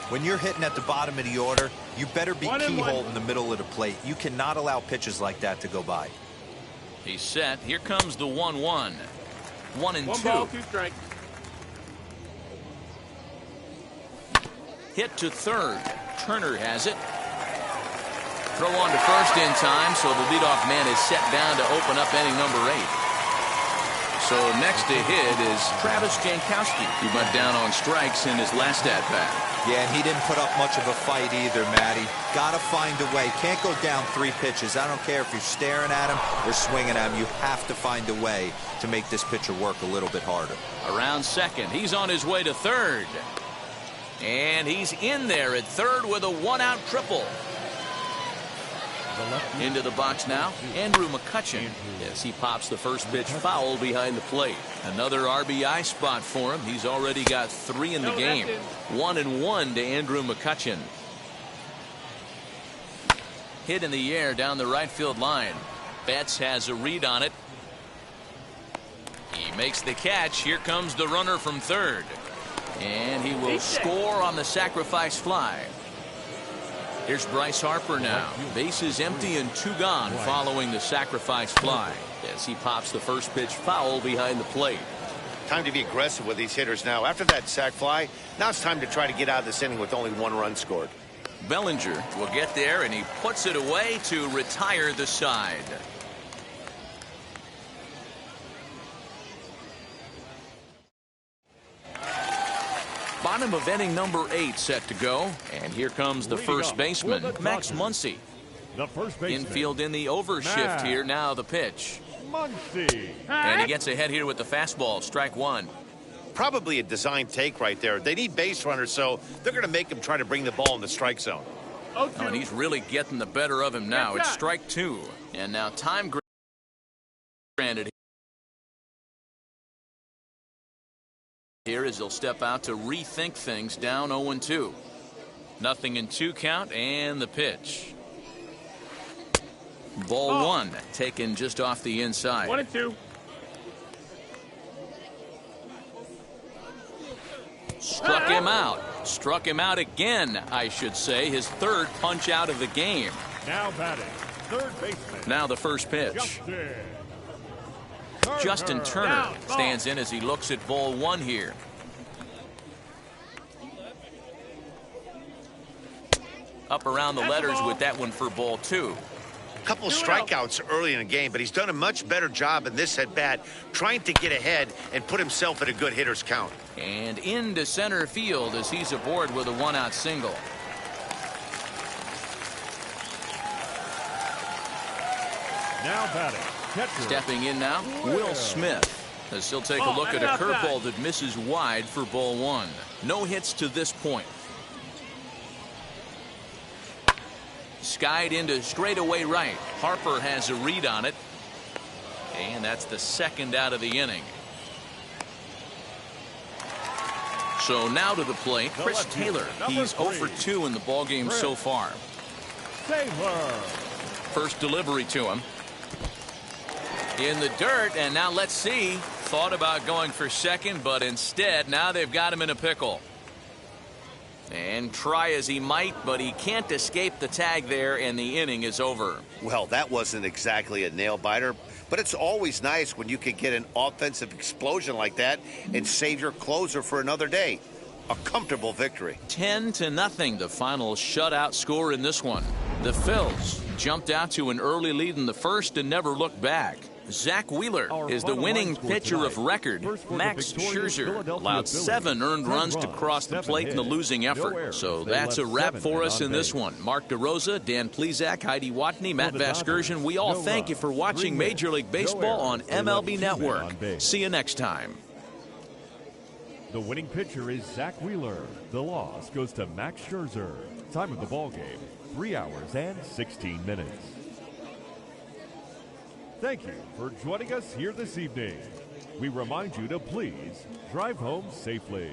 When you're hitting at the bottom of the order, you better be keyhole in the middle of the plate. You cannot allow pitches like that to go by. He's set. Here comes the 1-1. 1-2. 1 ball, 2 strikes. Hit to third. Turner has it. Throw on to first in time, so the leadoff man is set down to open up inning number 8. So next to hit is Travis Jankowski, who went down on strikes in his last at-bat. Yeah, and he didn't put up much of a fight either, Matty. Gotta find a way. Can't go down 3 pitches. I don't care if you're staring at him or swinging at him. You have to find a way to make this pitcher work a little bit harder. Around second. He's on his way to third. And he's in there at third with a 1-out triple. Into the box now, Andrew McCutchen. Yes, he pops the first pitch foul behind the plate. Another RBI spot for him. He's already got 3 in the game. 1-1 to Andrew McCutchen. Hit in the air down the right field line. Betts has a read on it. He makes the catch. Here comes the runner from third. And he will score on the sacrifice fly. Here's Bryce Harper now. Bases empty and 2 gone following the sacrifice fly as he pops the first pitch foul behind the plate. Time to be aggressive with these hitters now. After that sac fly, now it's time to try to get out of this inning with only 1 run scored. Bellinger will get there, and he puts it away to retire the side. Bottom of inning number 8 set to go, and here comes the first baseman, Max Muncy. The first baseman. Infield in the overshift here. Now the pitch. Muncy. And he gets ahead here with the fastball. Strike 1. Probably a design take right there. They need base runners, so they're going to make him try to bring the ball in the strike zone. Oh, and he's really getting the better of him now. It's strike 2. And now time granted here as he'll step out to rethink things, down 0-2. Nothing in 2 count, and the pitch. Ball 1 taken just off the inside. 1-2. Struck him out. Struck him out again, I should say. His 3rd punch out of the game. Now batting, third baseman. Now the first pitch. Justin Turner stands in as he looks at ball 1 here. Up around the letters with that one for ball 2. A couple of strikeouts early in the game, but he's done a much better job in this at-bat trying to get ahead and put himself at a good hitter's count. And into center field as he's aboard with a 1-out single. Now batting, catcher. Stepping in now, Will Smith. As he'll take a look at a curveball that misses wide for ball 1. No hits to this point. Skied into straightaway right. Harper has a read on it. And that's the 2nd out of the inning. So now to the plate, Chris Taylor. He's 0 for 2 in the ballgame so far. Taylor. First delivery to him. In the dirt, and now let's see. Thought about going for second, but instead now they've got him in a pickle. And try as he might, but he can't escape the tag there, and the inning is over. Well, that wasn't exactly a nail-biter, but it's always nice when you can get an offensive explosion like that and save your closer for another day. A comfortable victory. 10-0, the final shutout score in this one. The Phils jumped out to an early lead in the first and never looked back. Zach Wheeler is the winning pitcher of record. Max Scherzer allowed 7 earned runs to cross the plate in the losing effort. So that's a wrap for us in this one. Mark DeRosa, Dan Plezak, Heidi Watney, Matt Vasgersian. We all thank you for watching Major League Baseball on MLB Network. See you next time. The winning pitcher is Zach Wheeler. The loss goes to Max Scherzer. Time of the ball game, 3 hours and 16 minutes. Thank you for joining us here this evening. We remind you to please drive home safely.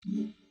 Mm-hmm.